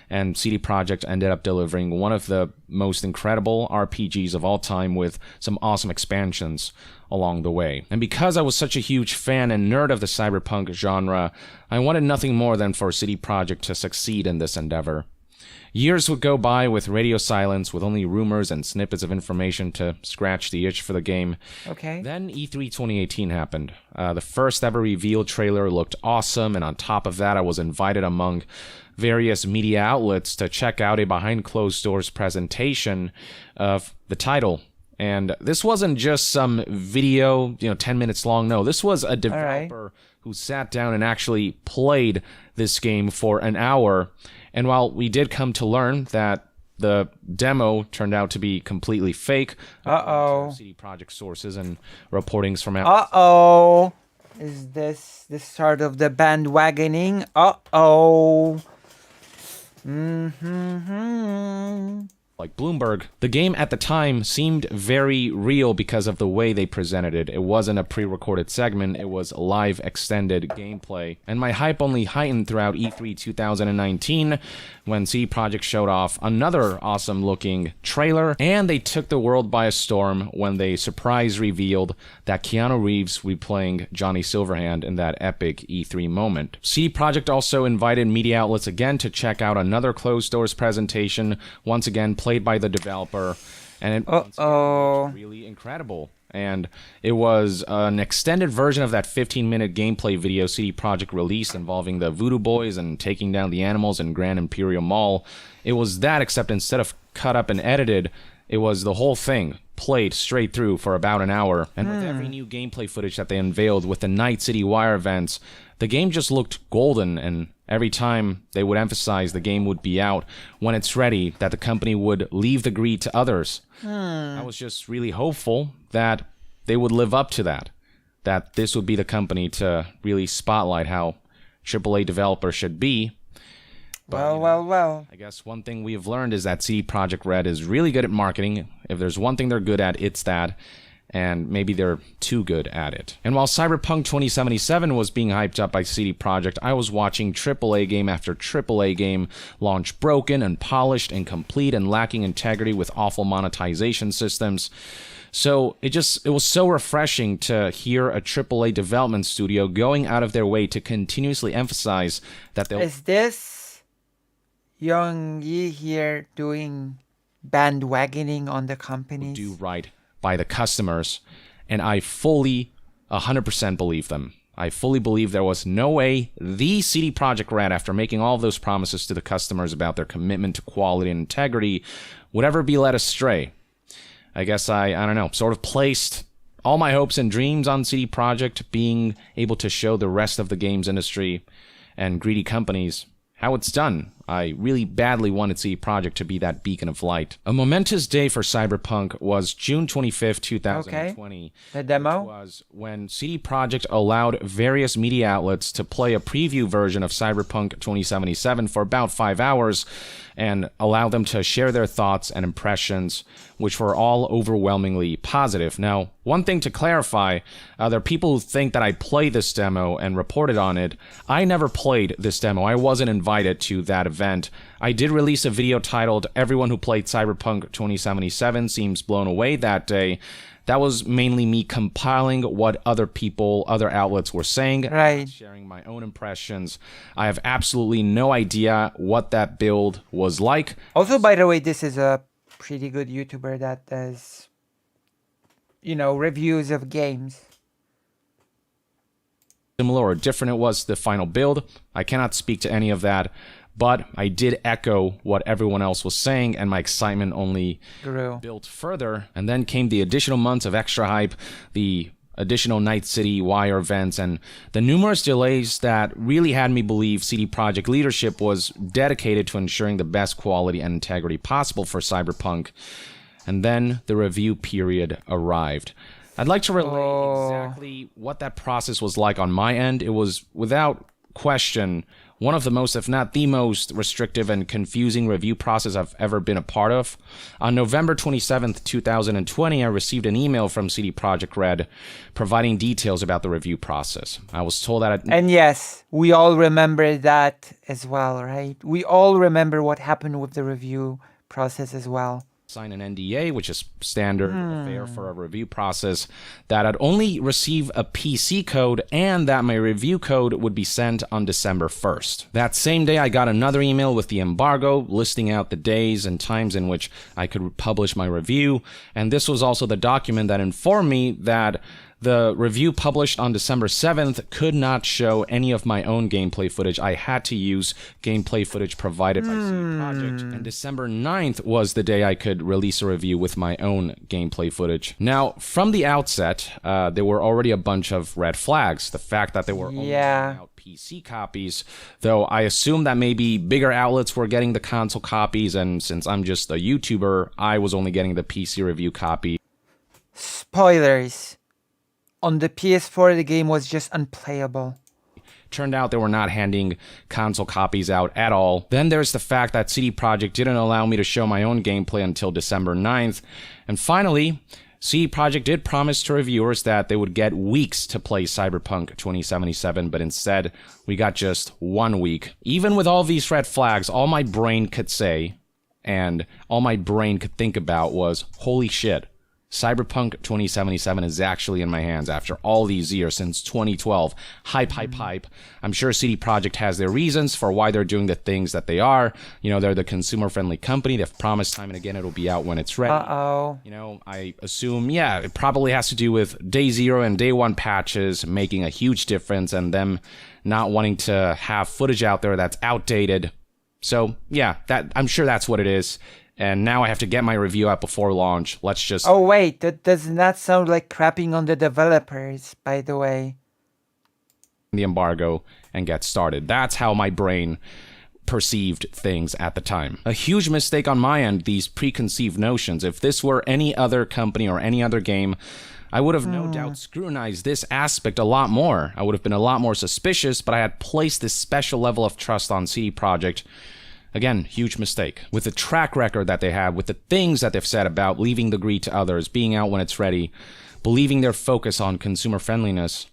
and CD Projekt ended up delivering one of the most incredible RPGs of all time with some awesome expansions along the way. And because I was such a huge fan and nerd of the cyberpunk genre, I wanted nothing more than for CD Projekt to succeed in this endeavor. Years would go by with radio silence, with only rumors and snippets of information to scratch the itch for the game. Okay. Then E3 2018 happened. The first ever reveal trailer looked awesome, and on top of that, I was invited among various media outlets to check out a behind closed doors presentation of the title. And this wasn't just some video, 10 minutes long. No, this was a developer who sat down and actually played this game for an hour. And while we did come to learn that the demo turned out to be completely fake, CD Projekt sources and reportings from outlets. Is this the start of the bandwagoning? Like Bloomberg, the game at the time seemed very real because of the way they presented it. It wasn't a pre-recorded segment, it was live extended gameplay. And my hype only heightened throughout E3 2019 when CD Projekt showed off another awesome looking trailer, and they took the world by a storm when they surprise revealed that Keanu Reeves would be playing Johnny Silverhand in that epic E3 moment. CD Projekt also invited media outlets again to check out another closed doors presentation, once again played by the developer, and it was really incredible. And it was an extended version of that 15-minute gameplay video CD Projekt released involving the Voodoo Boys and taking down the animals in Grand Imperial Mall. It was that, except instead of cut up and edited, it was the whole thing played straight through for about an hour. And with every new gameplay footage that they unveiled with the Night City Wire events, the game just looked golden, and every time they would emphasize the game would be out when it's ready, that the company would leave the greed to others. I was just really hopeful that they would live up to that this would be the company to really spotlight how AAA developers should be. But, well. I guess one thing we have learned is that CD Projekt Red is really good at marketing. If there's one thing they're good at, it's that. And maybe they're too good at it. And while Cyberpunk 2077 was being hyped up by CD Projekt, I was watching AAA game after AAA game launch broken, unpolished, incomplete, and lacking integrity with awful monetization systems. So it was so refreshing to hear a AAA development studio going out of their way to continuously emphasize that they'll... Is this Young Yi here doing bandwagoning on the companies? Do right by the customers, and I fully 100% believe them. I fully believe there was no way the CD Projekt Red, after making all of those promises to the customers about their commitment to quality and integrity, would ever be led astray. I guess I don't know, sort of placed all my hopes and dreams on CD Projekt being able to show the rest of the games industry and greedy companies how it's done. I really badly wanted CD Projekt to be that beacon of light. A momentous day for Cyberpunk was June 25th, 2020. The demo? Which was when CD Projekt allowed various media outlets to play a preview version of Cyberpunk 2077 for about 5 hours and allow them to share their thoughts and impressions, which were all overwhelmingly positive. Now, one thing to clarify, there are people who think that I played this demo and reported on it. I never played this demo. I wasn't invited to that event. event. I did release a video titled "Everyone Who Played Cyberpunk 2077 Seems Blown Away That Day." That was mainly me compiling what other outlets were saying, right, sharing my own impressions. I have absolutely no idea what that build was like. Also, by the way, this is a pretty good YouTuber that does, reviews of games. Similar or different it was the final build. I cannot speak to any of that, but I did echo what everyone else was saying, and my excitement only built further. And then came the additional months of extra hype, the additional Night City Wire events, and the numerous delays that really had me believe CD Projekt leadership was dedicated to ensuring the best quality and integrity possible for Cyberpunk. And then the review period arrived. I'd like to relay exactly what that process was like on my end. It was, without question, one of the most, if not the most, restrictive and confusing review process I've ever been a part of. On November 27th, 2020, I received an email from CD Projekt Red providing details about the review process. I was told that... And yes, we all remember that as well, right? We all remember what happened with the review process as well. Sign an NDA, which is standard affair for a review process, that I'd only receive a PC code and that my review code would be sent on December 1st. That same day, I got another email with the embargo listing out the days and times in which I could publish my review, and this was also the document that informed me that the review published on December 7th could not show any of my own gameplay footage. I had to use gameplay footage provided by CD Projekt. And December 9th was the day I could release a review with my own gameplay footage. Now, from the outset, there were already a bunch of red flags. The fact that they were only sending out PC copies, though I assume that maybe bigger outlets were getting the console copies, and since I'm just a YouTuber, I was only getting the PC review copy. Spoilers. On the PS4, the game was just unplayable. Turned out they were not handing console copies out at all. Then there's the fact that CD Projekt didn't allow me to show my own gameplay until December 9th. And finally, CD Projekt did promise to reviewers that they would get weeks to play Cyberpunk 2077, but instead, we got just 1 week. Even with all these red flags, all my brain could say, and all my brain could think about was, holy shit. Cyberpunk 2077 is actually in my hands after all these years, since 2012. Hype. I'm sure CD Projekt has their reasons for why they're doing the things that they are. They're the consumer-friendly company. They've promised time and again it'll be out when it's ready. I assume, it probably has to do with Day 0 and Day 1 patches making a huge difference and them not wanting to have footage out there that's outdated. So, I'm sure that's what it is. And now I have to get my review out before launch. Let's just... Oh, wait. That does not sound like crapping on the developers, by the way. The embargo and get started. That's how my brain perceived things at the time. A huge mistake on my end, these preconceived notions. If this were any other company or any other game, I would have no doubt scrutinized this aspect a lot more. I would have been a lot more suspicious, but I had placed this special level of trust on CD Projekt. Again, huge mistake. With the track record that they have, with the things that they've said about leaving the greed to others, being out when it's ready, believing their focus on consumer friendliness,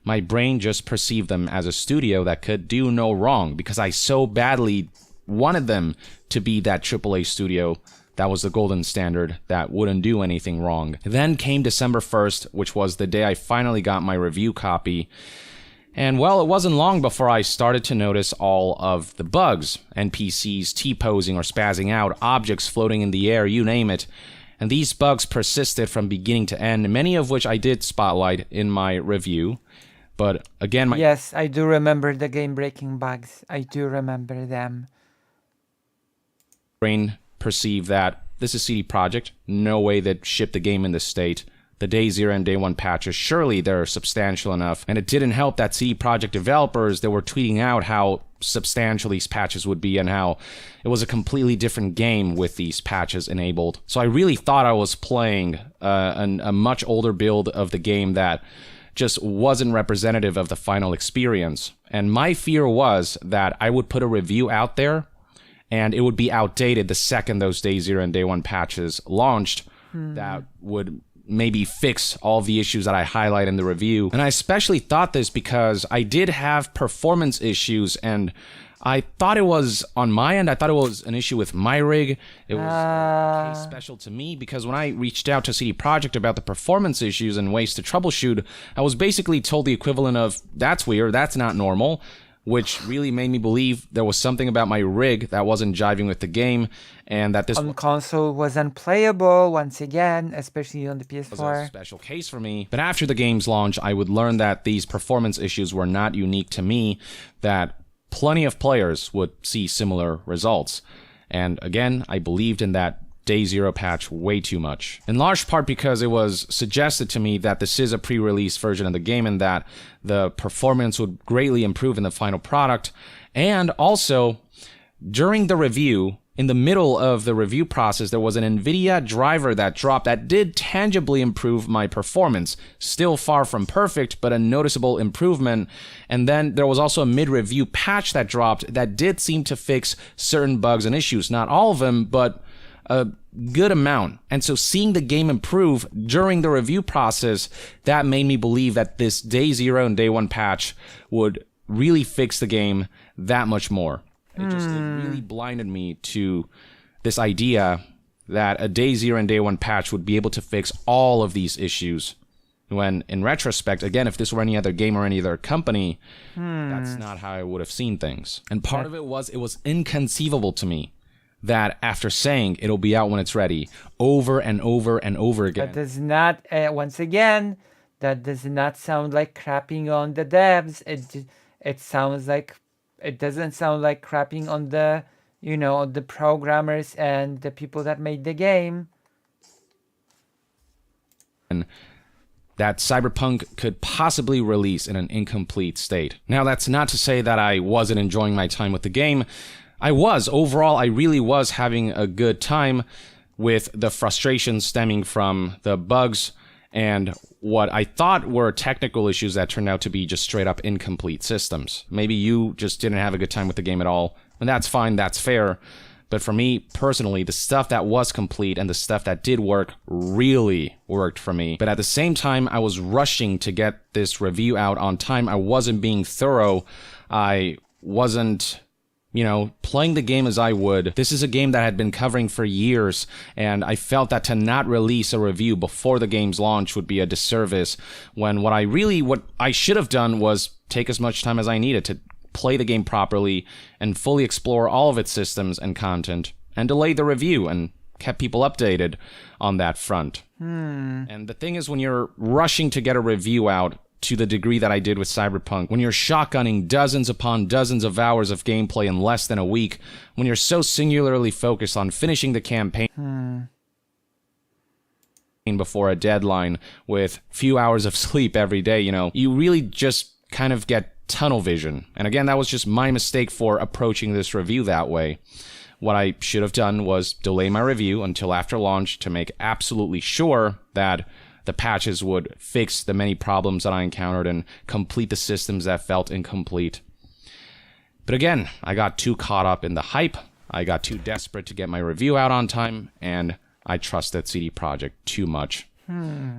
my brain just perceived them as a studio that could do no wrong because I so badly wanted them to be that AAA studio that was the golden standard that wouldn't do anything wrong. Then came December 1st, which was the day I finally got my review copy. And well, it wasn't long before I started to notice all of the bugs. NPCs T-posing or spazzing out, objects floating in the air, you name it. And these bugs persisted from beginning to end, many of which I did spotlight in my review. But again, Yes, I do remember the game-breaking bugs. I do remember them. Brain perceived that this is CD Projekt. No way they'd ship the game in this state. The Day 0 and Day 1 patches, surely they're substantial enough. And it didn't help that CD Projekt developers, they were tweeting out how substantial these patches would be and how it was a completely different game with these patches enabled. So I really thought I was playing a much older build of the game that just wasn't representative of the final experience. And my fear was that I would put a review out there and it would be outdated the second those Day 0 and Day 1 patches launched. That would maybe fix all the issues that I highlight in the review. And I especially thought this because I did have performance issues, and I thought it was on my end. I thought it was an issue with my rig. It was a case special to me because when I reached out to CD Projekt about the performance issues and ways to troubleshoot, I was basically told the equivalent of, that's weird, that's not normal, which really made me believe there was something about my rig that wasn't jiving with the game, and that this on console was unplayable once again, especially on the PS4. Was a special case for me. But after the game's launch, I would learn that these performance issues were not unique to me, that plenty of players would see similar results. And again, I believed in that Day Zero patch way too much. In large part because it was suggested to me that this is a pre-release version of the game and that the performance would greatly improve in the final product. And also, during the review, in the middle of the review process, there was an NVIDIA driver that dropped that did tangibly improve my performance. Still far from perfect, but a noticeable improvement. And then there was also a mid-review patch that dropped that did seem to fix certain bugs and issues. Not all of them, but a good amount. And so seeing the game improve during the review process, that made me believe that this Day Zero and Day One patch would really fix the game that much more. It really blinded me to this idea that a Day Zero and Day One patch would be able to fix all of these issues. When in retrospect, again, if this were any other game or any other company, that's not how I would have seen things. And part of it was inconceivable to me that after saying it'll be out when it's ready over and over and over again. That does not, once again, that does not sound like crapping on the devs. It sounds like, it doesn't sound like crapping on the, the programmers and the people that made the game. And that Cyberpunk could possibly release in an incomplete state. Now, that's not to say that I wasn't enjoying my time with the game. I was. Overall, I really was having a good time with the frustrations stemming from the bugs and what I thought were technical issues that turned out to be just straight up incomplete systems. Maybe you just didn't have a good time with the game at all, and that's fine, that's fair. But for me, personally, the stuff that was complete and the stuff that did work really worked for me. But at the same time, I was rushing to get this review out on time. I wasn't being thorough. I wasn't playing the game as I would. This is a game that I had been covering for years, and I felt that to not release a review before the game's launch would be a disservice, when what I should have done was take as much time as I needed to play the game properly and fully explore all of its systems and content, and delay the review and kept people updated on that front. And the thing is, when you're rushing to get a review out, to the degree that I did with Cyberpunk, when you're shotgunning dozens upon dozens of hours of gameplay in less than a week, when you're so singularly focused on finishing the campaign before a deadline with few hours of sleep every day, you really just kind of get tunnel vision. And again, that was just my mistake for approaching this review that way. What I should have done was delay my review until after launch to make absolutely sure that the patches would fix the many problems that I encountered and complete the systems that felt incomplete. But again, I got too caught up in the hype, I got too desperate to get my review out on time, and I trusted CD Projekt too much.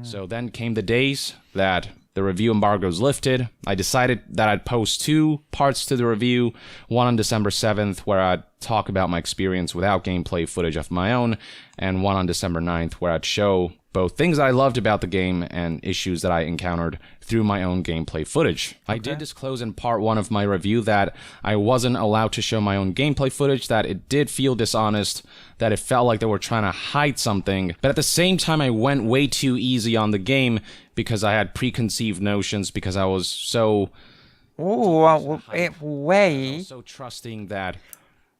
So then came the days that the review embargo was lifted. I decided that I'd post 2 parts to the review, one on December 7th, where I'd talk about my experience without gameplay footage of my own, and one on December 9th, where I'd show both things I loved about the game and issues that I encountered through my own gameplay footage. Okay. I did disclose in part 1 of my review that I wasn't allowed to show my own gameplay footage, that it did feel dishonest, that it felt like they were trying to hide something, but at the same time I went way too easy on the game because I had preconceived notions, because I was so... so trusting that,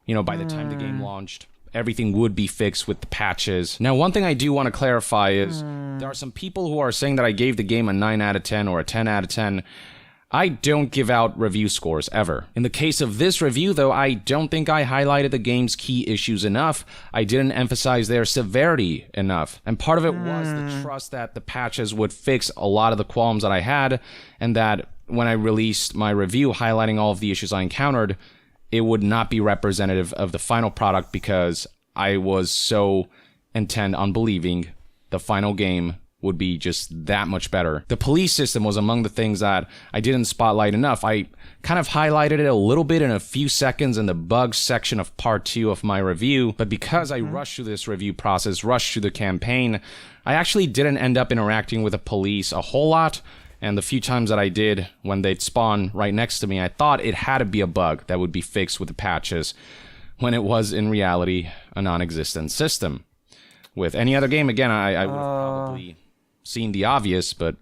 by the time the game launched, everything would be fixed with the patches. Now, one thing I do want to clarify is there are some people who are saying that I gave the game a 9 out of 10 or a 10 out of 10. I don't give out review scores, ever. In the case of this review, though, I don't think I highlighted the game's key issues enough. I didn't emphasize their severity enough. And part of it was the trust that the patches would fix a lot of the qualms that I had, and that when I released my review highlighting all of the issues I encountered, it would not be representative of the final product, because I was so intent on believing the final game would be just that much better. The police system was among the things that I didn't spotlight enough. I kind of highlighted it a little bit in a few seconds in the bugs section of part 2 of my review, but because I rushed through this review process, rushed through the campaign, I actually didn't end up interacting with the police a whole lot, and the few times that I did, when they'd spawn right next to me, I thought it had to be a bug that would be fixed with the patches, when it was in reality a non-existent system. With any other game, again, I would have probably seen the obvious, but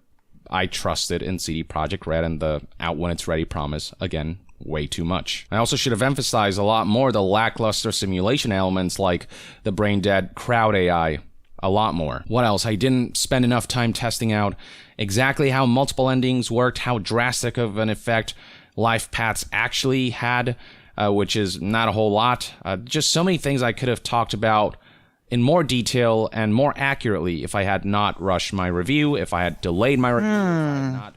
I trusted in CD Projekt Red and the out when it's ready promise, again, way too much. I also should have emphasized a lot more the lackluster simulation elements like the brain-dead crowd AI, a lot more. What else? I didn't spend enough time testing out exactly how multiple endings worked, how drastic of an effect life paths actually had, which is not a whole lot. Just so many things I could have talked about in more detail and more accurately if I had not rushed my review, if I had delayed my review, if I had not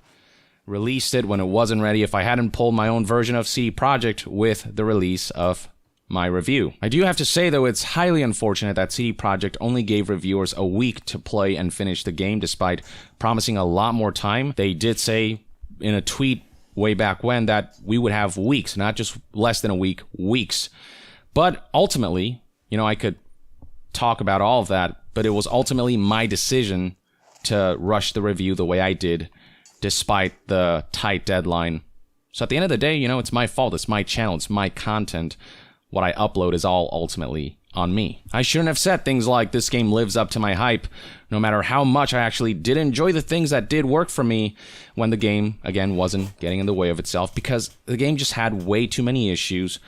released it when it wasn't ready, if I hadn't pulled my own version of CD Projekt with the release of my review. I do have to say, though, it's highly unfortunate that CD Projekt only gave reviewers a week to play and finish the game, despite promising a lot more time. They did say in a tweet way back when that we would have weeks, not just less than a week, weeks. But ultimately, I could talk about all of that, but it was ultimately my decision to rush the review the way I did, despite the tight deadline. So at the end of the day, it's my fault, it's my channel, it's my content. What I upload is all ultimately on me. I shouldn't have said things like this game lives up to my hype, no matter how much I actually did enjoy the things that did work for me when the game, again, wasn't getting in the way of itself, because the game just had way too many issues.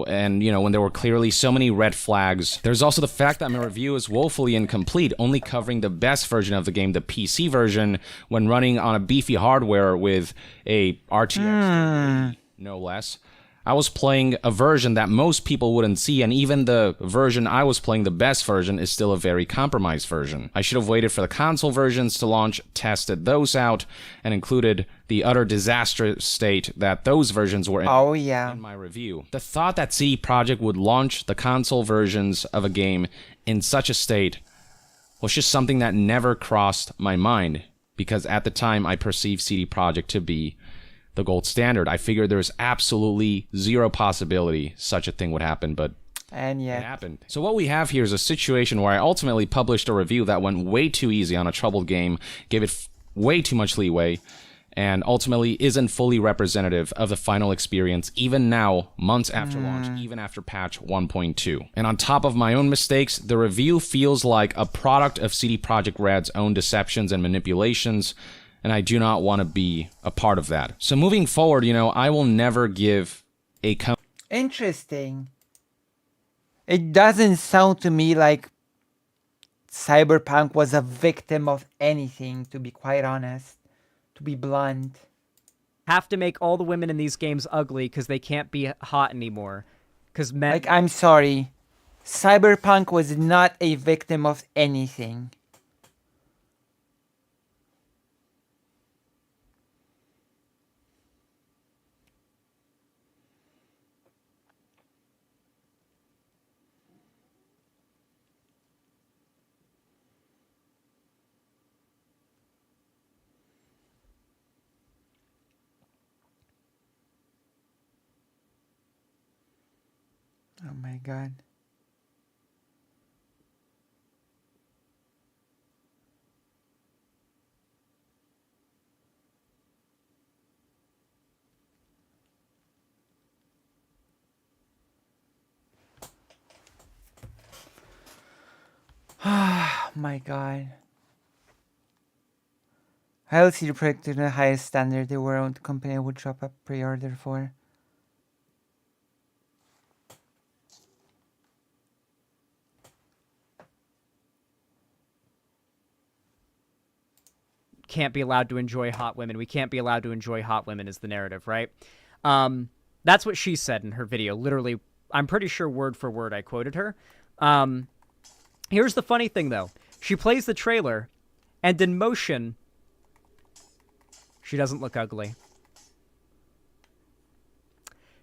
And, when there were clearly so many red flags. There's also the fact that my review is woefully incomplete, only covering the best version of the game, the PC version, when running on a beefy hardware with a RTX 3080, no less. I was playing a version that most people wouldn't see, and even the version I was playing, the best version, is still a very compromised version. I should have waited for the console versions to launch, tested those out, and included the utter disastrous state that those versions were in, in my review. The thought that CD Projekt would launch the console versions of a game in such a state was just something that never crossed my mind, because at the time I perceived CD Projekt to be the gold standard. I figured there's absolutely zero possibility such a thing would happen, but it happened. So what we have here is a situation where I ultimately published a review that went way too easy on a troubled game, gave it way too much leeway, and ultimately isn't fully representative of the final experience, even now, months after launch, even after patch 1.2. And on top of my own mistakes, the review feels like a product of CD Projekt Red's own deceptions and manipulations, and I do not want to be a part of that. So moving forward, I will never give a... Interesting. It doesn't sound to me like Cyberpunk was a victim of anything, to be quite honest. To be blunt. Have to make all the women in these games ugly because they can't be hot anymore. Because men... I'm sorry. Cyberpunk was not a victim of anything. Oh my god. Oh my god. I'll see the project to the highest standard the world company would drop a pre-order for. Can't be allowed to enjoy hot women. We can't be allowed to enjoy hot women is the narrative, right? That's what she said in her video. Literally, I'm pretty sure word for word I quoted her. Here's the funny thing, though. She plays the trailer, and in motion, she doesn't look ugly.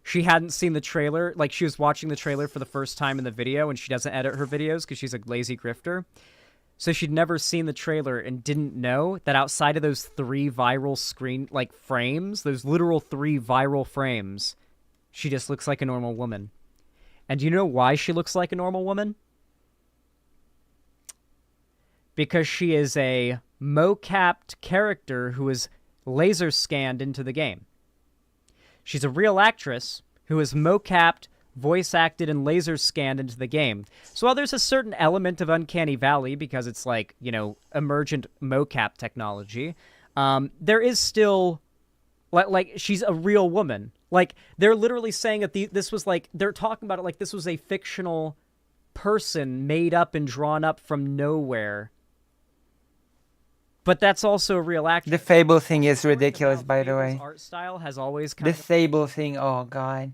She hadn't seen the trailer. Like, she was watching the trailer for the first time in the video, and she doesn't edit her videos because she's a lazy grifter. So she'd never seen the trailer and didn't know that outside of those 3 viral frames, those literal 3 viral frames, she just looks like a normal woman. And do you know why she looks like a normal woman? Because she is a mocapped character who is laser scanned into the game. She's a real actress who is mocapped, voice acted, and laser scanned into the game. So while there's a certain element of Uncanny Valley because it's like, emergent mocap technology, there is still like she's a real woman. Like they're literally saying that this was like they're talking about it like this was a fictional person made up and drawn up from nowhere. But that's also a real actor. The Fable thing is ridiculous, by the way. Art style has always the Fable thing, oh god.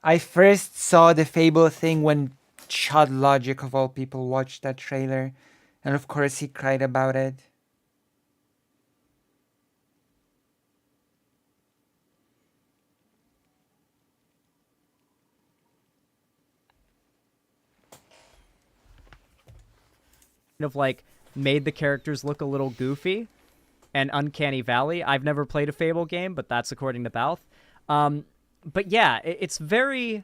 I first saw the Fable thing when Chud Logic, of all people, watched that trailer. And of course he cried about it. Of like made the characters look a little goofy and Uncanny Valley. I've never played a Fable game, but that's according to Balth. But yeah, it's very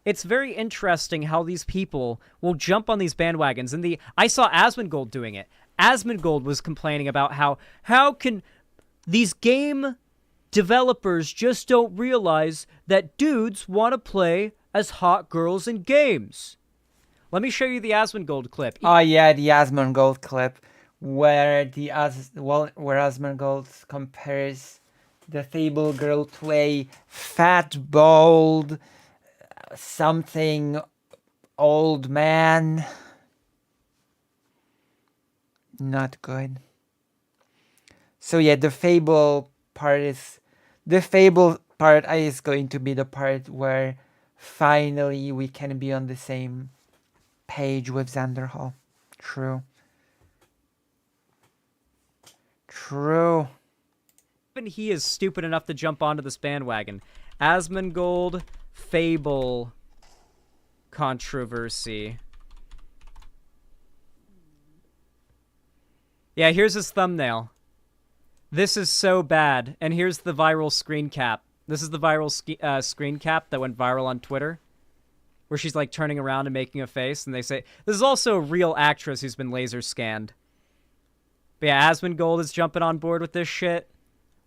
interesting how these people will jump on these bandwagons. And I saw Asmongold doing it. Asmongold was complaining about how can these game developers just don't realize that dudes want to play as hot girls in games. Let me show you the Asmongold clip. Oh yeah, the Asmongold clip where Asmongold compares the Fable girl to a fat, bald, something old man. Not good. So yeah, the Fable part is going to be the part where finally we can be on the same page with Xanderhal. True. Even he is stupid enough to jump onto this bandwagon. Asmongold Fable controversy. Yeah, here's his thumbnail. This is so bad. And here's the viral screen cap. This is the viral screen cap that went viral on Twitter, where she's like turning around and making a face, and they say this is also a real actress who's been laser scanned. But yeah, Asmongold is jumping on board with this shit.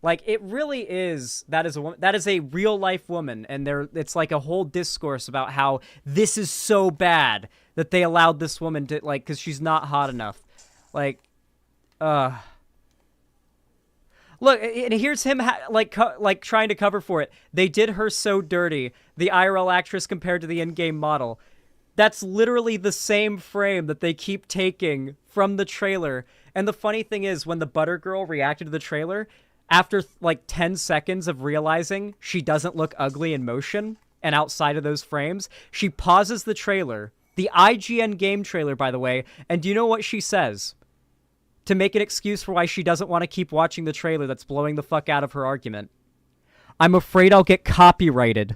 Like, it really is. That is a real life woman, and it's like a whole discourse about how this is so bad that they allowed this woman to, like, because she's not hot enough. Like, look, and here's him trying to cover for it. They did her so dirty. The IRL actress compared to the in-game model. That's literally the same frame that they keep taking from the trailer. And the funny thing is, when the Butter Girl reacted to the trailer, after like 10 seconds of realizing she doesn't look ugly in motion and outside of those frames, she pauses the trailer, the IGN game trailer, by the way, and do you know what she says? To make an excuse for why she doesn't want to keep watching the trailer that's blowing the fuck out of her argument. I'm afraid I'll get copyrighted.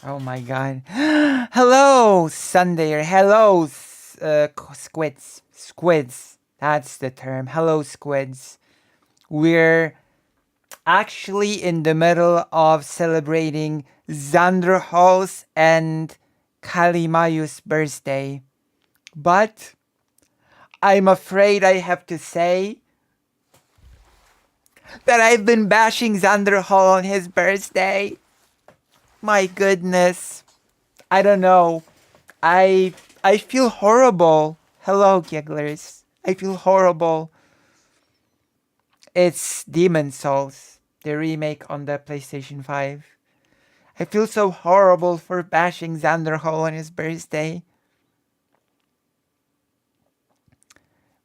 Oh my god. Hello, Sunday. Hello, squids. Squids. That's the term. Hello, squids. We're actually in the middle of celebrating Xanderhal's and Calimaius' birthday. But I'm afraid I have to say that I've been bashing Xanderhal on his birthday. My goodness. I don't know. I feel horrible. Hello, gigglers. I feel horrible. It's Demon's Souls, the remake on the PlayStation 5. I feel so horrible for bashing Xanderhal on his birthday.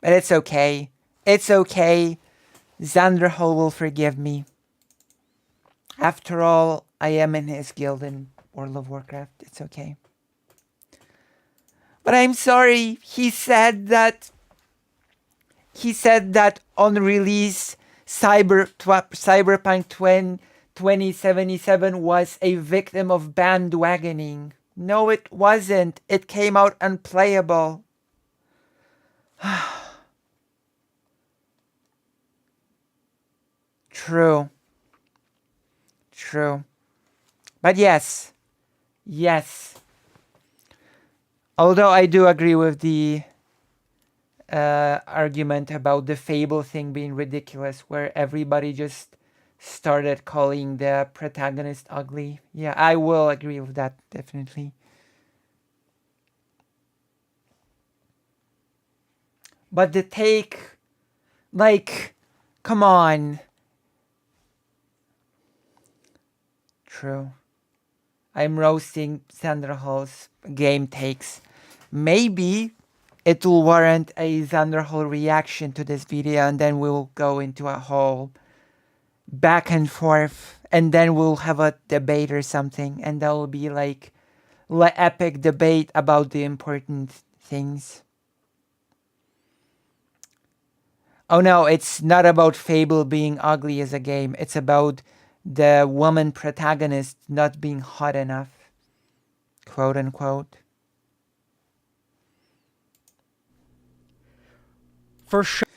But it's okay. It's okay. Xanderhal will forgive me. After all, I am in his guild in World of Warcraft. It's okay. But I'm sorry. He said that on release, Cyberpunk 2077 was a victim of bandwagoning. No, it wasn't. It came out unplayable. True. True. But yes. Yes. Although I do agree with the argument about the Fable thing being ridiculous, where everybody just started calling the protagonist ugly. Yeah, I will agree with that, definitely. But the take, like, come on. True. I'm roasting Xanderhal's game takes. Maybe it will warrant a Xanderhal reaction to this video, and then we'll go into a whole back and forth, and then we'll have a debate or something, and that will be like epic debate about the important things. Oh no, it's not about Fable being ugly as a game. It's about the woman protagonist not being hot enough. Quote unquote. For sure.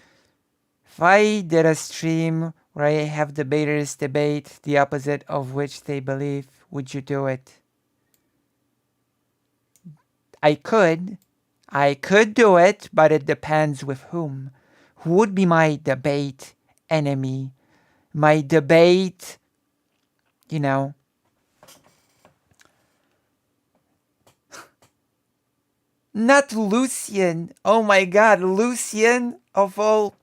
If I did a stream where I have debaters debate the opposite of which they believe, would you do it? I could. I could do it, but it depends with whom. Who would be my debate enemy? My debate, you know. Not Lucian. Oh my god, Lucian of all.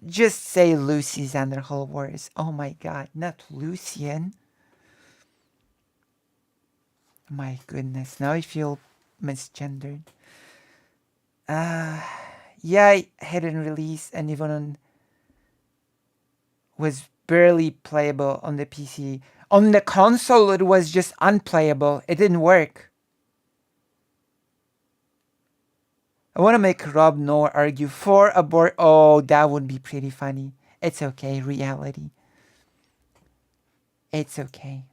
Just say Lucy Xanderhal Wars. Oh my god, not Lucian. My goodness, now I feel misgendered. Yeah, Hidden Release and even on was barely playable on the PC. On the console, it was just unplayable. It didn't work. I want to make Rob Noor argue for abort. Oh, that would be pretty funny. It's okay, reality. It's okay.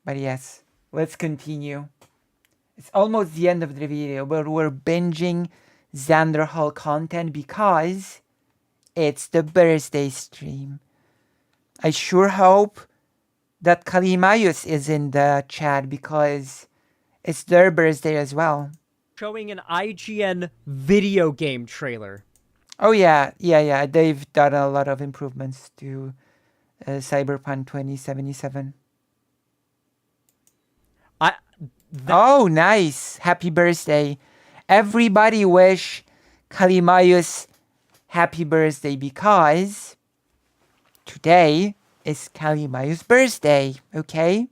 But yes, let's continue. It's almost the end of the video, but we're binging Xanderhal content because it's the birthday stream. I sure hope that Calimaius is in the chat because it's their birthday as well. Showing an IGN video game trailer. Oh yeah. They've done a lot of improvements to Cyberpunk 2077. Oh, nice. Happy birthday. Everybody wish Calimaius happy birthday because today is Calimaius' birthday, okay?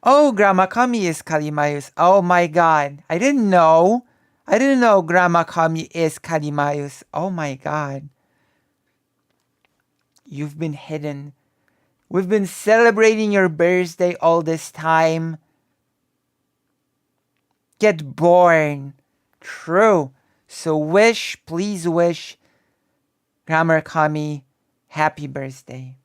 Oh, Grandma Kami is Calimaius. Oh my god. I didn't know Grandma Kami is Calimaius. Oh my god. You've been hidden. We've been celebrating your birthday all this time. Get born. True. So please wish Grandma Kami happy birthday.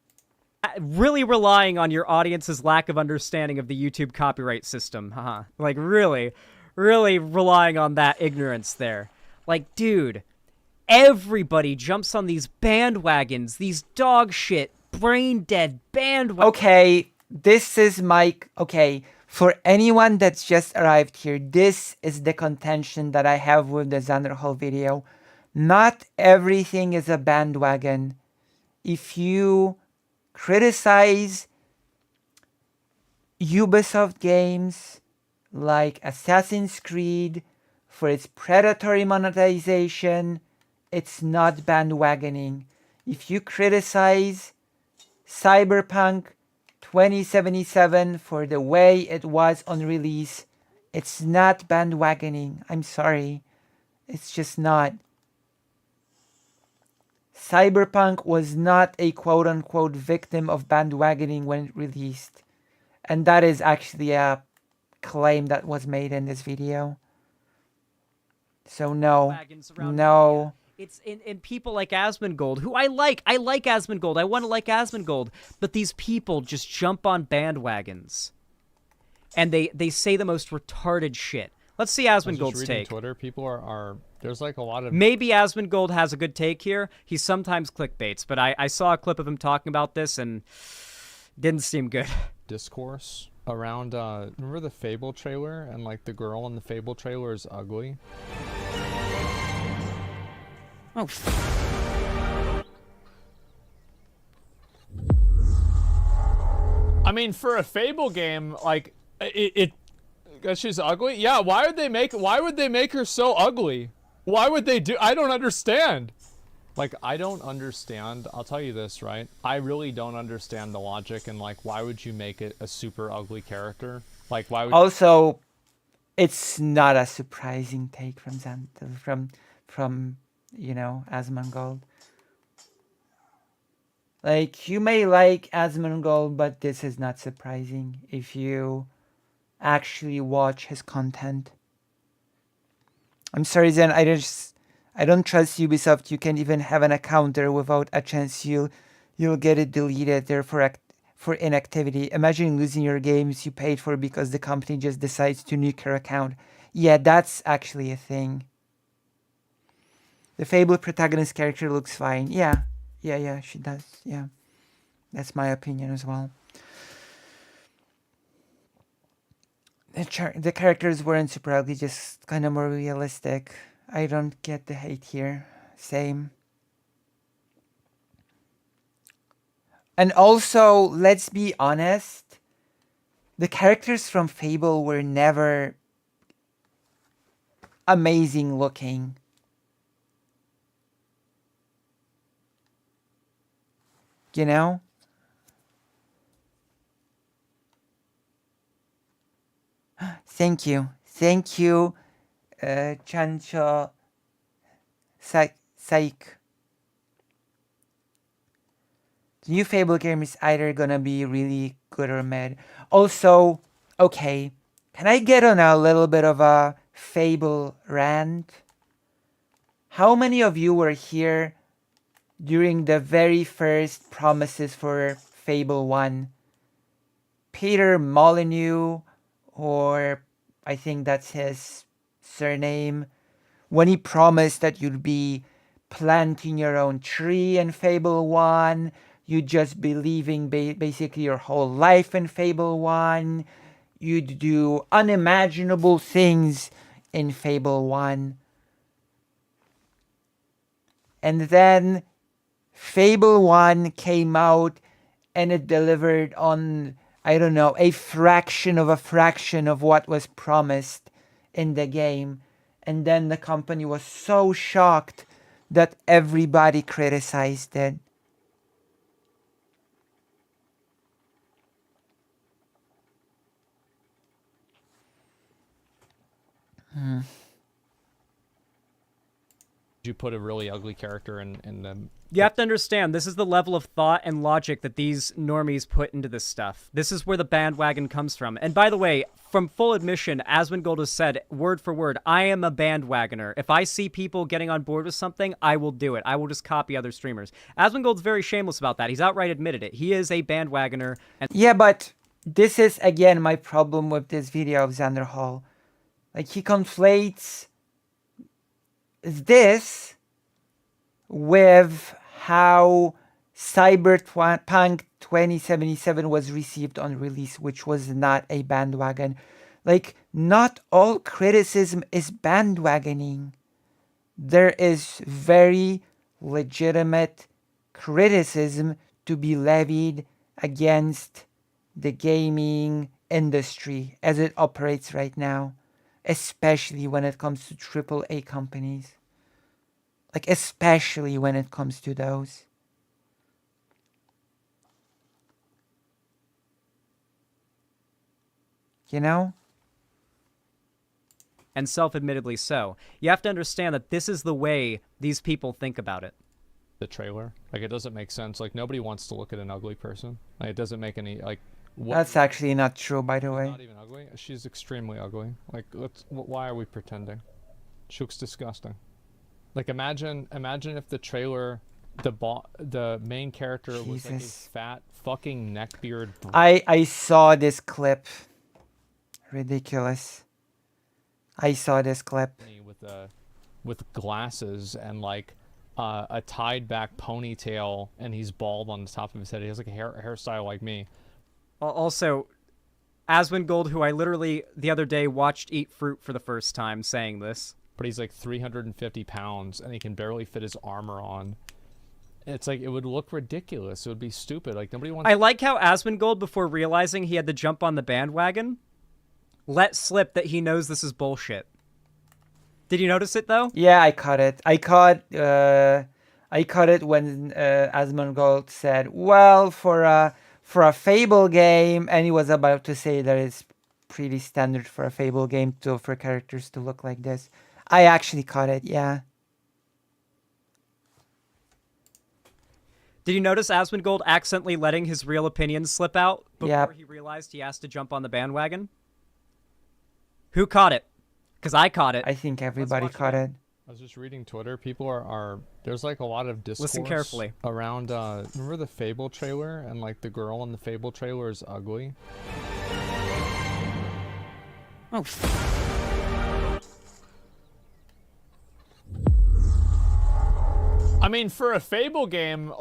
Really relying on your audience's lack of understanding of the YouTube copyright system. Haha. Like really relying on that ignorance there. Like, dude, everybody jumps on these bandwagons, these dog shit brain dead bandwagon. Okay, this is for anyone that's just arrived here, this is the contention that I have with the Xanderhal video. Not everything is a bandwagon. If you criticize Ubisoft games like Assassin's Creed for its predatory monetization, it's not bandwagoning. If you criticize Cyberpunk 2077 for the way it was on release, it's not bandwagoning. I'm sorry. It's just not. Cyberpunk was not a quote-unquote victim of bandwagoning when it released. And that is actually a claim that was made in this video. So no. It's in people like Asmongold, who I like. I like Asmongold. I want to like Asmongold. But these people just jump on bandwagons. And they say the most retarded shit. Let's see Asmongold's take. Twitter, people are there's like a lot of... Maybe Asmongold has a good take here. He sometimes clickbaits, but I saw a clip of him talking about this and didn't seem good. Discourse around, remember the Fable trailer? And like the girl in the Fable trailer is ugly. Oh. I mean, for a Fable game, like because she's ugly. Yeah, why would they make her so ugly? Why would they do? I don't understand. Like, I don't understand. I'll tell you this, right? I really don't understand the logic and like, why would you make it a super ugly character? Like, why would? Also, it's not a surprising take from you know, Asmongold. Like, you may like Asmongold, but this is not surprising if you actually watch his content. I'm sorry, Zen, I don't trust Ubisoft. You can't even have an account there without a chance you'll get it deleted there for inactivity. Imagine losing your games you paid for because the company just decides to nuke your account. Yeah, that's actually a thing. The Fable protagonist character looks fine. Yeah, she does. Yeah, that's my opinion as well. The characters weren't super ugly, just kind of more realistic. I don't get the hate here. Same. And also, let's be honest, the characters from Fable were never amazing looking. You know? Thank you, Chancho Saik. The new Fable game is either gonna be really good or mid. Also, okay, can I get on a little bit of a Fable rant? How many of you were here during the very first promises for Fable 1? Peter Molyneux, or I think that's his surname, when he promised that you'd be planting your own tree in Fable 1, you'd just be living basically your whole life in Fable 1, you'd do unimaginable things in Fable 1. And then Fable 1 came out and it delivered on, I don't know, a fraction of what was promised in the game. And then the company was so shocked that everybody criticized it. You put a really ugly character in the... You have to understand, this is the level of thought and logic that these normies put into this stuff. This is where the bandwagon comes from. And by the way, from full admission, Asmongold has said, word for word, I am a bandwagoner. If I see people getting on board with something, I will do it. I will just copy other streamers. Asmongold's very shameless about that. He's outright admitted it. He is a bandwagoner. And yeah, but this is, again, my problem with this video of Xanderhal. Like, he conflates this with how Cyberpunk 2077 was received on release, which was not a bandwagon. Like, not all criticism is bandwagoning. There is very legitimate criticism to be levied against the gaming industry as it operates right now, especially when it comes to AAA companies. Like, especially when it comes to those. You know? And self-admittedly so. You have to understand that this is the way these people think about it. The trailer. Like, it doesn't make sense. Like, nobody wants to look at an ugly person. Like, it doesn't make any, like... That's actually not true, by the way. Not even ugly? She's extremely ugly. Like, why are we pretending? She looks disgusting. Like imagine if the trailer, the main character was like a fat fucking neckbeard. I saw this clip. Ridiculous. I saw this clip. With glasses and like a tied back ponytail, and he's bald on the top of his head. He has like a hairstyle like me. Also, Asmongold, who I literally the other day watched eat fruit for the first time, saying this. But he's like 350 pounds, and he can barely fit his armor on. It's like, it would look ridiculous. It would be stupid. Like, nobody wants... I like how Asmongold, before realizing he had to jump on the bandwagon, let slip that he knows this is bullshit. Did you notice it, though? Yeah, I caught it. I caught it when Asmongold said, well, for a Fable game, and he was about to say that it's pretty standard for a Fable game for characters to look like this. I actually caught it, yeah. Did you notice Asmongold accidentally letting his real opinions slip out before he realized he has to jump on the bandwagon? Who caught it? Because I caught it. I think everybody caught it. I was just reading Twitter. People are there's like a lot of discourse. Listen carefully. Around, remember the Fable trailer? And like the girl in the Fable trailer is ugly. Oh. I mean, for a Fable game...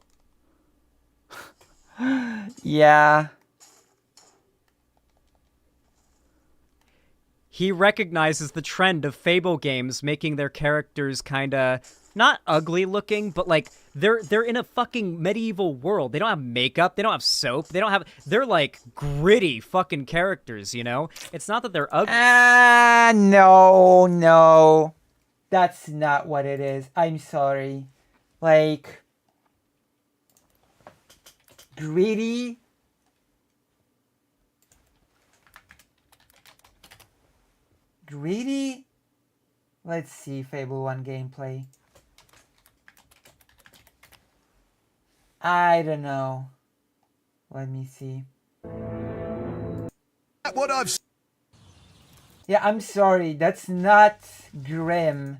Yeah. He recognizes the trend of Fable games making their characters kind of not ugly looking, but like they're in a fucking medieval world. They don't have makeup, they don't have soap, they're like gritty fucking characters, you know? It's not that they're ugly. No. That's not what it is. I'm sorry. Like, gritty. Greedy? Let's see Fable 1 gameplay. I don't know. Let me see. What I've... Yeah, I'm sorry. That's not grim.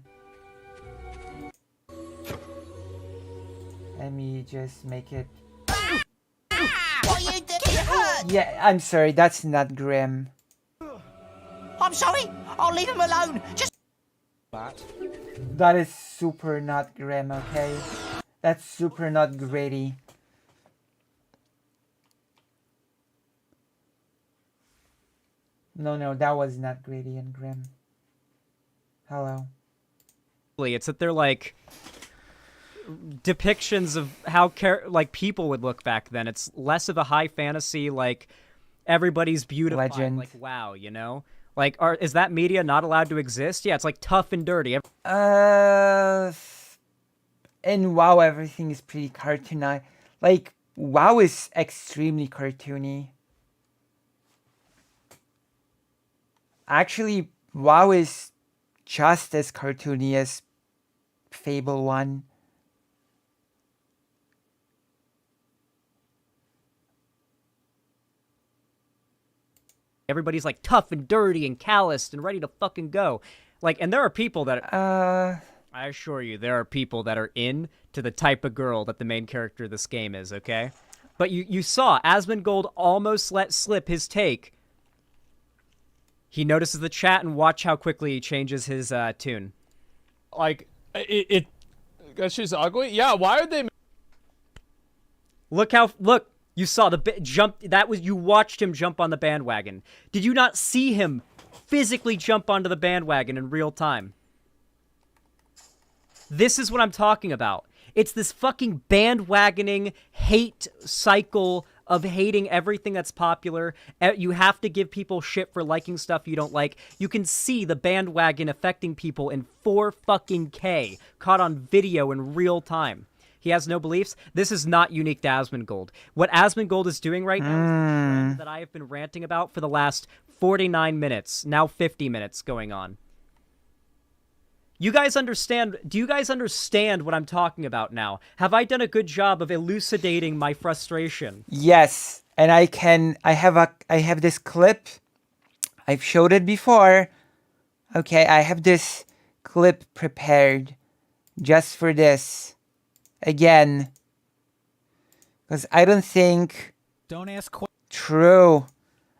Let me just make it... What are you doing? It hurt! Yeah, I'm sorry. That's not grim. I'm sorry. I'll leave him alone. Just... That is super not grim, okay? That's super not gritty. No, that was not gritty and grim. Hello. It's that they're like depictions of how like people would look back then. It's less of a high fantasy, like everybody's beautified, Legend. like wow, you know? Like, is that media not allowed to exist? Yeah, it's like tough and dirty. In WoW, everything is pretty cartoony. Like, WoW is extremely cartoony. Actually, WoW is just as cartoony as Fable 1. Everybody's like tough and dirty and calloused and ready to fucking go. Like, and there are people that... I assure you, there are people that are into the type of girl that the main character of this game is, okay? But you saw Asmongold almost let slip his take. He notices the chat and watch how quickly he changes his tune. Like, she's ugly? Yeah, why are they... Look, you saw the jump. You watched him jump on the bandwagon. Did you not see him physically jump onto the bandwagon in real time? This is what I'm talking about. It's this fucking bandwagoning hate cycle of hating everything that's popular. You have to give people shit for liking stuff you don't like. You can see the bandwagon affecting people in 4K, caught on video in real time. He has no beliefs. This is not unique to Asmongold. What Asmongold is doing right now is the trend that I have been ranting about for the last 49 minutes, now 50 minutes going on. You guys understand? Do you guys understand what I'm talking about now? Have I done a good job of elucidating my frustration? Yes, and I have this clip. I've showed it before. Okay, I have this clip prepared. just for this. Again. Because I don't think... Don't ask True.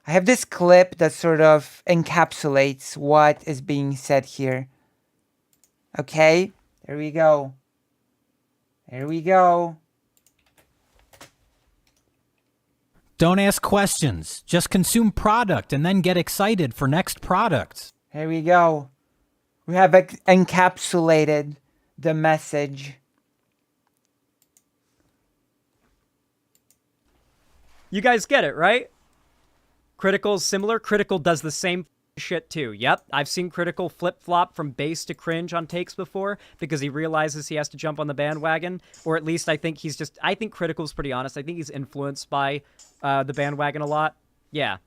I have this clip that sort of encapsulates what is being said here. Okay, there we go. There we go. Don't ask questions. Just consume product and then get excited for next products. Here we go. We have encapsulated the message. You guys get it, right? Critical's similar. Critical does the same shit too. Yep, I've seen Critical flip-flop from base to cringe on takes before because he realizes he has to jump on the bandwagon. Or at least I think Critical's pretty honest. I think he's influenced by the bandwagon a lot. Yeah.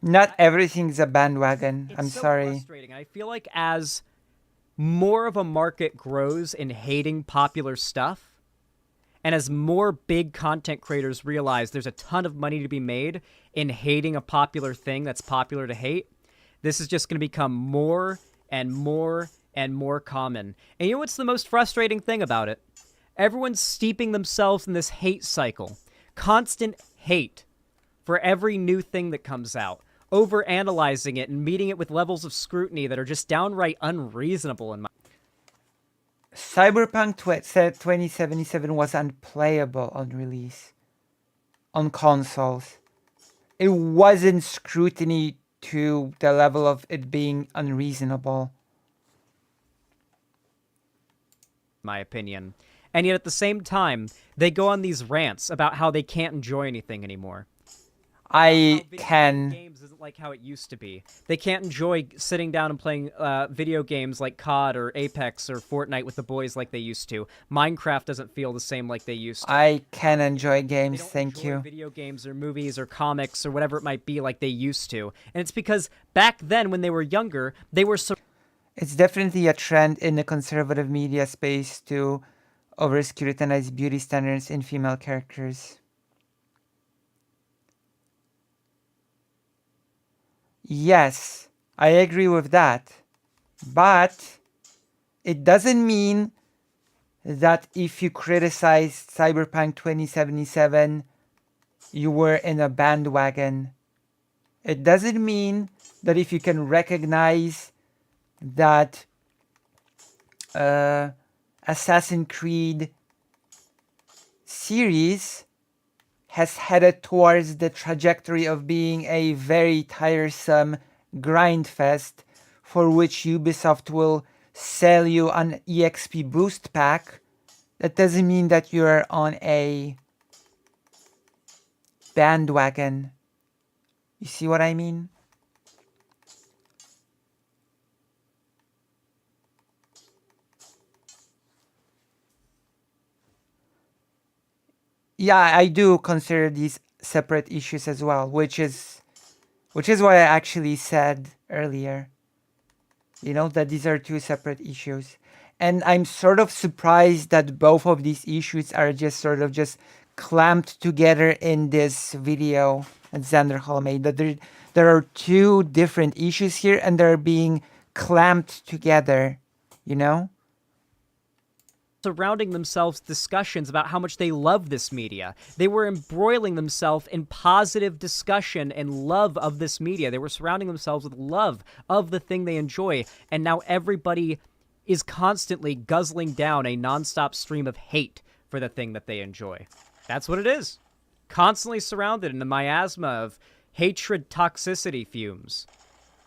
Not everything's a bandwagon. It's I'm so sorry. Frustrating. I feel like as more of a market grows in hating popular stuff, and as more big content creators realize there's a ton of money to be made in hating a popular thing that's popular to hate, this is just going to become more and more and more common. And you know what's the most frustrating thing about it? Everyone's steeping themselves in this hate cycle. Constant hate for every new thing that comes out. Over-analyzing it and meeting it with levels of scrutiny that are just downright unreasonable in my... Cyberpunk 2077 was unplayable on release. On consoles. It wasn't scrutiny to the level of it being unreasonable. My opinion. And yet at the same time, they go on these rants about how they can't enjoy anything anymore. I can. Games isn't like how it used to be. They can't enjoy sitting down and playing video games like COD or Apex or Fortnite with the boys like they used to. Minecraft doesn't feel the same like they used to. I can enjoy games, they don't thank enjoy you. Video games or movies or comics or whatever it might be like they used to. And it's because back then when they were younger, they were... It's definitely a trend in the conservative media space to over-scrutinize beauty standards in female characters. Yes, I agree with that. But it doesn't mean that if you criticize Cyberpunk 2077, you were in a bandwagon. It doesn't mean that if you can recognize that Assassin's Creed series has headed towards the trajectory of being a very tiresome grind fest for which Ubisoft will sell you an EXP boost pack. That doesn't mean that you're on a bandwagon. You see what I mean? Yeah, I do consider these separate issues as well, which is what I actually said earlier. You know, that these are two separate issues. And I'm sort of surprised that both of these issues are just sort of just clamped together in this video that Xanderhal made. That there are two different issues here and they're being clamped together, you know? Surrounding themselves discussions about how much they love this media. They were embroiling themselves in positive discussion and love of this media. They were surrounding themselves with love of the thing they enjoy. And now everybody is constantly guzzling down a nonstop stream of hate for the thing that they enjoy. That's what it is. Constantly surrounded in a miasma of hatred toxicity fumes.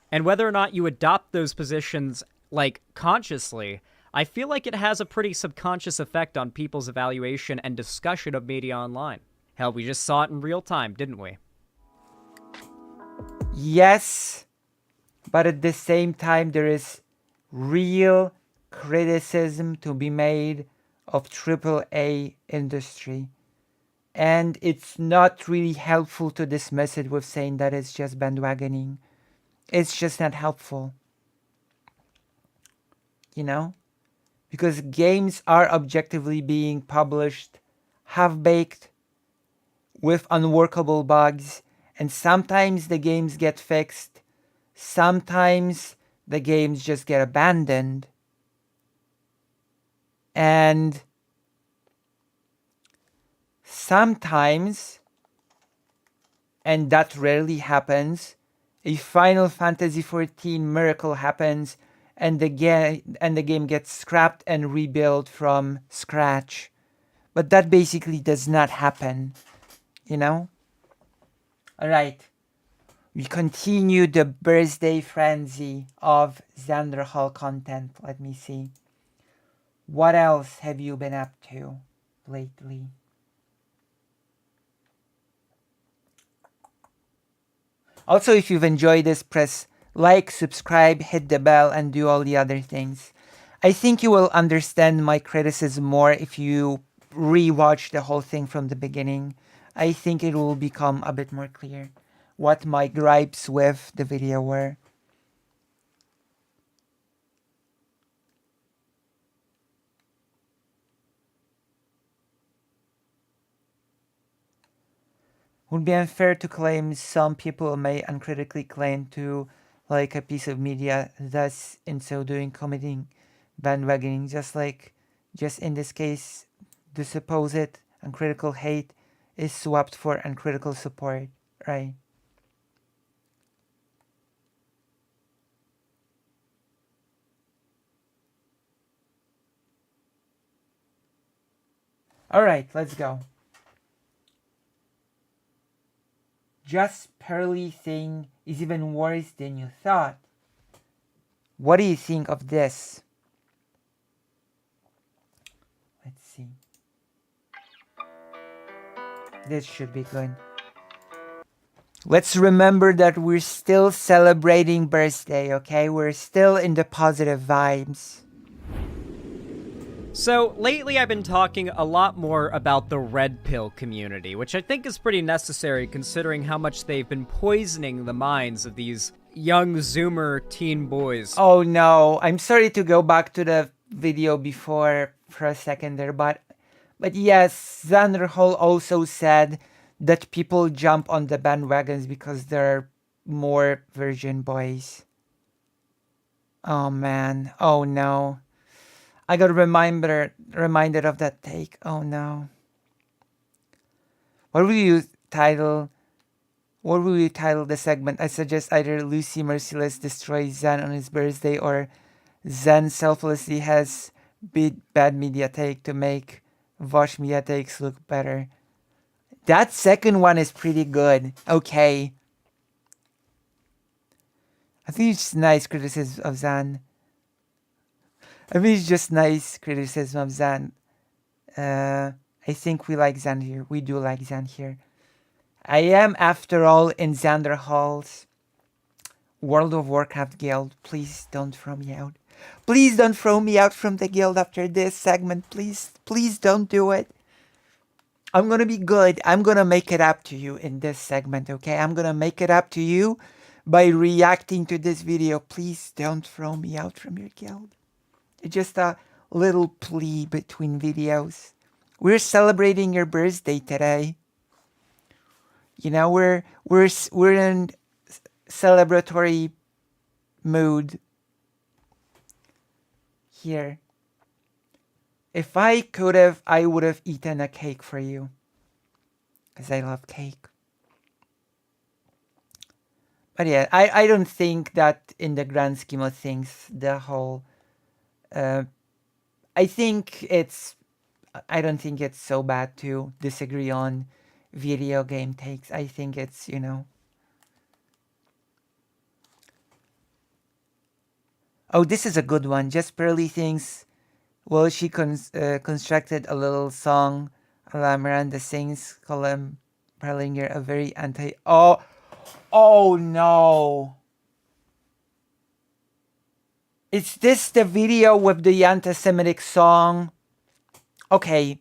And whether or not you adopt those positions, like, consciously, I feel like it has a pretty subconscious effect on people's evaluation and discussion of media online. Hell, we just saw it in real time, didn't we? Yes, but at the same time, there is real criticism to be made of AAA industry. And it's not really helpful to dismiss it with saying that it's just bandwagoning. It's just not helpful. You know? Because games are objectively being published half-baked with unworkable bugs, and sometimes the games get fixed, sometimes the games just get abandoned. And sometimes, and that rarely happens, a Final Fantasy XIV miracle happens and the game gets scrapped and rebuilt from scratch. But that basically does not happen, you know? Alright. We continue the birthday frenzy of Xanderhal content. Let me see. What else have you been up to lately? Also, if you've enjoyed this, press like, subscribe, hit the bell, and do all the other things. I think you will understand my criticism more if you rewatch the whole thing from the beginning. I think it will become a bit more clear what my gripes with the video were. Would be unfair to claim some people may uncritically claim to like a piece of media, thus in so doing committing bandwagoning, just in this case, the supposed uncritical hate is swapped for uncritical support, right? Alright, let's go. Just Pearly thing is even worse than you thought. What do you think of this? Let's see. This should be good. Let's remember that we're still celebrating birthday, okay? We're still in the positive vibes. So, lately I've been talking a lot more about the red pill community, which I think is pretty necessary considering how much they've been poisoning the minds of these young Zoomer teen boys. Oh no, I'm sorry to go back to the video before for a second there, but yes, Xanderhal also said that people jump on the bandwagons because there are more virgin boys. Oh man, oh no. I got reminded of that take. Oh no. What will you title the segment? I suggest either Lucy Merciless destroys Zen on his birthday or Zen selflessly has bad media take to make Vosh media takes look better. That second one is pretty good. Okay. I think it's nice criticism of Zan. I mean, it's just nice criticism of Zan. I think we like Zan here. We do like Zan here. I am, after all, in Xanderhal's World of Warcraft guild. Please don't throw me out. Please don't throw me out from the guild after this segment. Please don't do it. I'm gonna be good. I'm gonna make it up to you in this segment, okay? I'm gonna make it up to you by reacting to this video. Please don't throw me out from your guild. It's just a little plea between videos. We're celebrating your birthday today. You know, we're in celebratory mood here. If I could have, I would have eaten a cake for you. Because I love cake. But yeah, I don't think that in the grand scheme of things, the whole... I don't think it's so bad to disagree on video game takes. I think it's, you know... Oh, this is a good one. Just Pearly thinks, well, she constructed a little song a la Miranda sings, Colin Perlinger, a very anti... Oh no! Is this the video with the anti-Semitic song? Okay.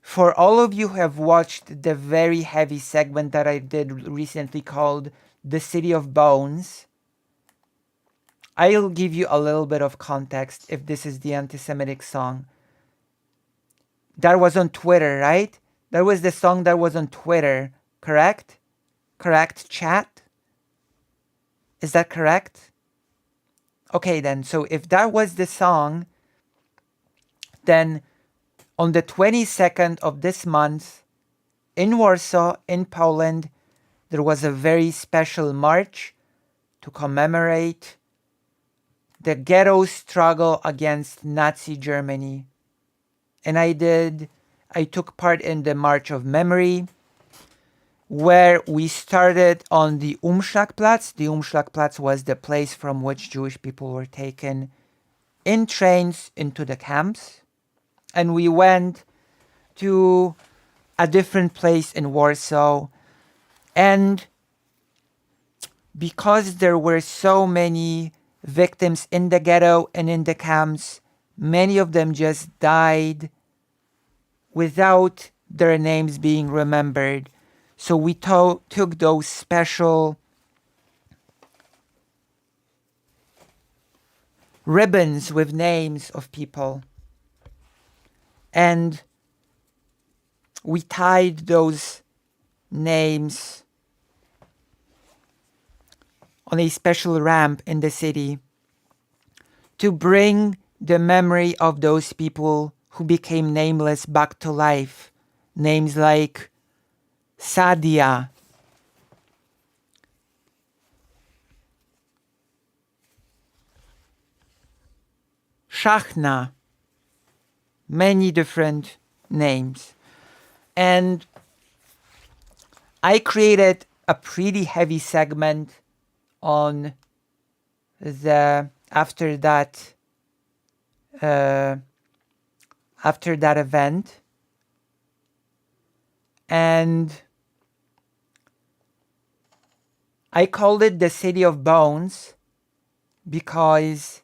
For all of you who have watched the very heavy segment that I did recently called The City of Bones, I'll give you a little bit of context if this is the anti-Semitic song. That was on Twitter, right? That was the song that was on Twitter, correct? Correct, chat? Is that correct? Okay then, so if that was the song, then on the 22nd of this month in Warsaw, in Poland, there was a very special march to commemorate the ghetto struggle against Nazi Germany. And I took part in the March of Memory, where we started on the Umschlagplatz. The Umschlagplatz was the place from which Jewish people were taken in trains into the camps. And we went to a different place in Warsaw. And because there were so many victims in the ghetto and in the camps, many of them just died without their names being remembered. So we took those special ribbons with names of people, and we tied those names on a special ramp in the city to bring the memory of those people who became nameless back to life. Names like Sadia, Shachna, many different names. And I created a pretty heavy segment on the after that event, and I called it the City of Bones because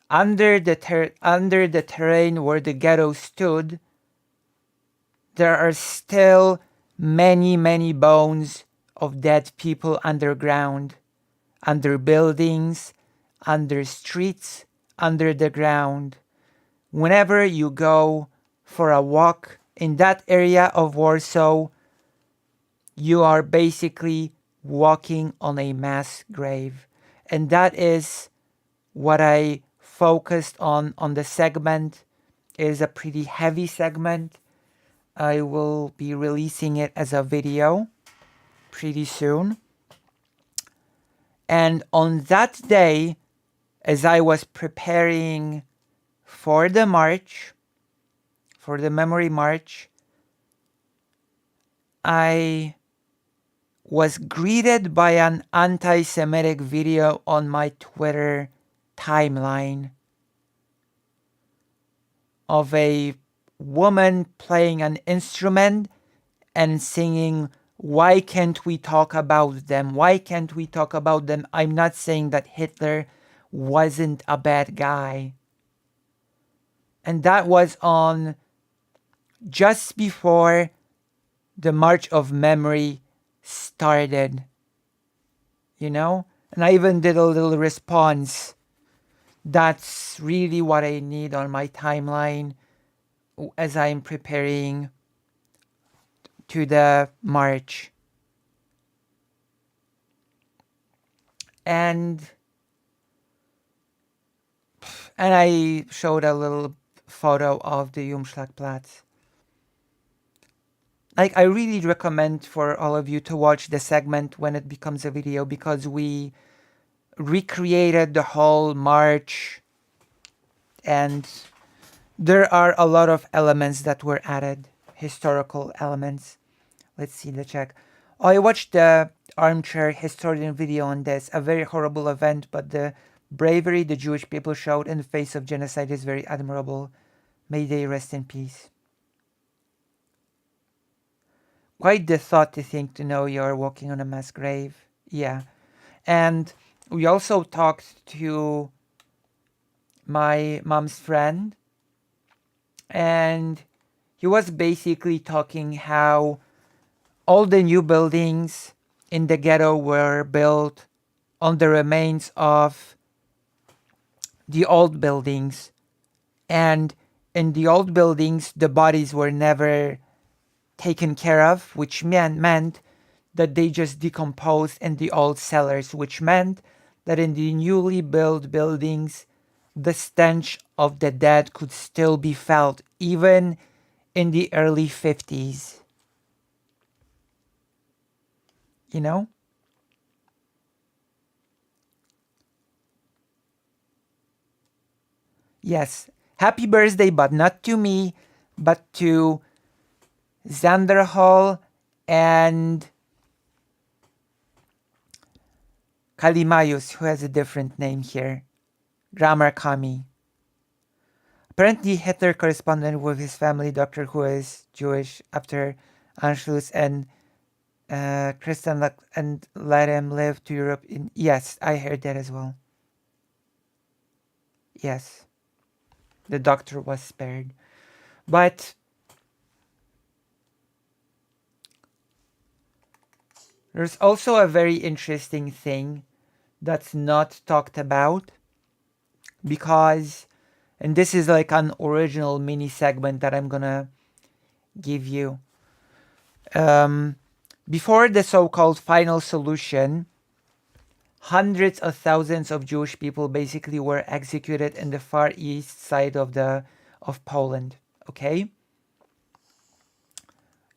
under the terrain where the ghetto stood, there are still many bones of dead people underground, under buildings, under streets, under the ground. Whenever you go for a walk in that area of Warsaw, you are basically walking on a mass grave. And that is what I focused on the segment. It is a pretty heavy segment. I will be releasing it as a video pretty soon. And on that day, as I was preparing for the march, for the memory march, I was greeted by an anti-Semitic video on my Twitter timeline of a woman playing an instrument and singing, "Why can't we talk about them? Why can't we talk about them?" I'm not saying that Hitler wasn't a bad guy. And that was on just before the March of Memory started, you know? And I even did a little response. That's really what I need on my timeline as I'm preparing to the march. And I showed a little photo of the Umschlagplatz. Like, I really recommend for all of you to watch the segment when it becomes a video, because we recreated the whole march and there are a lot of elements that were added, historical elements. Let's see the check. Oh, I watched the Armchair Historian video on this. A very horrible event, but the bravery the Jewish people showed in the face of genocide is very admirable. May they rest in peace. Quite the thought to think to know you're walking on a mass grave. Yeah. And we also talked to my mom's friend, and he was basically talking how all the new buildings in the ghetto were built on the remains of the old buildings. And in the old buildings, the bodies were never taken care of, which meant that they just decomposed in the old cellars, which meant that in the newly built buildings, the stench of the dead could still be felt even in the early 50s. You know? Yes, happy birthday, but not to me, but to Xanderhal and Calimaius, who has a different name here. Grammar Kami. Apparently, Hitler corresponded with his family doctor, who is Jewish, after Anschluss, and Christian and let him live to Europe. Yes, I heard that as well. Yes, the doctor was spared. But there's also a very interesting thing that's not talked about, because, and this is like an original mini segment that I'm gonna give you. Before the so-called final solution, hundreds of thousands of Jewish people basically were executed in the far east side of Poland. Okay?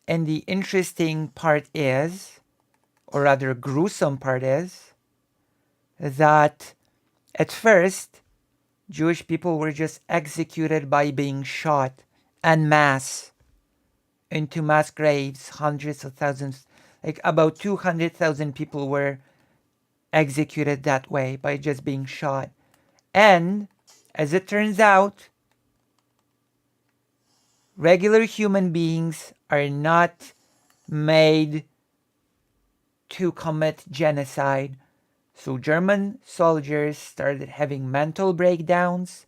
And the interesting part is, or rather gruesome part is, that at first Jewish people were just executed by being shot en masse into mass graves. Hundreds of thousands, like about 200,000 people were executed that way by just being shot. And as it turns out, regular human beings are not made to commit genocide. So German soldiers started having mental breakdowns,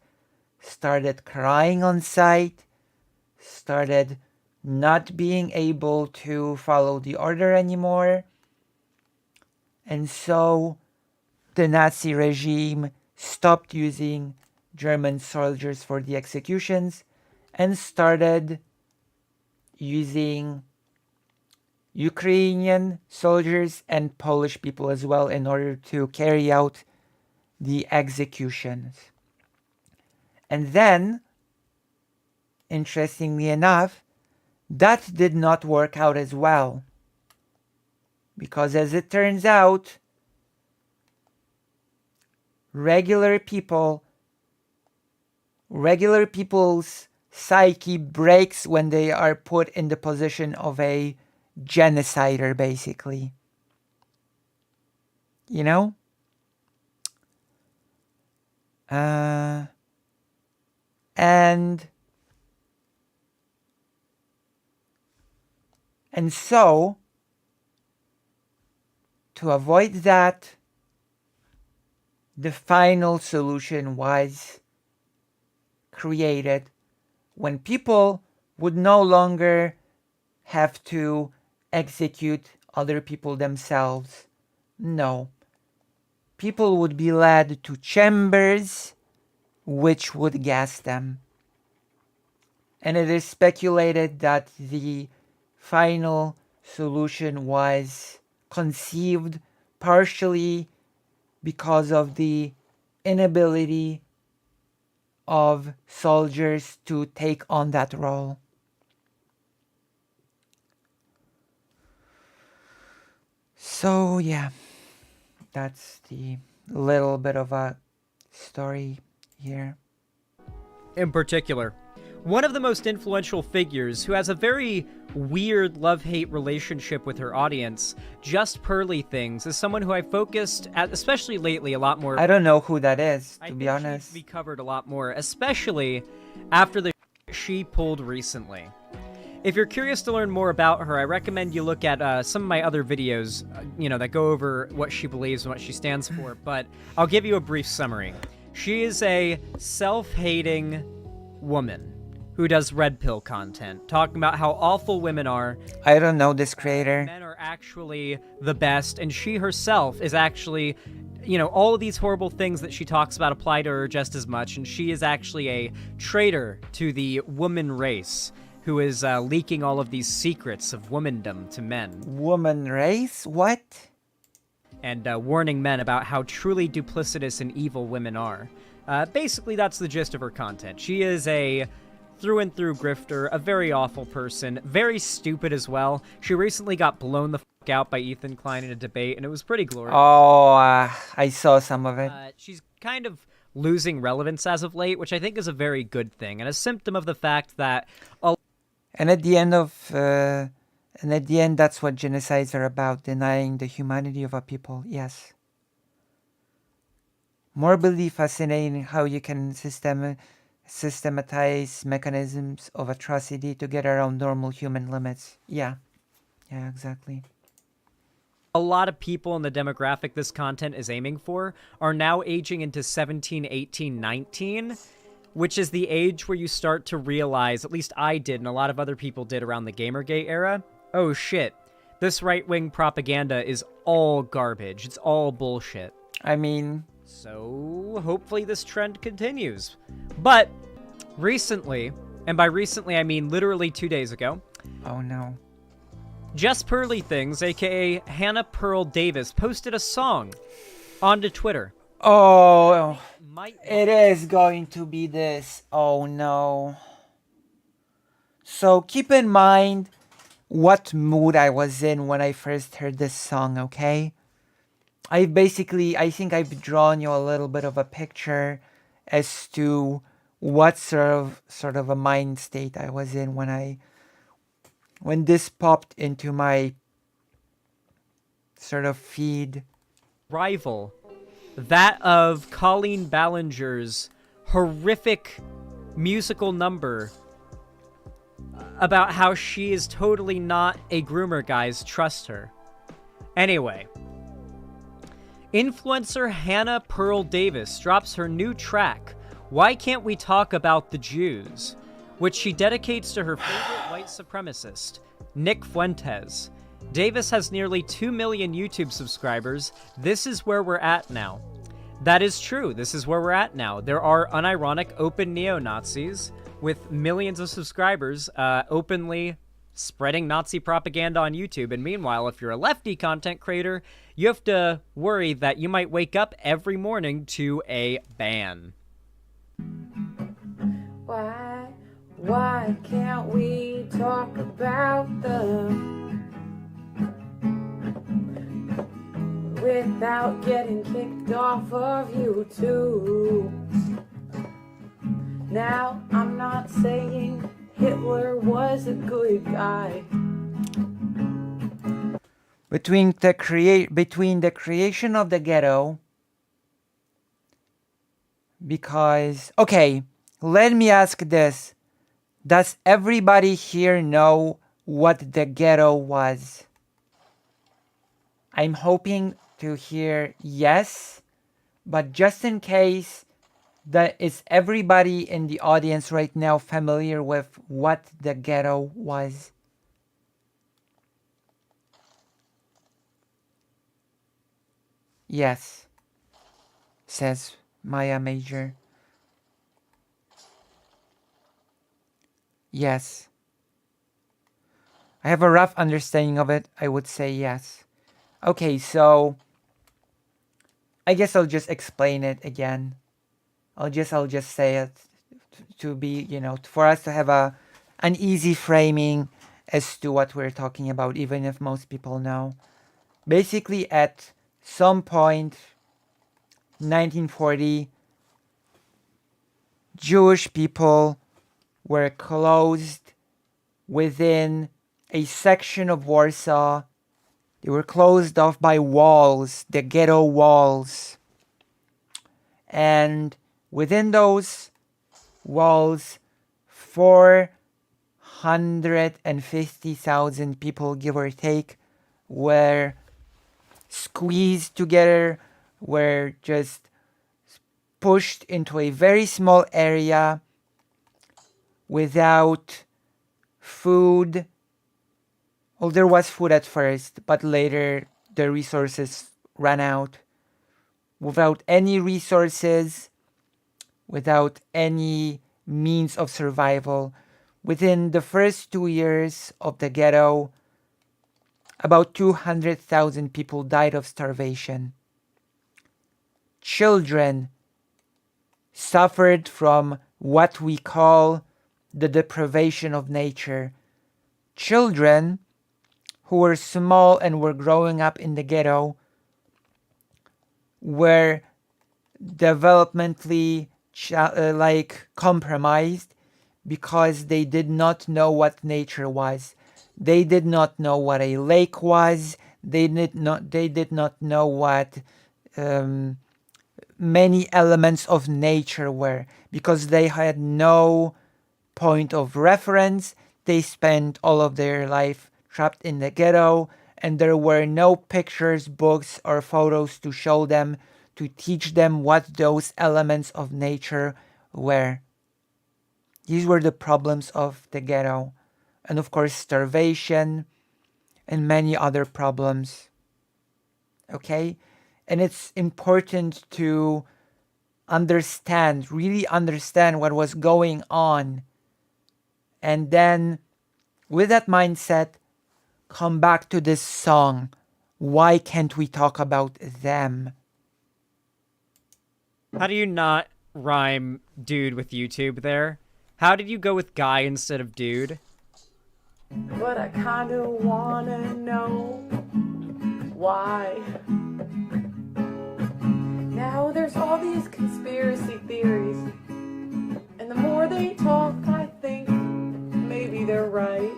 started crying on sight, started not being able to follow the order anymore. And so the Nazi regime stopped using German soldiers for the executions and started using Ukrainian soldiers and Polish people as well in order to carry out the executions. And then, interestingly enough, that did not work out as well. Because as it turns out, regular people's psyche breaks when they are put in the position of a genocider, basically. You know? And so, to avoid that, the final solution was created when people would no longer have to execute other people themselves. No. People would be led to chambers which would gas them. And it is speculated that the final solution was conceived partially because of the inability of soldiers to take on that role. So yeah, that's the little bit of a story here. In particular, one of the most influential figures who has a very weird love-hate relationship with her audience, Just Pearly Things, is someone who I focused at, especially lately, a lot more. I don't know who that is, to be honest. I think she needs to be covered a lot more, especially after the she pulled recently. If you're curious to learn more about her, I recommend you look at some of my other videos, that go over what she believes and what she stands for, but I'll give you a brief summary. She is a self-hating woman who does red pill content, talking about how awful women are. I don't know this creator. Men are actually the best, and she herself is actually, all of these horrible things that she talks about apply to her just as much, and she is actually a traitor to the woman race who is leaking all of these secrets of womandom to men. Woman race? What? And warning men about how truly duplicitous and evil women are. Basically, that's the gist of her content. She is a through and through grifter, a very awful person, very stupid as well. She recently got blown the fuck out by Ethan Klein in a debate, and it was pretty glorious. Oh, I saw some of it. She's kind of losing relevance as of late, which I think is a very good thing, and a symptom of the fact that... And at the end, that's what genocides are about, denying the humanity of a people, yes. Morbidly fascinating how you can systematize mechanisms of atrocity to get around normal human limits. Yeah, exactly. A lot of people in the demographic this content is aiming for are now aging into 17, 18, 19, which is the age where you start to realize, at least I did and a lot of other people did around the Gamergate era, oh shit, this right-wing propaganda is all garbage. It's all bullshit. I mean... So, hopefully this trend continues. But, recently, and by recently I mean literally 2 days ago... Oh no. Just Pearly Things, aka Hannah Pearl Davis, posted a song onto Twitter. Oh, it is going to be this. Oh no. So keep in mind what mood I was in when I first heard this song, okay? I think I've drawn you a little bit of a picture as to what sort of a mind state I was in when this popped into my sort of feed. Rival, that of Colleen Ballinger's horrific musical number about how she is totally not a groomer, guys. Trust her. Anyway, influencer Hannah Pearl Davis drops her new track, Why Can't We Talk About the Jews?, which she dedicates to her favorite white supremacist, Nick Fuentes. Davis has nearly 2 million YouTube subscribers. This is where we're at now. That is true. This is where we're at now. There are unironic open neo-Nazis with millions of subscribers openly spreading Nazi propaganda on YouTube. And meanwhile, if you're a lefty content creator, you have to worry that you might wake up every morning to a ban. Why can't we talk about them without getting kicked off of YouTube? Now, I'm not saying Hitler was a good guy. Between the creation of the ghetto, because... Okay, let me ask this. Does everybody here know what the ghetto was? I'm hoping to hear yes, but just in case, is everybody in the audience right now familiar with what the ghetto was? Yes, says Maya Major. Yes. I have a rough understanding of it. I would say yes. Okay, so I guess I'll just explain it again. I'll just say it to be, for us to have an easy framing as to what we're talking about, even if most people know. Basically, at some point, 1940, Jewish people were closed within a section of Warsaw. They were closed off by walls, the ghetto walls. And within those walls, 450,000 people, give or take, were squeezed together, were just pushed into a very small area without food. Well, there was food at first, but later the resources ran out. Without any resources, without any means of survival. Within the first 2 years of the ghetto, about 200,000 people died of starvation. Children suffered from what we call the deprivation of nature. Children who were small and were growing up in the ghetto were developmentally compromised because they did not know what nature was. They did not know what a lake was. They did not know what many elements of nature were, because they had no point of reference. They spent all of their life trapped in the ghetto, and there were no pictures, books, or photos to show them, to teach them what those elements of nature were. These were the problems of the ghetto. And of course, starvation and many other problems. Okay? And it's important to understand, really understand what was going on. And then, with that mindset, come back to this song. Why can't we talk about them? How do you not rhyme dude with YouTube there? How did you go with guy instead of dude? But I kinda wanna know why. Now there's all these conspiracy theories, and the more they talk, I think maybe they're right.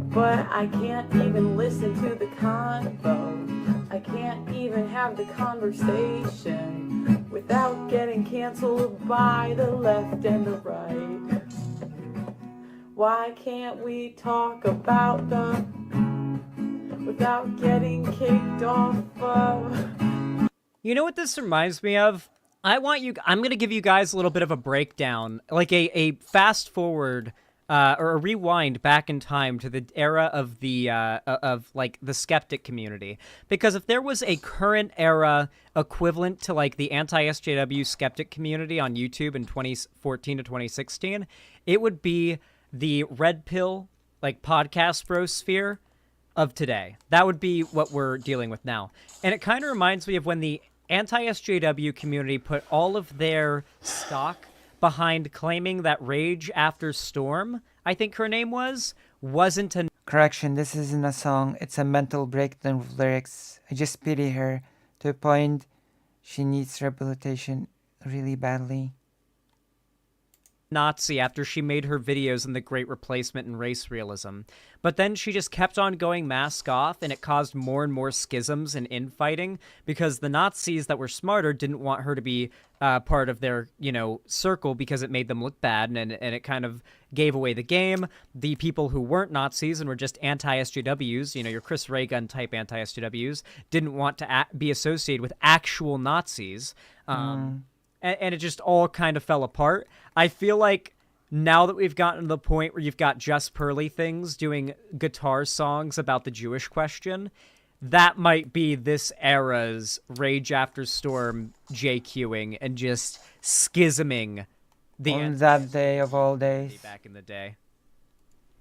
But I can't even listen to the convo. I can't even have the conversation without getting canceled by the left and the right. Why can't we talk about them without getting kicked off of? You know what this reminds me of? I'm going to give you guys a little bit of a breakdown, like a fast forward or a rewind back in time to the era of the the skeptic community. Because if there was a current era equivalent to like the anti-SJW skeptic community on YouTube in 2014 to 2016, it would be the red pill like podcast brosphere of today. That would be what we're dealing with now. And it kind of reminds me of when the anti-SJW community put all of their stock behind claiming that Rage After Storm, I think her name wasn't a... Correction, this isn't a song. It's a mental breakdown of lyrics. I just pity her to a point she needs rehabilitation really badly. Nazi after she made her videos in The Great Replacement and Race Realism. But then she just kept on going mask off, and it caused more and more schisms and infighting because the Nazis that were smarter didn't want her to be part of their, circle because it made them look bad, and it kind of gave away the game. The people who weren't Nazis and were just anti-SJWs, your Chris Ray Gun type anti-SJWs, didn't want to be associated with actual Nazis. And it just all kind of fell apart. I feel like now that we've gotten to the point where you've got Just Pearly Things doing guitar songs about the Jewish question, that might be this era's Rage After Storm JQing and just schisming the on that day of all days. Back in the day.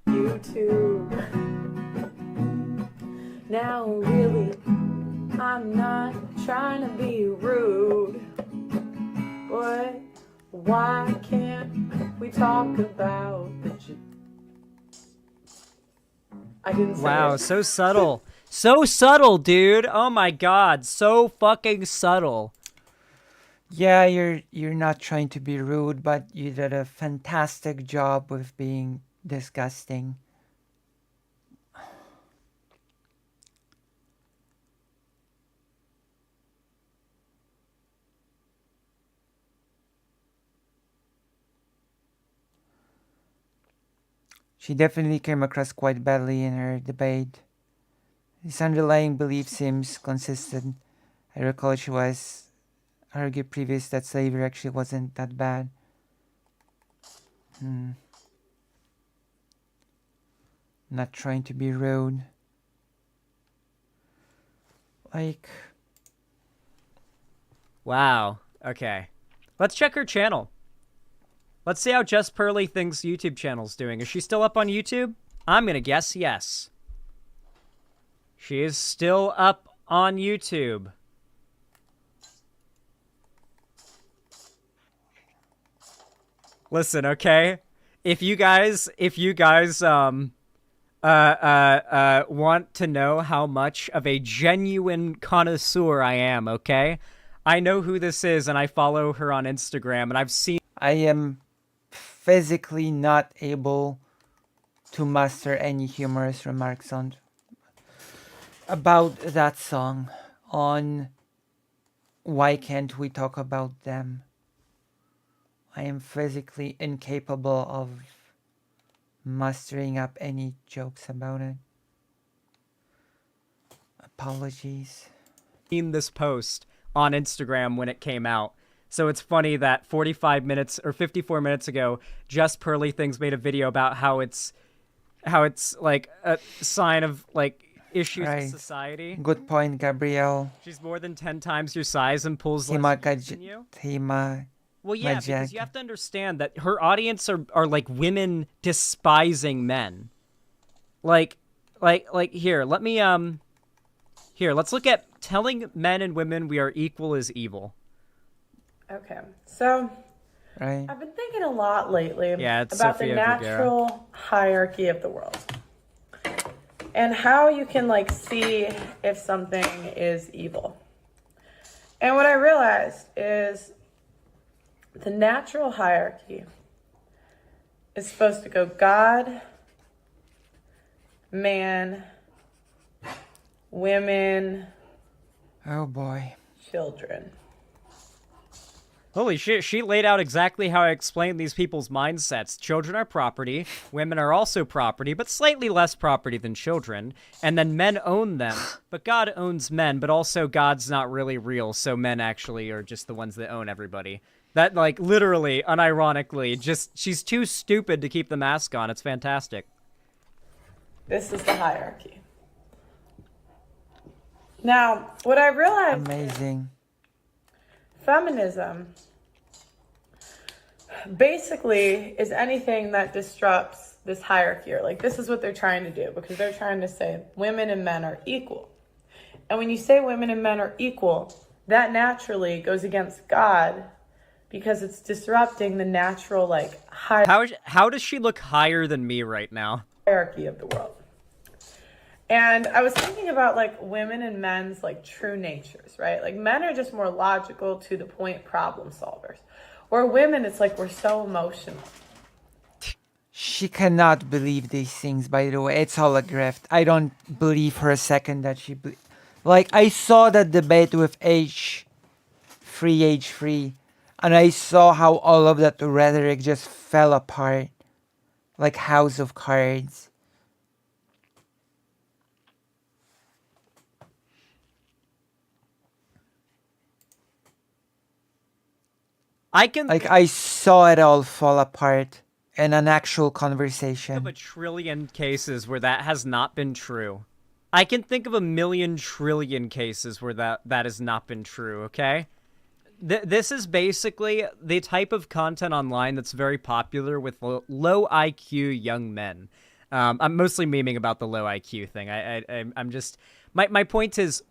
YouTube. Now really, I'm not trying to be rude. But why can't we talk about the I didn't say Wow, it. so subtle. So subtle, dude. Oh my god, so fucking subtle. Yeah, you're not trying to be rude, but you did a fantastic job with being disgusting. She definitely came across quite badly in her debate. His underlying belief seems consistent. I recall she was argued previous that slavery actually wasn't that bad. Not trying to be rude. Wow. Okay. Let's check her channel. Let's see how Just Pearly Things YouTube channel's doing. Is she still up on YouTube? I'm gonna guess yes. She is still up on YouTube. Listen, okay? If you guys want to know how much of a genuine connoisseur I am, okay? I know who this is, and I follow her on Instagram, and I've seen... I am physically not able to muster any humorous remarks about that song on Why Can't We Talk About Them. I am physically incapable of mustering up any jokes about it. Apologies. Seen this post on Instagram when it came out. So it's funny that 45 minutes or 54 minutes ago, Just Pearly Things made a video about how it's like a sign of like issues in society. Good point, Gabrielle. She's more than 10 times your size and pulls less than you. Well, yeah, because you have to understand that her audience are like women despising men. Like here, let me here, let's look at telling men and women we are equal is evil. Okay, so right. I've been thinking a lot lately about Sofia the natural hierarchy of the world and how you can like see if something is evil. And what I realized is the natural hierarchy is supposed to go God, man, women, oh boy, children. Holy shit, she laid out exactly how I explained these people's mindsets. Children are property, women are also property, but slightly less property than children, and then men own them, but God owns men, but also God's not really real, so men actually are just the ones that own everybody. That, like, literally, unironically, just, she's too stupid to keep the mask on. It's fantastic. This is the hierarchy. Now, what I realized... Amazing. Feminism basically is anything that disrupts this hierarchy, or like this is what they're trying to do, because they're trying to say women and men are equal. And when you say women and men are equal, that naturally goes against God because it's disrupting the natural like How does she look higher than me right now? Hierarchy of the world. And I was thinking about like women and men's like true natures, right? Like men are just more logical, to the point problem solvers. Or women, it's like we're so emotional. She cannot believe these things, by the way. It's all a grift. I don't believe for a second that she... Like, I saw that debate with H3, and I saw how all of that rhetoric just fell apart. Like House of Cards. I saw it all fall apart in an actual conversation. Of a trillion cases where that has not been true. I can think of a million trillion cases where that has not been true, okay? This is basically the type of content online that's very popular with low IQ young men. I'm mostly memeing about the low IQ thing. I'm just... My point is,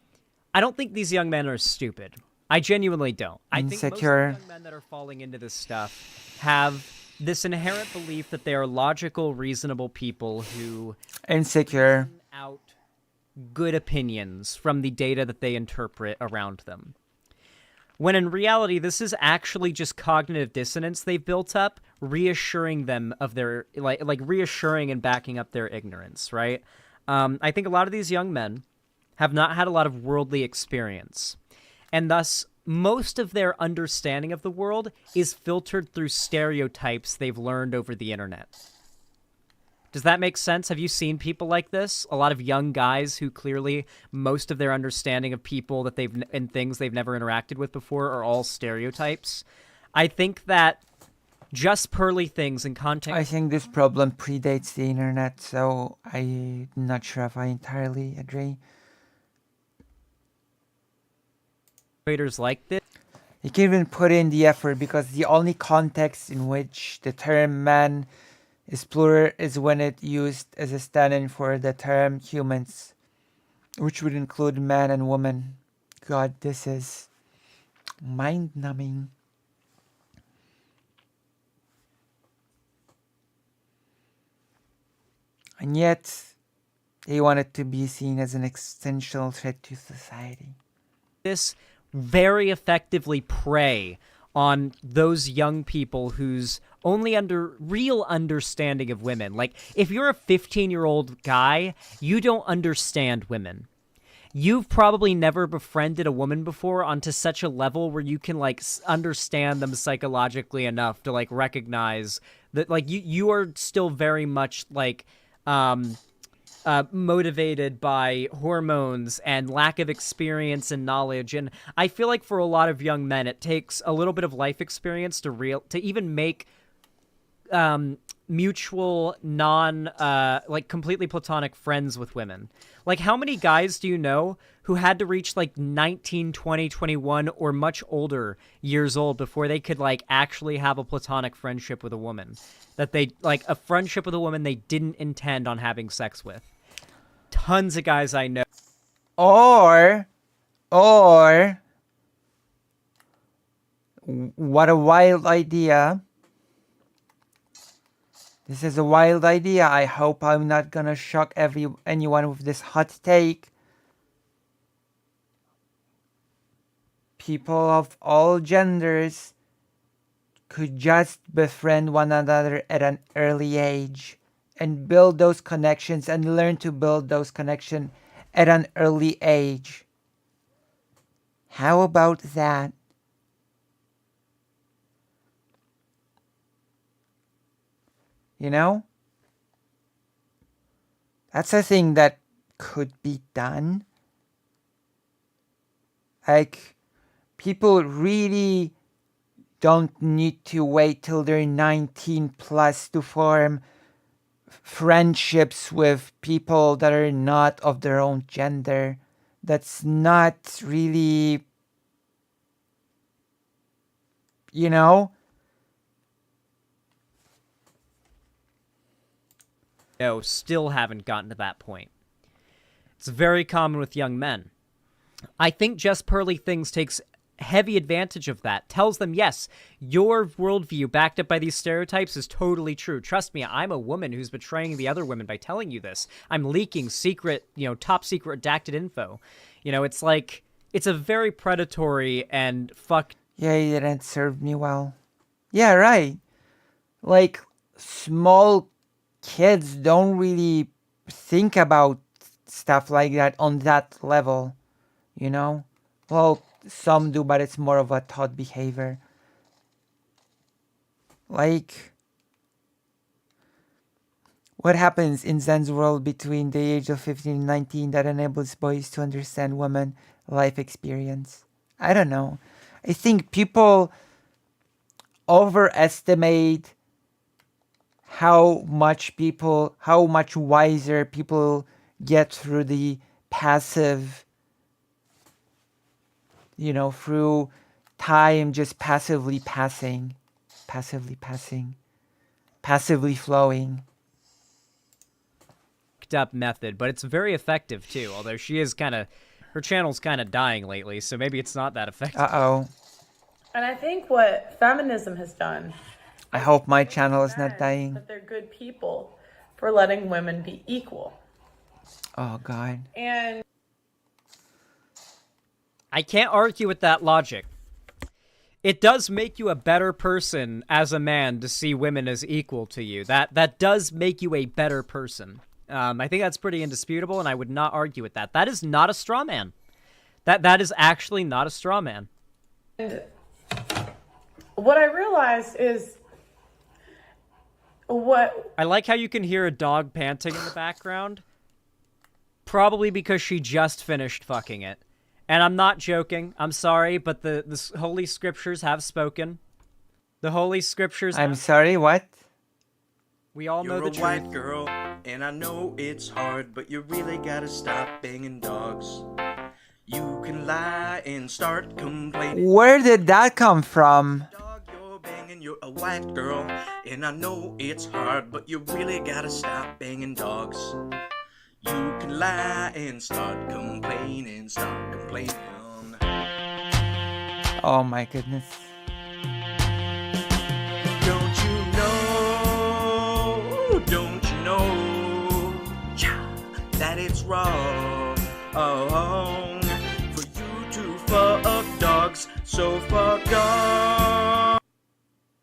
I don't think these young men are stupid. I genuinely don't. I think most of the young men that are falling into this stuff have this inherent belief that they are logical, reasonable people who insecure out good opinions from the data that they interpret around them. When in reality, this is actually just cognitive dissonance they've built up, reassuring them of their like reassuring and backing up their ignorance, right? I think a lot of these young men have not had a lot of worldly experience. And thus, most of their understanding of the world is filtered through stereotypes they've learned over the internet. Does that make sense? Have you seen people like this? A lot of young guys who clearly most of their understanding of people that and things they've never interacted with before are all stereotypes. I think that Just Pearly Things and content... I think this problem predates the internet, so I'm not sure if I entirely agree. Creators like this. You can even put in the effort, because the only context in which the term man is plural is when it used as a stand-in for the term humans, which would include man and woman. God, this is mind-numbing. And yet, they want it to be seen as an existential threat to society. This very effectively prey on those young people whose only real understanding of women. Like, if you're a 15-year-old guy, you don't understand women. You've probably never befriended a woman before onto such a level where you can, like, understand them psychologically enough to, like, recognize that, like, you are still very much, like, motivated by hormones and lack of experience and knowledge. And I feel like for a lot of young men, it takes a little bit of life experience to even make mutual, like completely platonic friends with women. Like, how many guys do you know who had to reach like 19, 20, 21 or much older years old before they could like actually have a platonic friendship with a woman? That they, like, a friendship with a woman they didn't intend on having sex with. Tons of guys I know. Or, what a wild idea. This is a wild idea. I hope I'm not gonna shock anyone with this hot take. People of all genders could just befriend one another at an early age and build those connections and learn to build those connections at an early age. How about that? You know? That's a thing that could be done. Like, people really don't need to wait till they're 19 plus to form friendships with people that are not of their own gender. That's not really, you know? No, still haven't gotten to that point. It's very common with young men. I think Just Pearly Things takes heavy advantage of that. Tells them, yes, your worldview backed up by these stereotypes is totally true. Trust me, I'm a woman who's betraying the other women by telling you this. I'm leaking secret, top secret redacted info. It's like, it's a very predatory and Yeah, you didn't serve me well. Yeah, right. Like, small kids don't really think about stuff like that on that level, Well, some do, but it's more of a taught behavior. Like, what happens in Zen's world between the age of 15 and 19 that enables boys to understand women life experience? I don't know. I think people overestimate how much wiser people get through the passive, through time just passively flowing. Up method, but it's very effective too, although her channel's kind of dying lately, so maybe it's not that effective. Uh-oh. And I think what feminism has done, I hope my channel is not dying. that they're good people for letting women be equal. Oh, God. And I can't argue with that logic. It does make you a better person as a man to see women as equal to you. That does make you a better person. I think that's pretty indisputable, and I would not argue with that. That is not a straw man. That is actually not a straw man. And what I realized is I like how you can hear a dog panting in the background. Probably because she just finished fucking it. And I'm not joking. I'm sorry, but the Holy Scriptures have spoken. The Holy Scriptures... I'm sorry, what? We all know the truth. You're a white girl, and I know it's hard, but you really gotta stop banging dogs. You can lie and start complaining. Where did that come from? You're a white girl, and I know it's hard, but you really gotta stop banging dogs. You can lie and start complaining, Oh my goodness. Don't you know so far gone.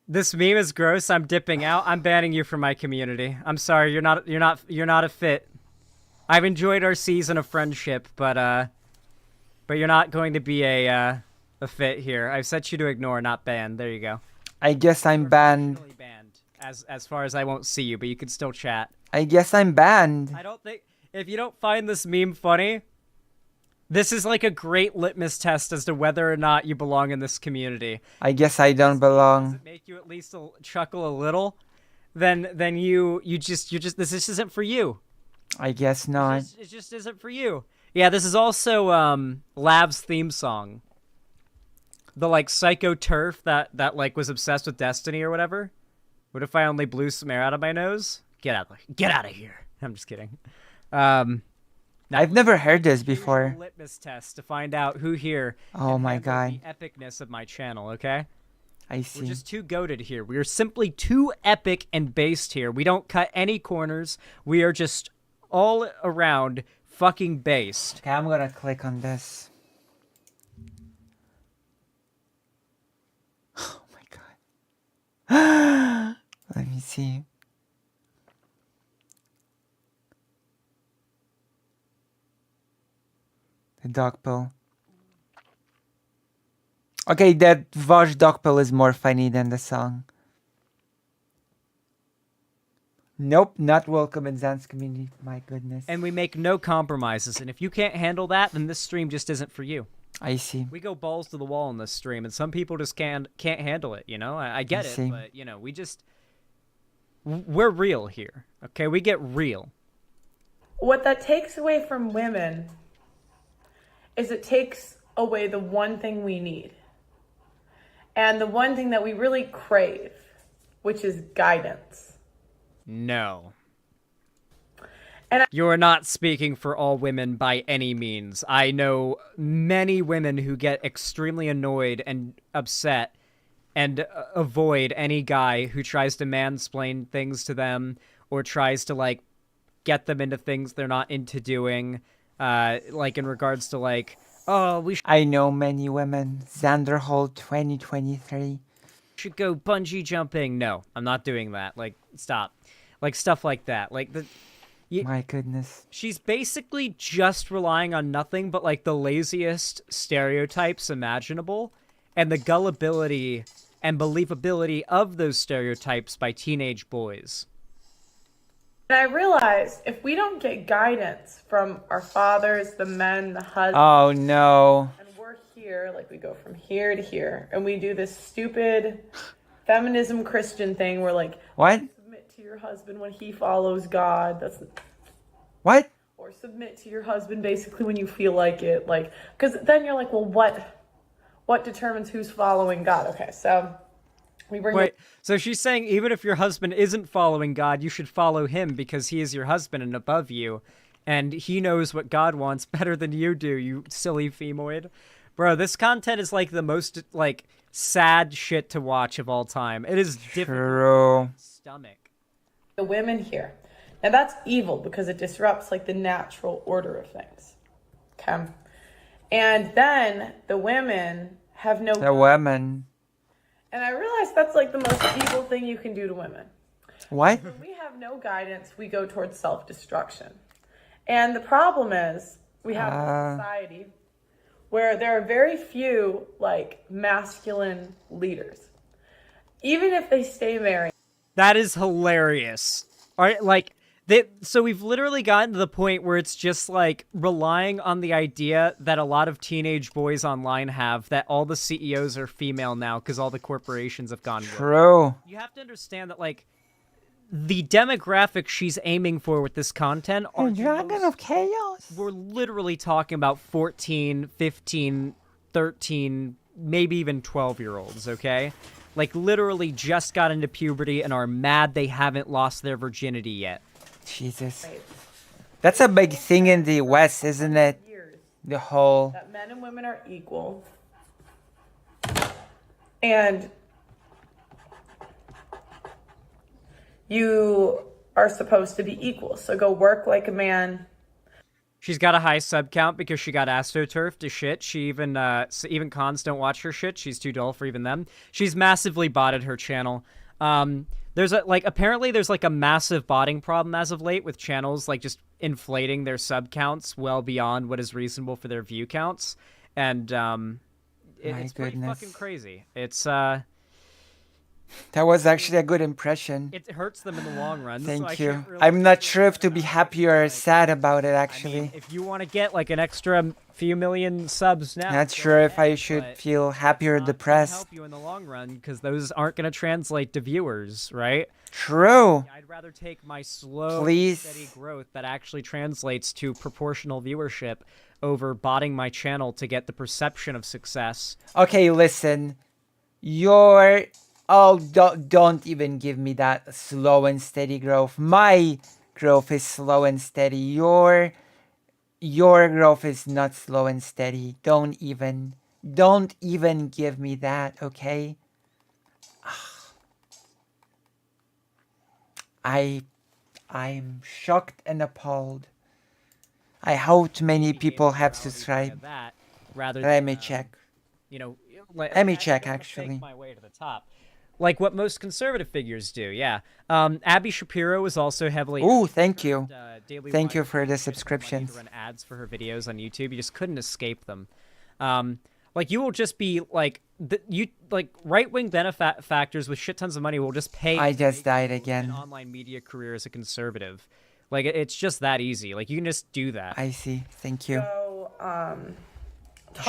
This meme is gross. I'm dipping out. I'm banning you from my community. I'm sorry. You're not a fit. I've enjoyed our season of friendship, but you're not going to be a fit here. I've set you to ignore, not ban. There you go. I guess I'm banned. Banned. As far as I won't see you, but you can still chat. I guess I'm banned. I don't think if you don't find this meme funny, this is like a great litmus test as to whether or not you belong in this community. I guess I don't belong. Does it make you at least chuckle a little? Then you just this isn't for you. I guess not. It just isn't for you. Yeah, this is also Lav's theme song. The like psycho turf that like was obsessed with Destiny or whatever. What if I only blew some air out of my nose? Get out of here. I'm just kidding. I've never heard this before. Litmus test to find out who here. Oh my god. The epicness of my channel, okay? I see. We're just too goated here. We are simply too epic and based here. We don't cut any corners. We are just all around fucking based. Okay, I'm gonna click on this. Oh my god. Let me see. The dog pill. Okay, that Vosh dog pill is more funny than the song. Nope, not welcome in Zan's community. My goodness. And we make no compromises. And if you can't handle that, then this stream just isn't for you. I see. We go balls to the wall in this stream, and some people just can't handle it, you know? I get it, but, you know, we're real here, okay? We get real. What that takes away from women is it takes away the one thing we need. And the one thing that we really crave, which is guidance. No. You're not speaking for all women by any means. I know many women who get extremely annoyed and upset and avoid any guy who tries to mansplain things to them or tries to, like, get them into things they're not into doing. Like, in regards to, like, I know many women. Xanderhal 2023. Should go bungee jumping. No, I'm not doing that. Like, stop. Like, stuff like that. Like, my goodness. She's basically just relying on nothing but, like, the laziest stereotypes imaginable and the gullibility and believability of those stereotypes by teenage boys. And I realized if we don't get guidance from our fathers, the men, the husbands. Oh, no. And we're here, like we go from here to here, and we do this stupid feminism Christian thing where, like, what? Submit to your husband when he follows God. That's what? Or submit to your husband basically when you feel like it, like, because then you're like, well, what determines who's following God? Okay, so we bring. Wait, so she's saying even if your husband isn't following God, you should follow him because he is your husband and above you, and he knows what God wants better than you do, you silly femoid. Bro, this content is like the most, like, sad shit to watch of all time. It is difficult. Stomach. The women here. Now that's evil because it disrupts, like, the natural order of things. Okay. And then the women have no. The women. And I realize that's, like, the most evil thing you can do to women. What? When we have no guidance, we go towards self-destruction. And the problem is we have a society where there are very few, like, masculine leaders. Even if they stay married. That is hilarious. All right, like, so we've literally gotten to the point where it's just, like, relying on the idea that a lot of teenage boys online have that all the CEOs are female now because all the corporations have gone True. You have to understand that, like, the demographic she's aiming for with this content are the Dragon of Chaos. We're literally talking about 14, 15, 13, maybe even 12-year-olds, okay? Like, literally just got into puberty and are mad they haven't lost their virginity yet. Jesus. That's a big thing in the West, isn't it? The whole... That men and women are equal. And you are supposed to be equal. So go work like a man. She's got a high sub count because she got astroturfed to shit. She even cons don't watch her shit. She's too dull for even them. She's massively botted her channel. Apparently there's like a massive botting problem as of late with channels like just inflating their sub counts well beyond what is reasonable for their view counts. And it's pretty fucking crazy. It's That was actually a good impression. It hurts them in the long run. Thank you. I'm not sure if to be happy or sad about it, actually. I mean, if you want to get like an extra few million subs now, not sure if I should feel happy or depressed. Help you in the long run because those aren't going to translate to viewers, right? True. I'd rather take my slow, steady growth that actually translates to proportional viewership over botting my channel to get the perception of success. Okay, listen. Don't even give me that slow and steady growth. My growth is slow and steady. Your growth is not slow and steady. Don't even give me that, okay? I'm shocked and appalled. I hope many people have subscribed. Let me check. Let me check, actually. My way to the top. Like what most conservative figures do, yeah. Abby Shapiro is also heavily... Ooh, thank you. Thank you for the subscriptions. Run ads for her videos on YouTube. You just couldn't escape them. You will just be like... right-wing benefactors with shit tons of money will just pay... I just died again. ...an online media career as a conservative. Like, it's just that easy. Like, you can just do that. I see. Thank you. So,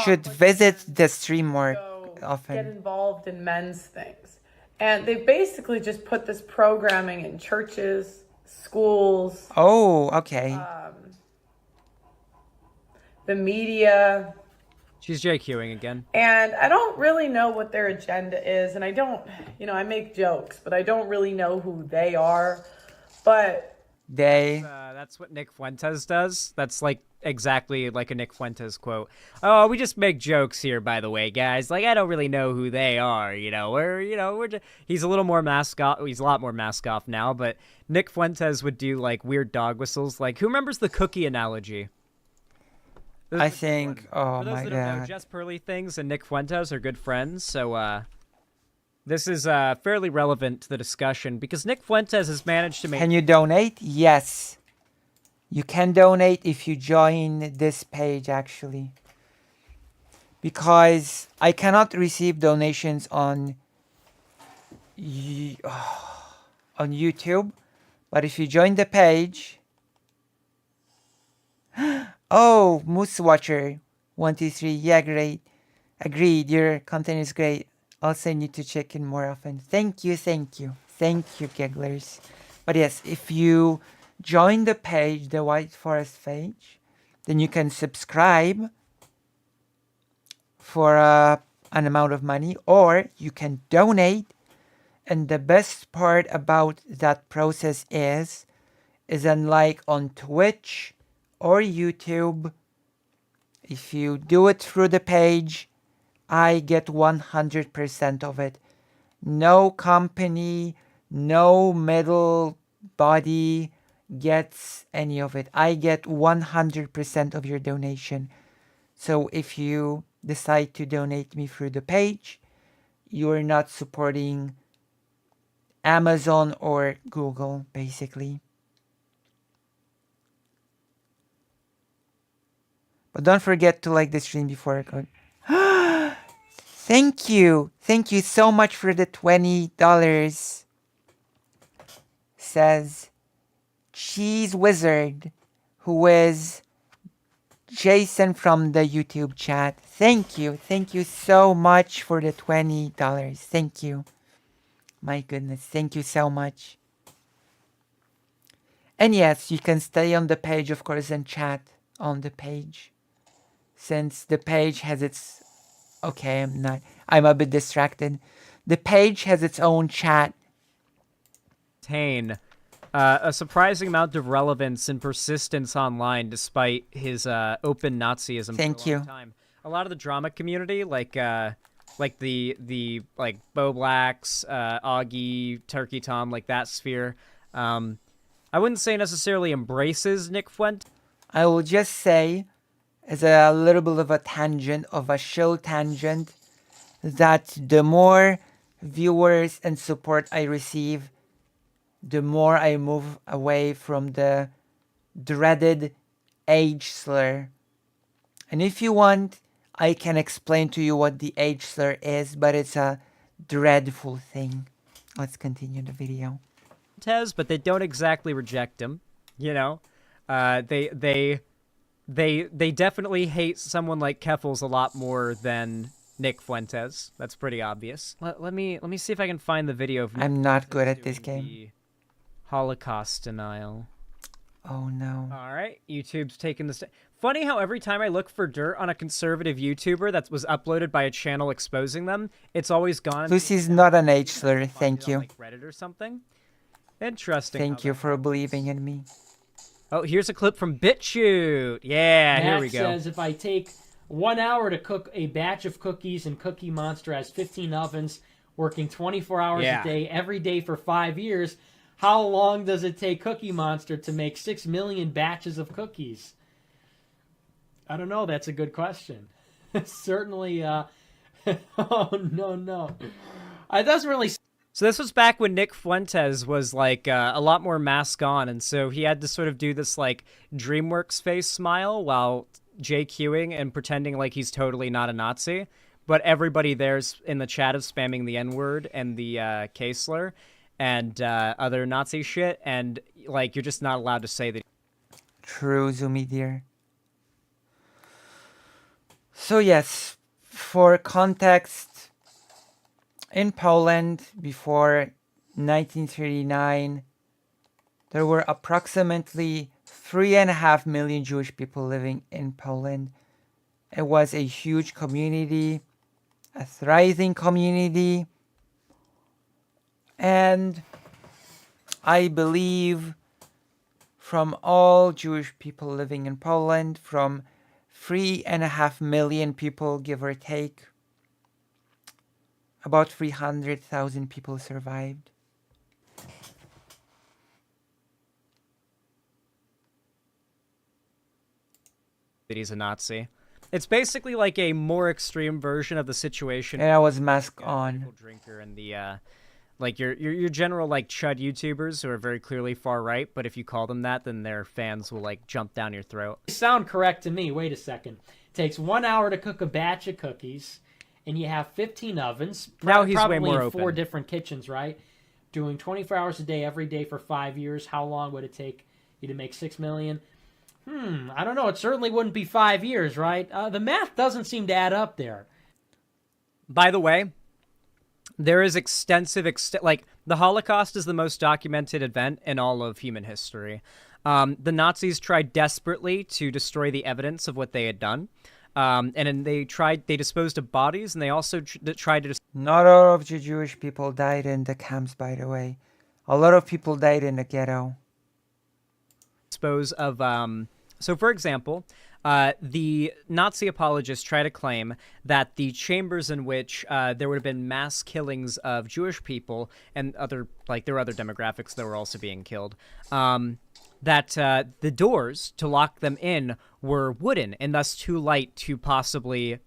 should visit the stream more often. Get involved in men's things. And they basically just put this programming in churches, schools. Oh, okay. The media. She's JQing again. And I don't really know what their agenda is. And I don't, I make jokes, but I don't really know who they are. But... That's what Nick Fuentes does. That's like exactly like a Nick Fuentes quote. Oh, we just make jokes here, by the way, guys. Like, I don't really know who they are. He's a little more mask off. He's a lot more mask off now, but Nick Fuentes would do like weird dog whistles. Like, who remembers the cookie analogy? I think, oh my God. For those that don't know, Jess Purley Things and Nick Fuentes are good friends, so, this is fairly relevant to the discussion because Nick Fuentes has managed to make... Can you donate? Yes. You can donate if you join this page, actually. Because I cannot receive donations on YouTube. But if you join the page... Oh, Moose Watcher 123. Yeah, great. Agreed. Your content is great. Also, I need to check in more often. Thank you, gigglers. But yes, if you join the page, the White Forest page, then you can subscribe for an amount of money, or you can donate. And the best part about that process is unlike on Twitch or YouTube, if you do it through the page, I get 100% of it. No company, no middle body gets any of it. I get 100% of your donation. So if you decide to donate me through the page, you are not supporting Amazon or Google, basically. But don't forget to like the stream before I go. Thank you. Thank you so much for the $20. Says Cheese Wizard, who is Jason from the YouTube chat. Thank you. Thank you so much for the $20. Thank you. My goodness. Thank you so much. And yes, you can stay on the page, of course, and chat on the page. Since the page has its... Okay, I'm a bit distracted. The page has its own chat. A surprising amount of relevance and persistence online despite his open Nazism Thank for a long you. time. A lot of the drama community, like the Bo Blacks, Augie, Turkey Tom, like that sphere, I wouldn't say necessarily embraces Nick Fuentes. I will just say, as a little bit of a tangent, of a show tangent, that the more viewers and support I receive, the more I move away from the dreaded age slur. And if you want, I can explain to you what the age slur is, but it's a dreadful thing. Let's continue the video. But they don't exactly reject him, you know? They definitely hate someone like Keffels a lot more than Nick Fuentes. That's pretty obvious. Let me see if I can find the video of Nick I'm not good Fuentes at this doing game. the Holocaust denial. Oh no. All right, YouTube's taking this. Funny how every time I look for dirt on a conservative YouTuber that was uploaded by a channel exposing them, it's always gone. Lucy's not an age slur, thank you. Like Reddit or something. Interesting. Thank you for believing in me. Oh, here's a clip from BitChute. Yeah, here we go. Matt says if I take 1 hour to cook a batch of cookies and Cookie Monster has 15 ovens, working 24 hours a day, every day for 5 years, how long does it take Cookie Monster to make 6 million batches of cookies? I don't know. That's a good question. Certainly, oh, no. It doesn't really... So this was back when Nick Fuentes was, like, a lot more mask on, and so he had to sort of do this, like, DreamWorks face smile while JQing and pretending like he's totally not a Nazi. But everybody there's in the chat is spamming the N-word and the K-slur and other Nazi shit, and, like, you're just not allowed to say that. True, Zoomy dear. So yes, for context, in Poland before 1939, there were approximately 3.5 million Jewish people living in Poland. It was a huge community, a thriving community, and I believe from all Jewish people living in Poland, from 3.5 million people, give or take, about 300,000 people survived. That he's a Nazi. It's basically like a more extreme version of the situation. And I was mask on. Drinker and the like your general like chud YouTubers who are very clearly far right, but if you call them that, then their fans will like jump down your throat. Sound correct to me. Wait a second. It takes 1 hour to cook a batch of cookies, and you have 15 ovens. Now he's probably way more in open. 4 different kitchens, right? Doing 24 hours a day, every day for 5 years. How long would it take you to make 6 million? I don't know. It certainly wouldn't be 5 years, right? The math doesn't seem to add up there. By the way, there is extensive, like, the Holocaust is the most documented event in all of human history. The Nazis tried desperately to destroy the evidence of what they had done. And then they disposed of bodies, and they also tried to... Not all of the Jewish people died in the camps, by the way. A lot of people died in the ghetto. Dispose of... So, for example, the Nazi apologists try to claim that the chambers in which there would have been mass killings of Jewish people and other, like, there were other demographics that were also being killed, that the doors to lock them in were wooden and thus too light to possibly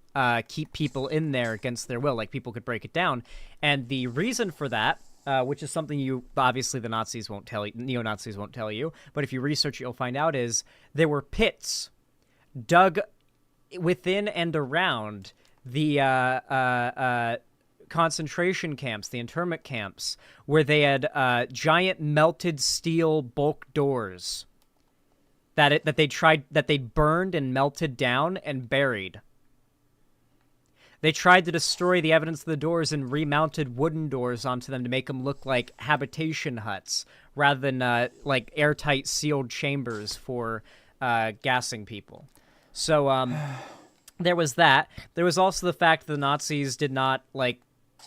keep people in there against their will. Like, people could break it down. And the reason for that, which is something obviously the Nazis won't tell you, neo-Nazis won't tell you, but if you research it, you'll find out, is there were pits dug within and around the concentration camps, the internment camps, where they had giant melted steel bulk doors that they burned and melted down and buried. They tried to destroy the evidence of the doors and remounted wooden doors onto them to make them look like habitation huts rather than like airtight sealed chambers for gassing people. So there was that. There was also the fact that the Nazis did not like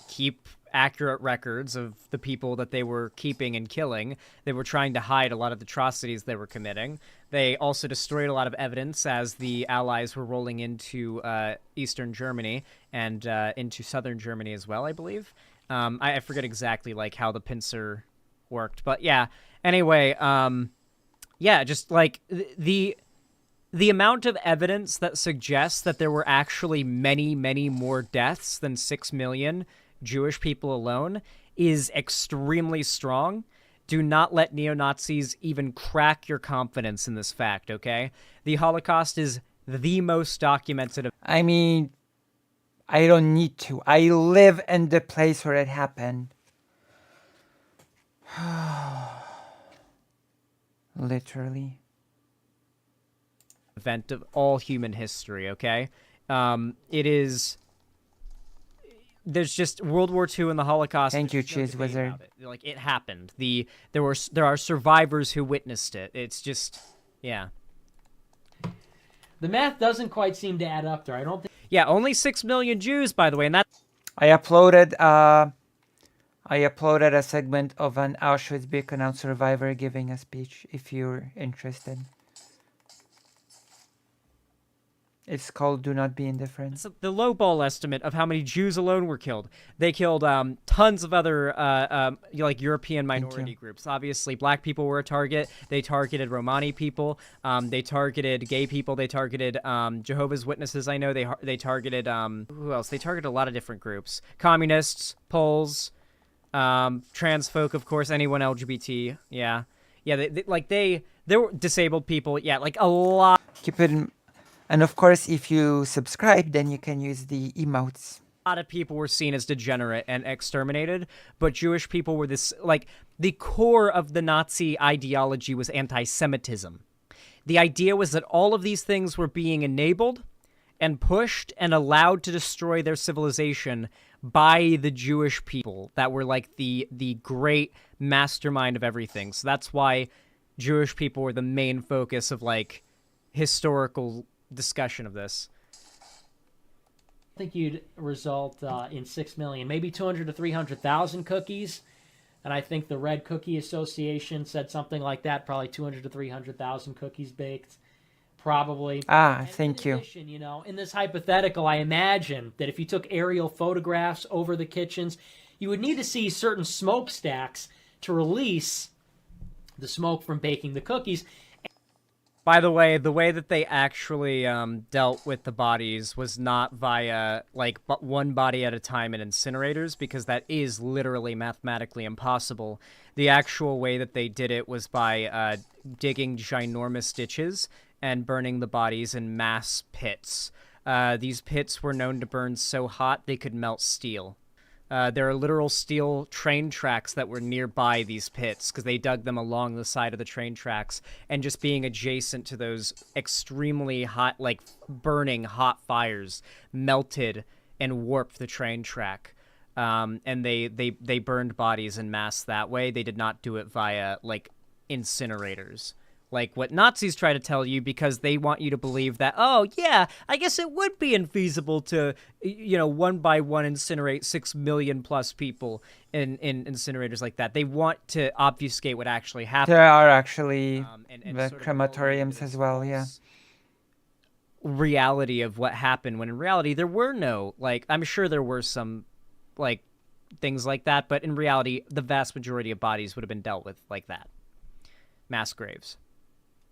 keep accurate records of the people that they were keeping and killing. They were trying to hide a lot of the atrocities they were committing. They also destroyed a lot of evidence as the Allies were rolling into Eastern Germany and into Southern Germany as well, I believe. I forget exactly like how the pincer worked, but yeah. Anyway, yeah, just like the amount of evidence that suggests that there were actually many, many more deaths than 6 million Jewish people alone is extremely strong. Do not let neo-Nazis even crack your confidence in this fact, okay? The Holocaust is the most documented. I mean, I don't need to. I live in the place where it happened. Literally. Event of all human history, okay? It is... There's just World War II and the Holocaust. Thank you, Cheese Wizard. Like, it happened. There are survivors who witnessed it. It's just, yeah. The math doesn't quite seem to add up there. I don't think. Yeah, only 6 million Jews, by the way, and that's... I uploaded a segment of an Auschwitz-Birkenau survivor giving a speech, if you're interested. It's called Do Not Be Indifferent. It's the lowball estimate of how many Jews alone were killed. They killed tons of other like European minority groups. Obviously, black people were a target. They targeted Romani people. They targeted gay people. They targeted Jehovah's Witnesses. I know they targeted who else? They targeted a lot of different groups. Communists, Poles, trans folk, of course, anyone LGBT. Yeah, they were disabled people. Yeah, like a lot. Keep it in. And of course, if you subscribe, then you can use the emotes. A lot of people were seen as degenerate and exterminated, but Jewish people were this, like, the core of the Nazi ideology was anti-Semitism. The idea was that all of these things were being enabled and pushed and allowed to destroy their civilization by the Jewish people that were like the great mastermind of everything. So that's why Jewish people were the main focus of, like, historical discussion of this. I think you'd result in 6 million, maybe 200 to 300,000 cookies. And I think the Red Cookie Association said something like that, probably 200 to 300,000 cookies baked, probably. Thank you. Addition, you know, in this hypothetical, I imagine that if you took aerial photographs over the kitchens, you would need to see certain smokestacks to release the smoke from baking the cookies. By the way that they actually dealt with the bodies was not via, like, one body at a time in incinerators, because that is literally mathematically impossible. The actual way that they did it was by digging ginormous ditches and burning the bodies in mass pits. These pits were known to burn so hot they could melt steel. There are literal steel train tracks that were nearby these pits because they dug them along the side of the train tracks, and just being adjacent to those extremely hot, like burning hot fires, melted and warped the train track. And they burned bodies en masse that way. They did not do it via, like, incinerators. Like what Nazis try to tell you, because they want you to believe that, oh, yeah, I guess it would be infeasible to, you know, one by one incinerate 6 million plus people in incinerators like that. They want to obfuscate what actually happened. There are actually the crematoriums as well, yeah. Reality of what happened, when in reality there were no, like, I'm sure there were some, like, things like that, but in reality, the vast majority of bodies would have been dealt with like that. Mass graves.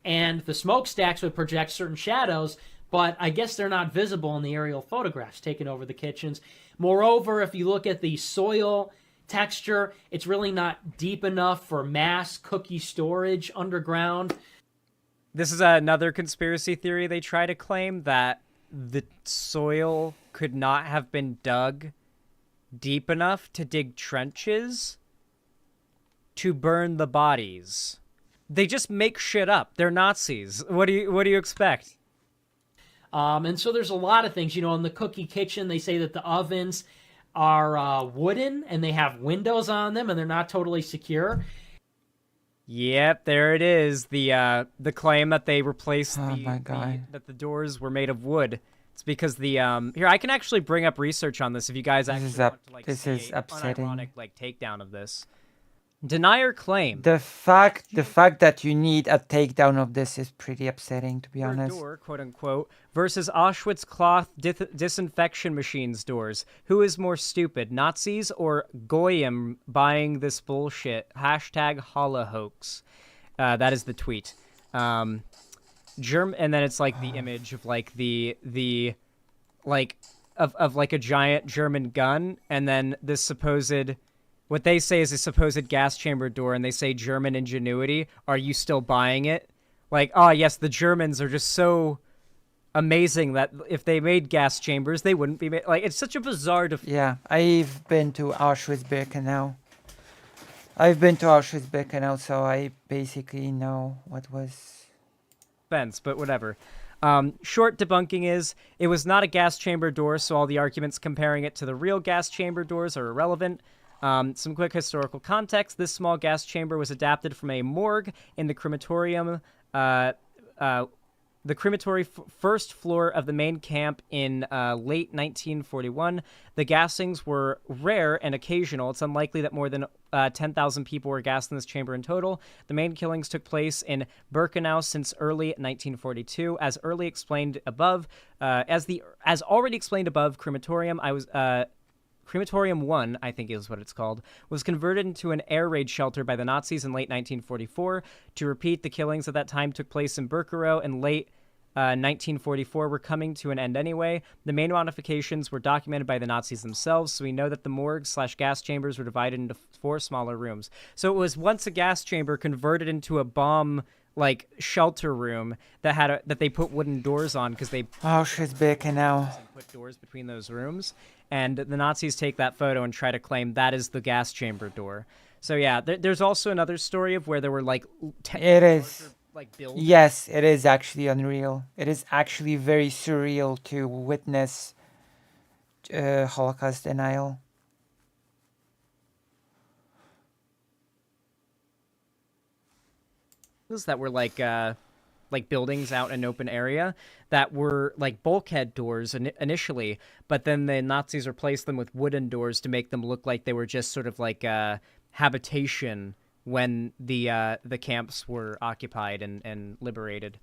And the smokestacks would project certain shadows, but I guess they're not visible in the aerial photographs taken over the kitchens. Moreover, if you look at the soil texture, it's really not deep enough for mass cookie storage underground. This is another conspiracy theory they try to claim, that the soil could not have been dug deep enough to dig trenches to burn the bodies. They just make shit up. They're Nazis. What do you expect? And so there's a lot of things. You know, in the cookie kitchen, they say that the ovens are wooden and they have windows on them and they're not totally secure. Yep, there it is. The claim that they replaced that the doors were made of wood. It's because the here, I can actually bring up research on this if you guys actually want to, like, this is upsetting. Unironic, like, takedown of this. Denier claim. The fact that you need a takedown of this is pretty upsetting, to be honest. Door, quote unquote, versus Auschwitz cloth disinfection machines doors. Who is more stupid, Nazis or Goyim buying this bullshit? # Holohoax. That is the tweet. and then it's like the image of like the like of like a giant German gun, and then this supposed, what they say is a supposed gas chamber door, and they say German ingenuity. Are you still buying it? Like, oh yes, the Germans are just so amazing that if they made gas chambers, they wouldn't be like, it's such a bizarre. Yeah, I've been to Auschwitz-Birkenau. So I basically know what was. Fence, but whatever. Short debunking is, it was not a gas chamber door, so all the arguments comparing it to the real gas chamber doors are irrelevant. Some quick historical context. This small gas chamber was adapted from a morgue in the crematorium, first floor of the main camp in late 1941. The gassings were rare and occasional. It's unlikely that more than 10,000 people were gassed in this chamber in total. The main killings took place in Birkenau since early 1942. As already explained above, Crematorium 1, I think is what it's called, was converted into an air raid shelter by the Nazis in late 1944. To repeat, the killings at that time took place in Birkenau in late 1944 were coming to an end anyway. The main modifications were documented by the Nazis themselves, so we know that the morgue/gas chambers were divided into 4 smaller rooms. So it was once a gas chamber converted into a bomb like shelter room that they put wooden doors on because they Auschwitz-Birkenau put doors between those rooms, and the Nazis take that photo and try to claim that is the gas chamber door. So yeah, there's also another story of where there were like it is like buildings. Yes, it is actually unreal. It is actually very surreal to witness Holocaust denial. That were like buildings out in an open area that were like bulkhead doors initially, but then the Nazis replaced them with wooden doors to make them look like they were just sort of like habitation when the camps were occupied and liberated.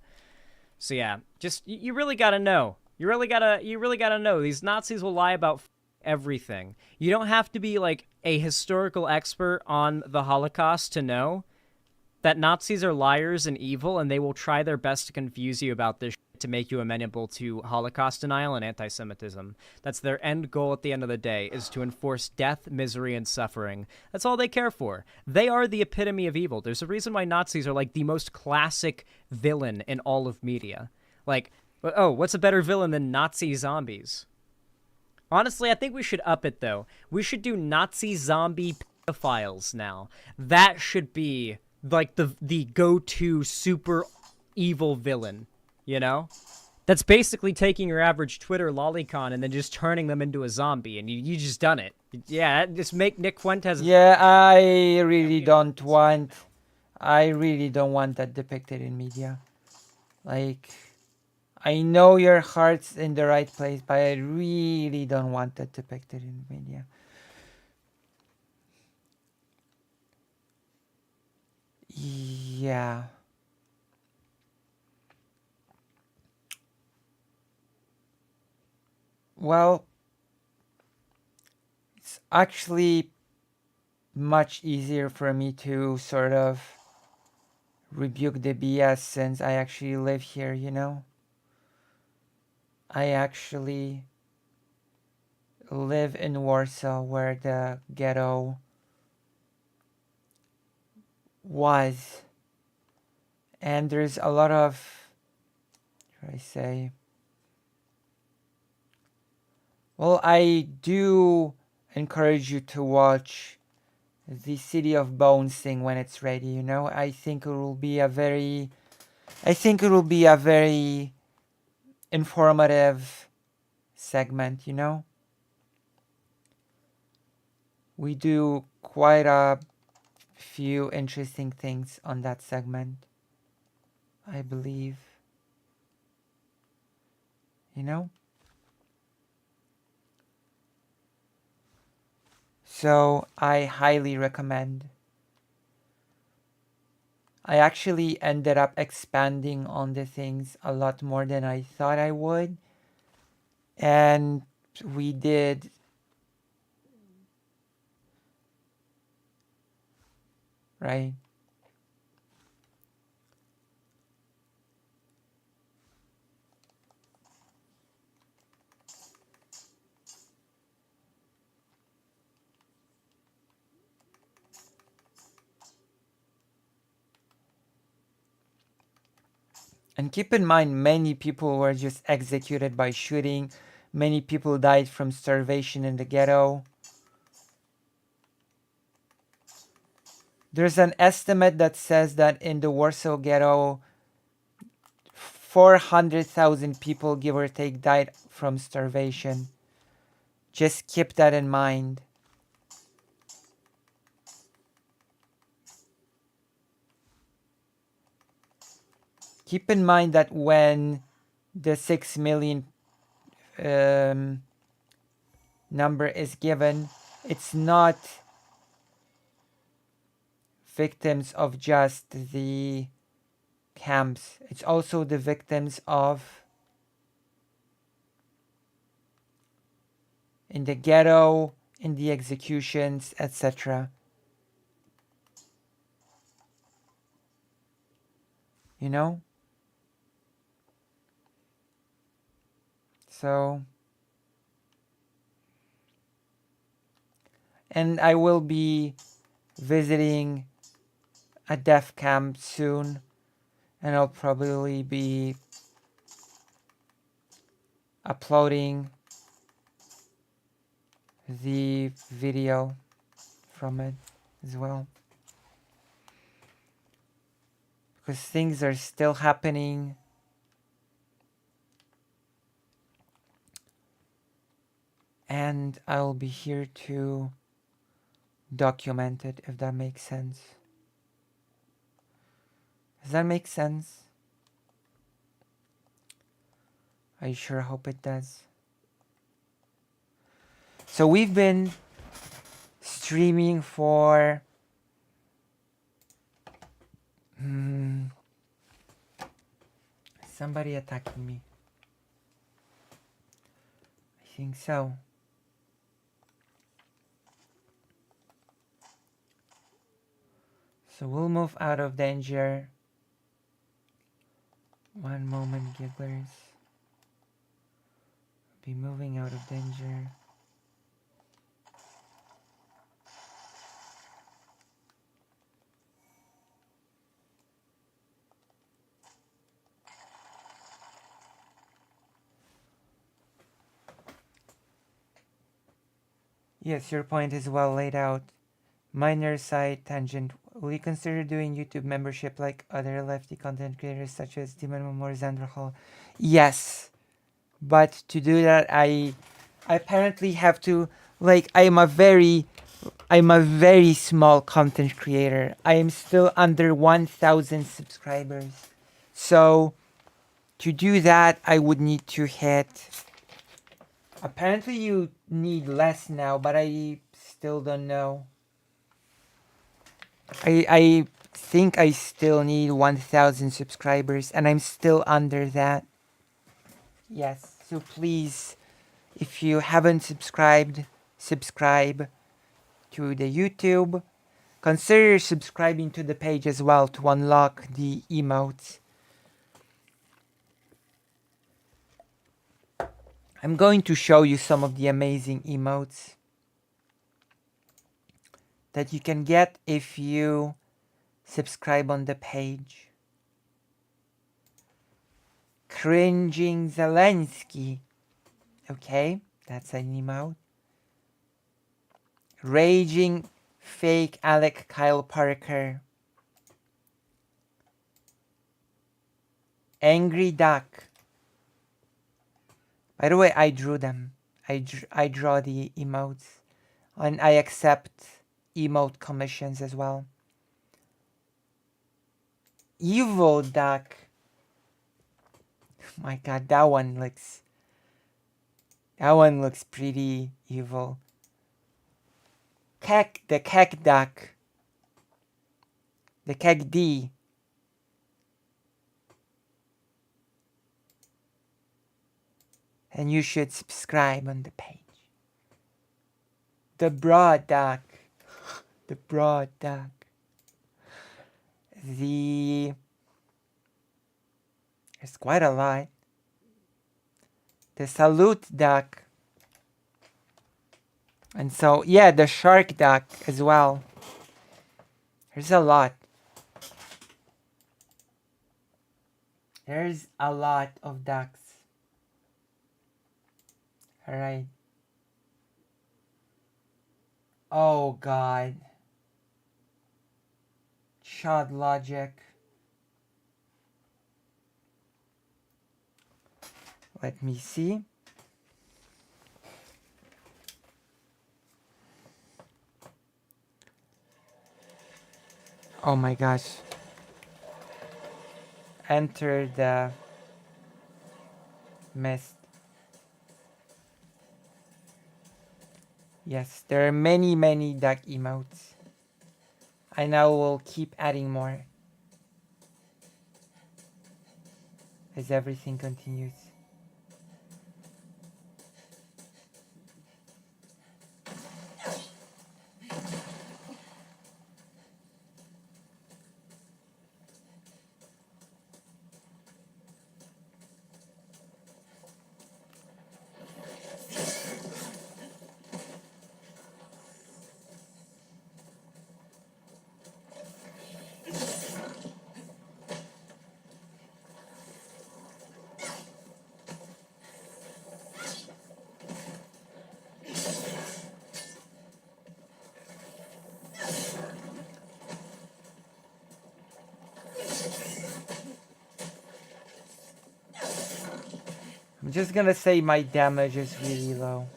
So yeah, just you really gotta know. You really gotta know. These Nazis will lie about everything. You don't have to be like a historical expert on the Holocaust to know that Nazis are liars and evil, and they will try their best to confuse you about this to make you amenable to Holocaust denial and anti-Semitism. That's their end goal at the end of the day, is to enforce death, misery, and suffering. That's all they care for. They are the epitome of evil. There's a reason why Nazis are like the most classic villain in all of media. Like, oh, what's a better villain than Nazi zombies? Honestly, I think we should up it, though. We should do Nazi zombie pedophiles now. That should be like the go-to super evil villain, you know? That's basically taking your average Twitter lolicon and then just turning them into a zombie, and you just done it. Yeah, just make Nick Fuentes. Yeah, I really don't want that depicted in media. Like, I know your heart's in the right place, but I really don't want that depicted in media. Yeah. Well, it's actually much easier for me to sort of rebuke the BS since I actually live here, you know? I actually live in Warsaw, where the ghetto was, and there's a lot of, how do I say, well, I do encourage you to watch the City of Bones thing when it's ready, you know? I think it will be a very informative segment, you know? We do quite a few interesting things on that segment, I believe. You know? So I highly recommend. I actually ended up expanding on the things a lot more than I thought I would. And we did right. And keep in mind, many people were just executed by shooting. Many people died from starvation in the ghetto. There's an estimate that says that in the Warsaw ghetto, 400,000 people, give or take, died from starvation. Just keep that in mind. Keep in mind that when the 6 million number is given, it's not victims of just the camps. It's also the victims of in the ghetto, in the executions, etc. You know? So, and I will be visiting a death camp soon, and I'll probably be uploading the video from it as well, because things are still happening. And I'll be here to document it, if that makes sense. Does that make sense? I sure hope it does. So we've been streaming for somebody attacking me. I think so. So we'll move out of danger. One moment, gigglers. Be moving out of danger. Yes, your point is well laid out. Minor side tangent. Will you consider doing YouTube membership like other lefty content creators such as Demon or Xanderhal? Yes. But to do that, I apparently have to, like, I'm a very small content creator. I am still under 1,000 subscribers. So to do that, I would need to hit, apparently you need less now, but I still don't know. I think I still need 1,000 subscribers, and I'm still under that. Yes, so please, if you haven't subscribed, subscribe to the YouTube. Consider subscribing to the page as well to unlock the emotes. I'm going to show you some of the amazing emotes that you can get if you subscribe on the page. Cringing Zelensky. Okay, that's an emote. Raging fake Alec Kyle Parker. Angry Duck. By the way, I drew them. I draw the emotes. And I accept emote commissions as well. Evil Duck. My god, that one looks pretty evil. The Kek Duck. The Kek D. And you should subscribe on the page. The Broad Duck. The Broad Duck. There's quite a lot. The Salute Duck. And so, yeah, the Shark Duck as well. There's a lot. There's a lot of ducks. Alright. Oh god. Chod logic. Let me see. Oh my gosh. Enter the mist. Yes, there are many duck emotes. I now will keep adding more as everything continues. I'm just gonna say my damage is really low.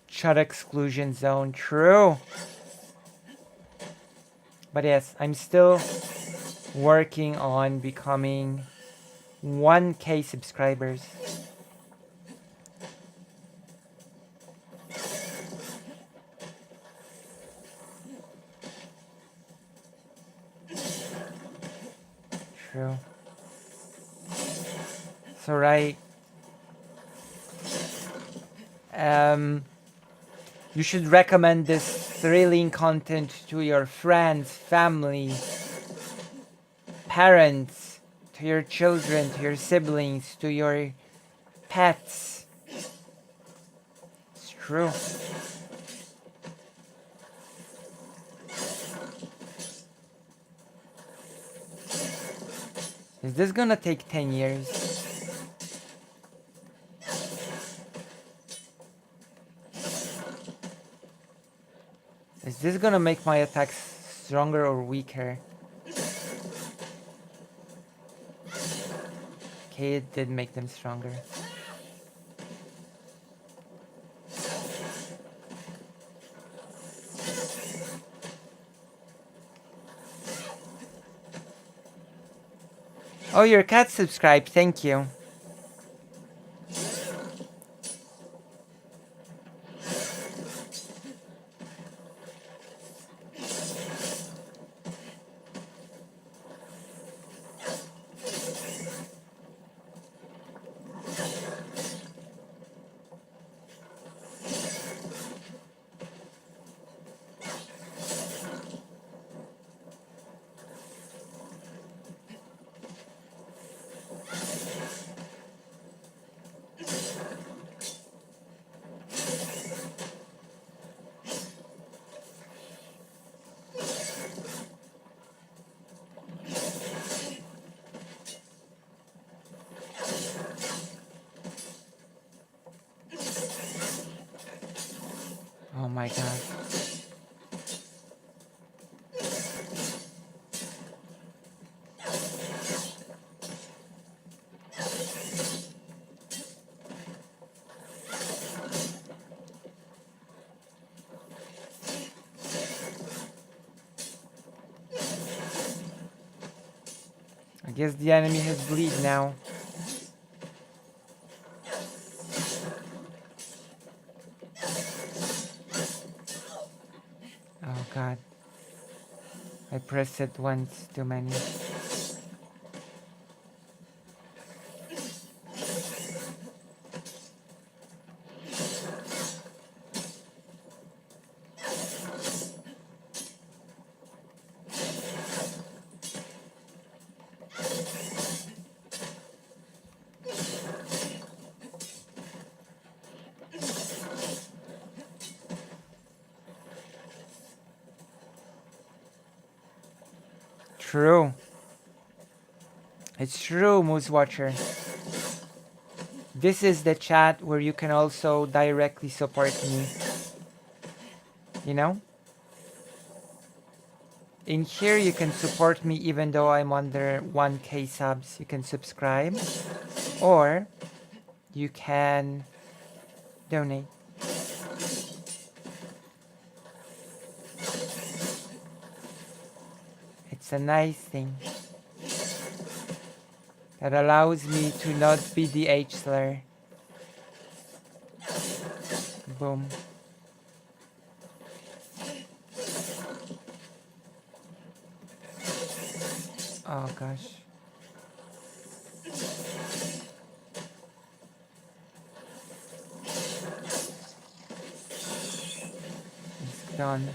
Shut exclusion zone, true. But yes, I'm still working on becoming 1K subscribers. True. So right. You should recommend this thrilling content to your friends, family, parents, to your children, to your siblings, to your pets. It's true. Is this gonna take 10 years? Is this gonna make my attacks stronger or weaker? Okay, it did make them stronger. Oh, your cat subscribed, thank you. Oh my god. I guess the enemy has bleed now. Oh god. I pressed it once too many. true. It's true, Moose Watcher. This is the chat where you can also directly support me. You know? In here you can support me even though I'm under 1k subs. You can subscribe. Or you can donate. It's a nice thing that allows me to not be the H-slur. Boom. Oh gosh. It's done.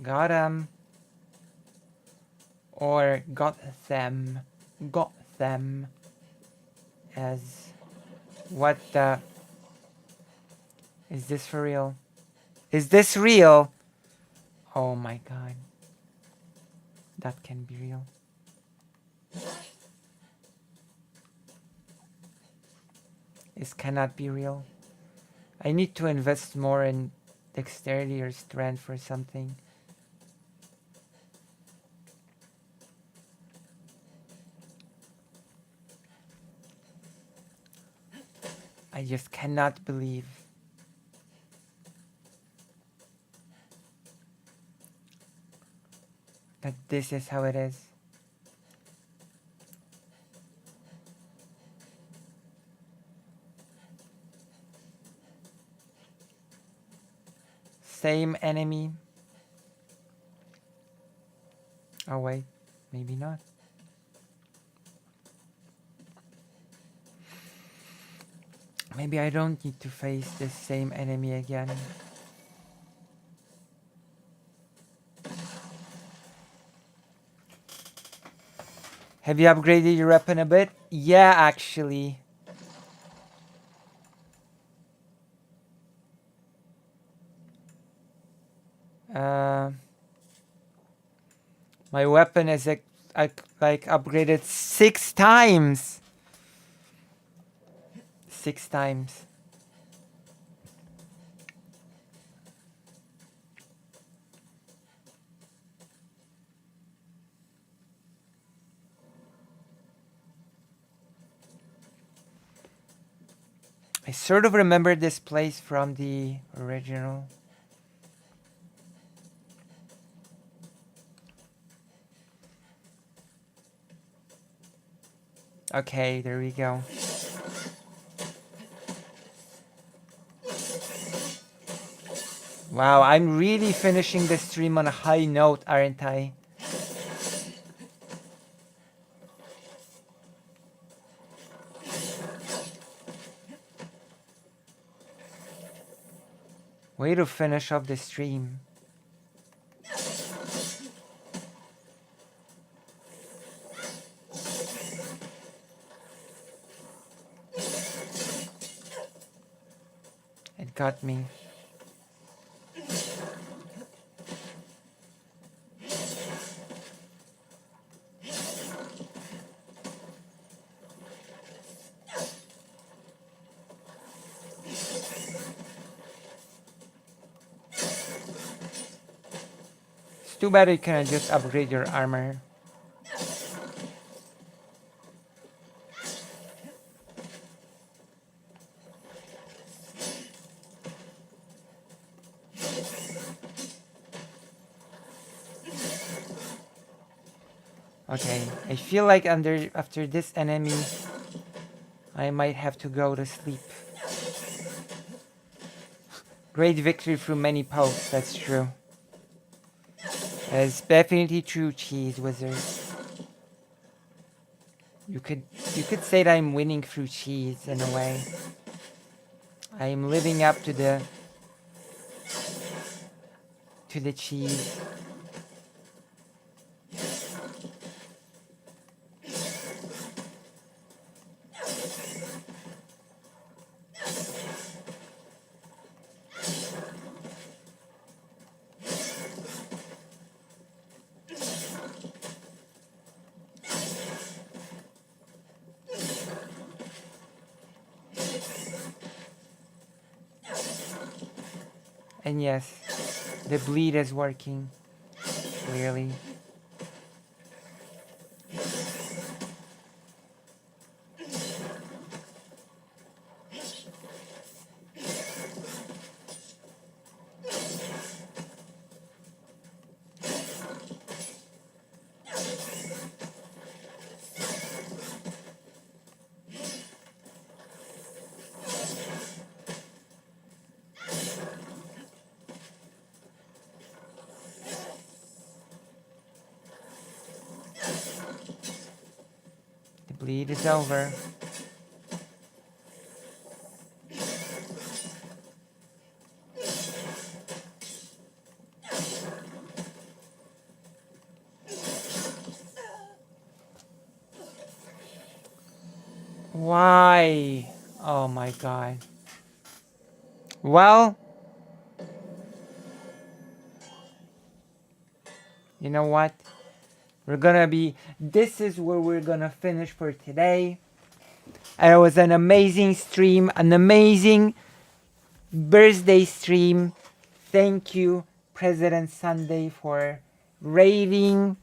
Got him. Or got them. Got them. As what the... Is this for real? Is this real? Oh my god. That can be real. This cannot be real. I need to invest more in dexterity or strength or something. I just cannot believe that this is how it is. Same enemy. Oh wait, maybe not. Maybe I don't need to face this same enemy again. Have you upgraded your weapon a bit? Yeah, actually. My weapon is like upgraded 6 times. 6 times. I sort of remember this place from the original. Okay, there we go. Wow, I'm really finishing the stream on a high note, aren't I? Way to finish off the stream. It got me. Too bad you cannot just upgrade your armor. Okay, I feel like after this enemy, I might have to go to sleep. Great victory through many pokes, that's true. That's definitely true, Cheese Wizard. You could say that I'm winning through cheese in a way. I am living up to the cheese. And yes, the bleed is working. Clearly. The bleed is over. Why? Oh my god. Well, you know what? This is where we're gonna finish for today. And it was an amazing stream, an amazing birthday stream. Thank you, President Sunday, for raving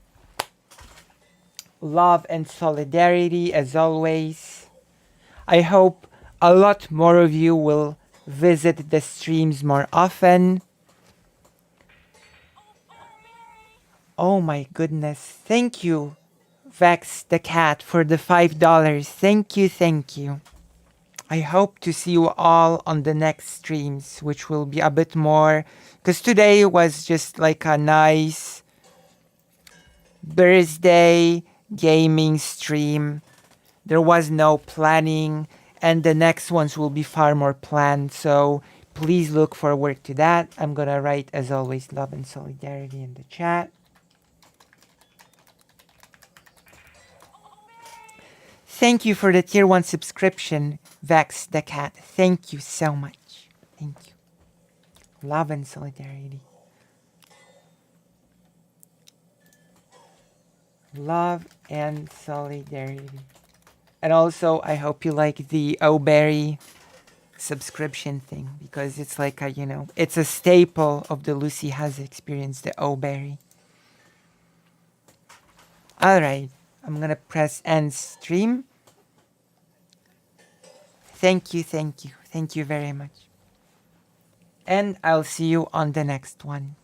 love and solidarity as always. I hope a lot more of you will visit the streams more often. Oh my goodness. Thank you, Vex the cat, for the $5. Thank you, thank you. I hope to see you all on the next streams, which will be a bit more, because today was just like a nice birthday gaming stream. There was no planning, and the next ones will be far more planned, so please look forward to that. I'm gonna write, as always, love and solidarity in the chat. Thank you for the tier 1 subscription, Vex the cat. Thank you so much. Thank you. Love and solidarity. Love and solidarity. And also, I hope you like the O'Berry subscription thing, because it's like a, it's a staple of the Lucy Has experience, the O'Berry. Alright, I'm gonna press end stream. Thank you very much. And I'll see you on the next one.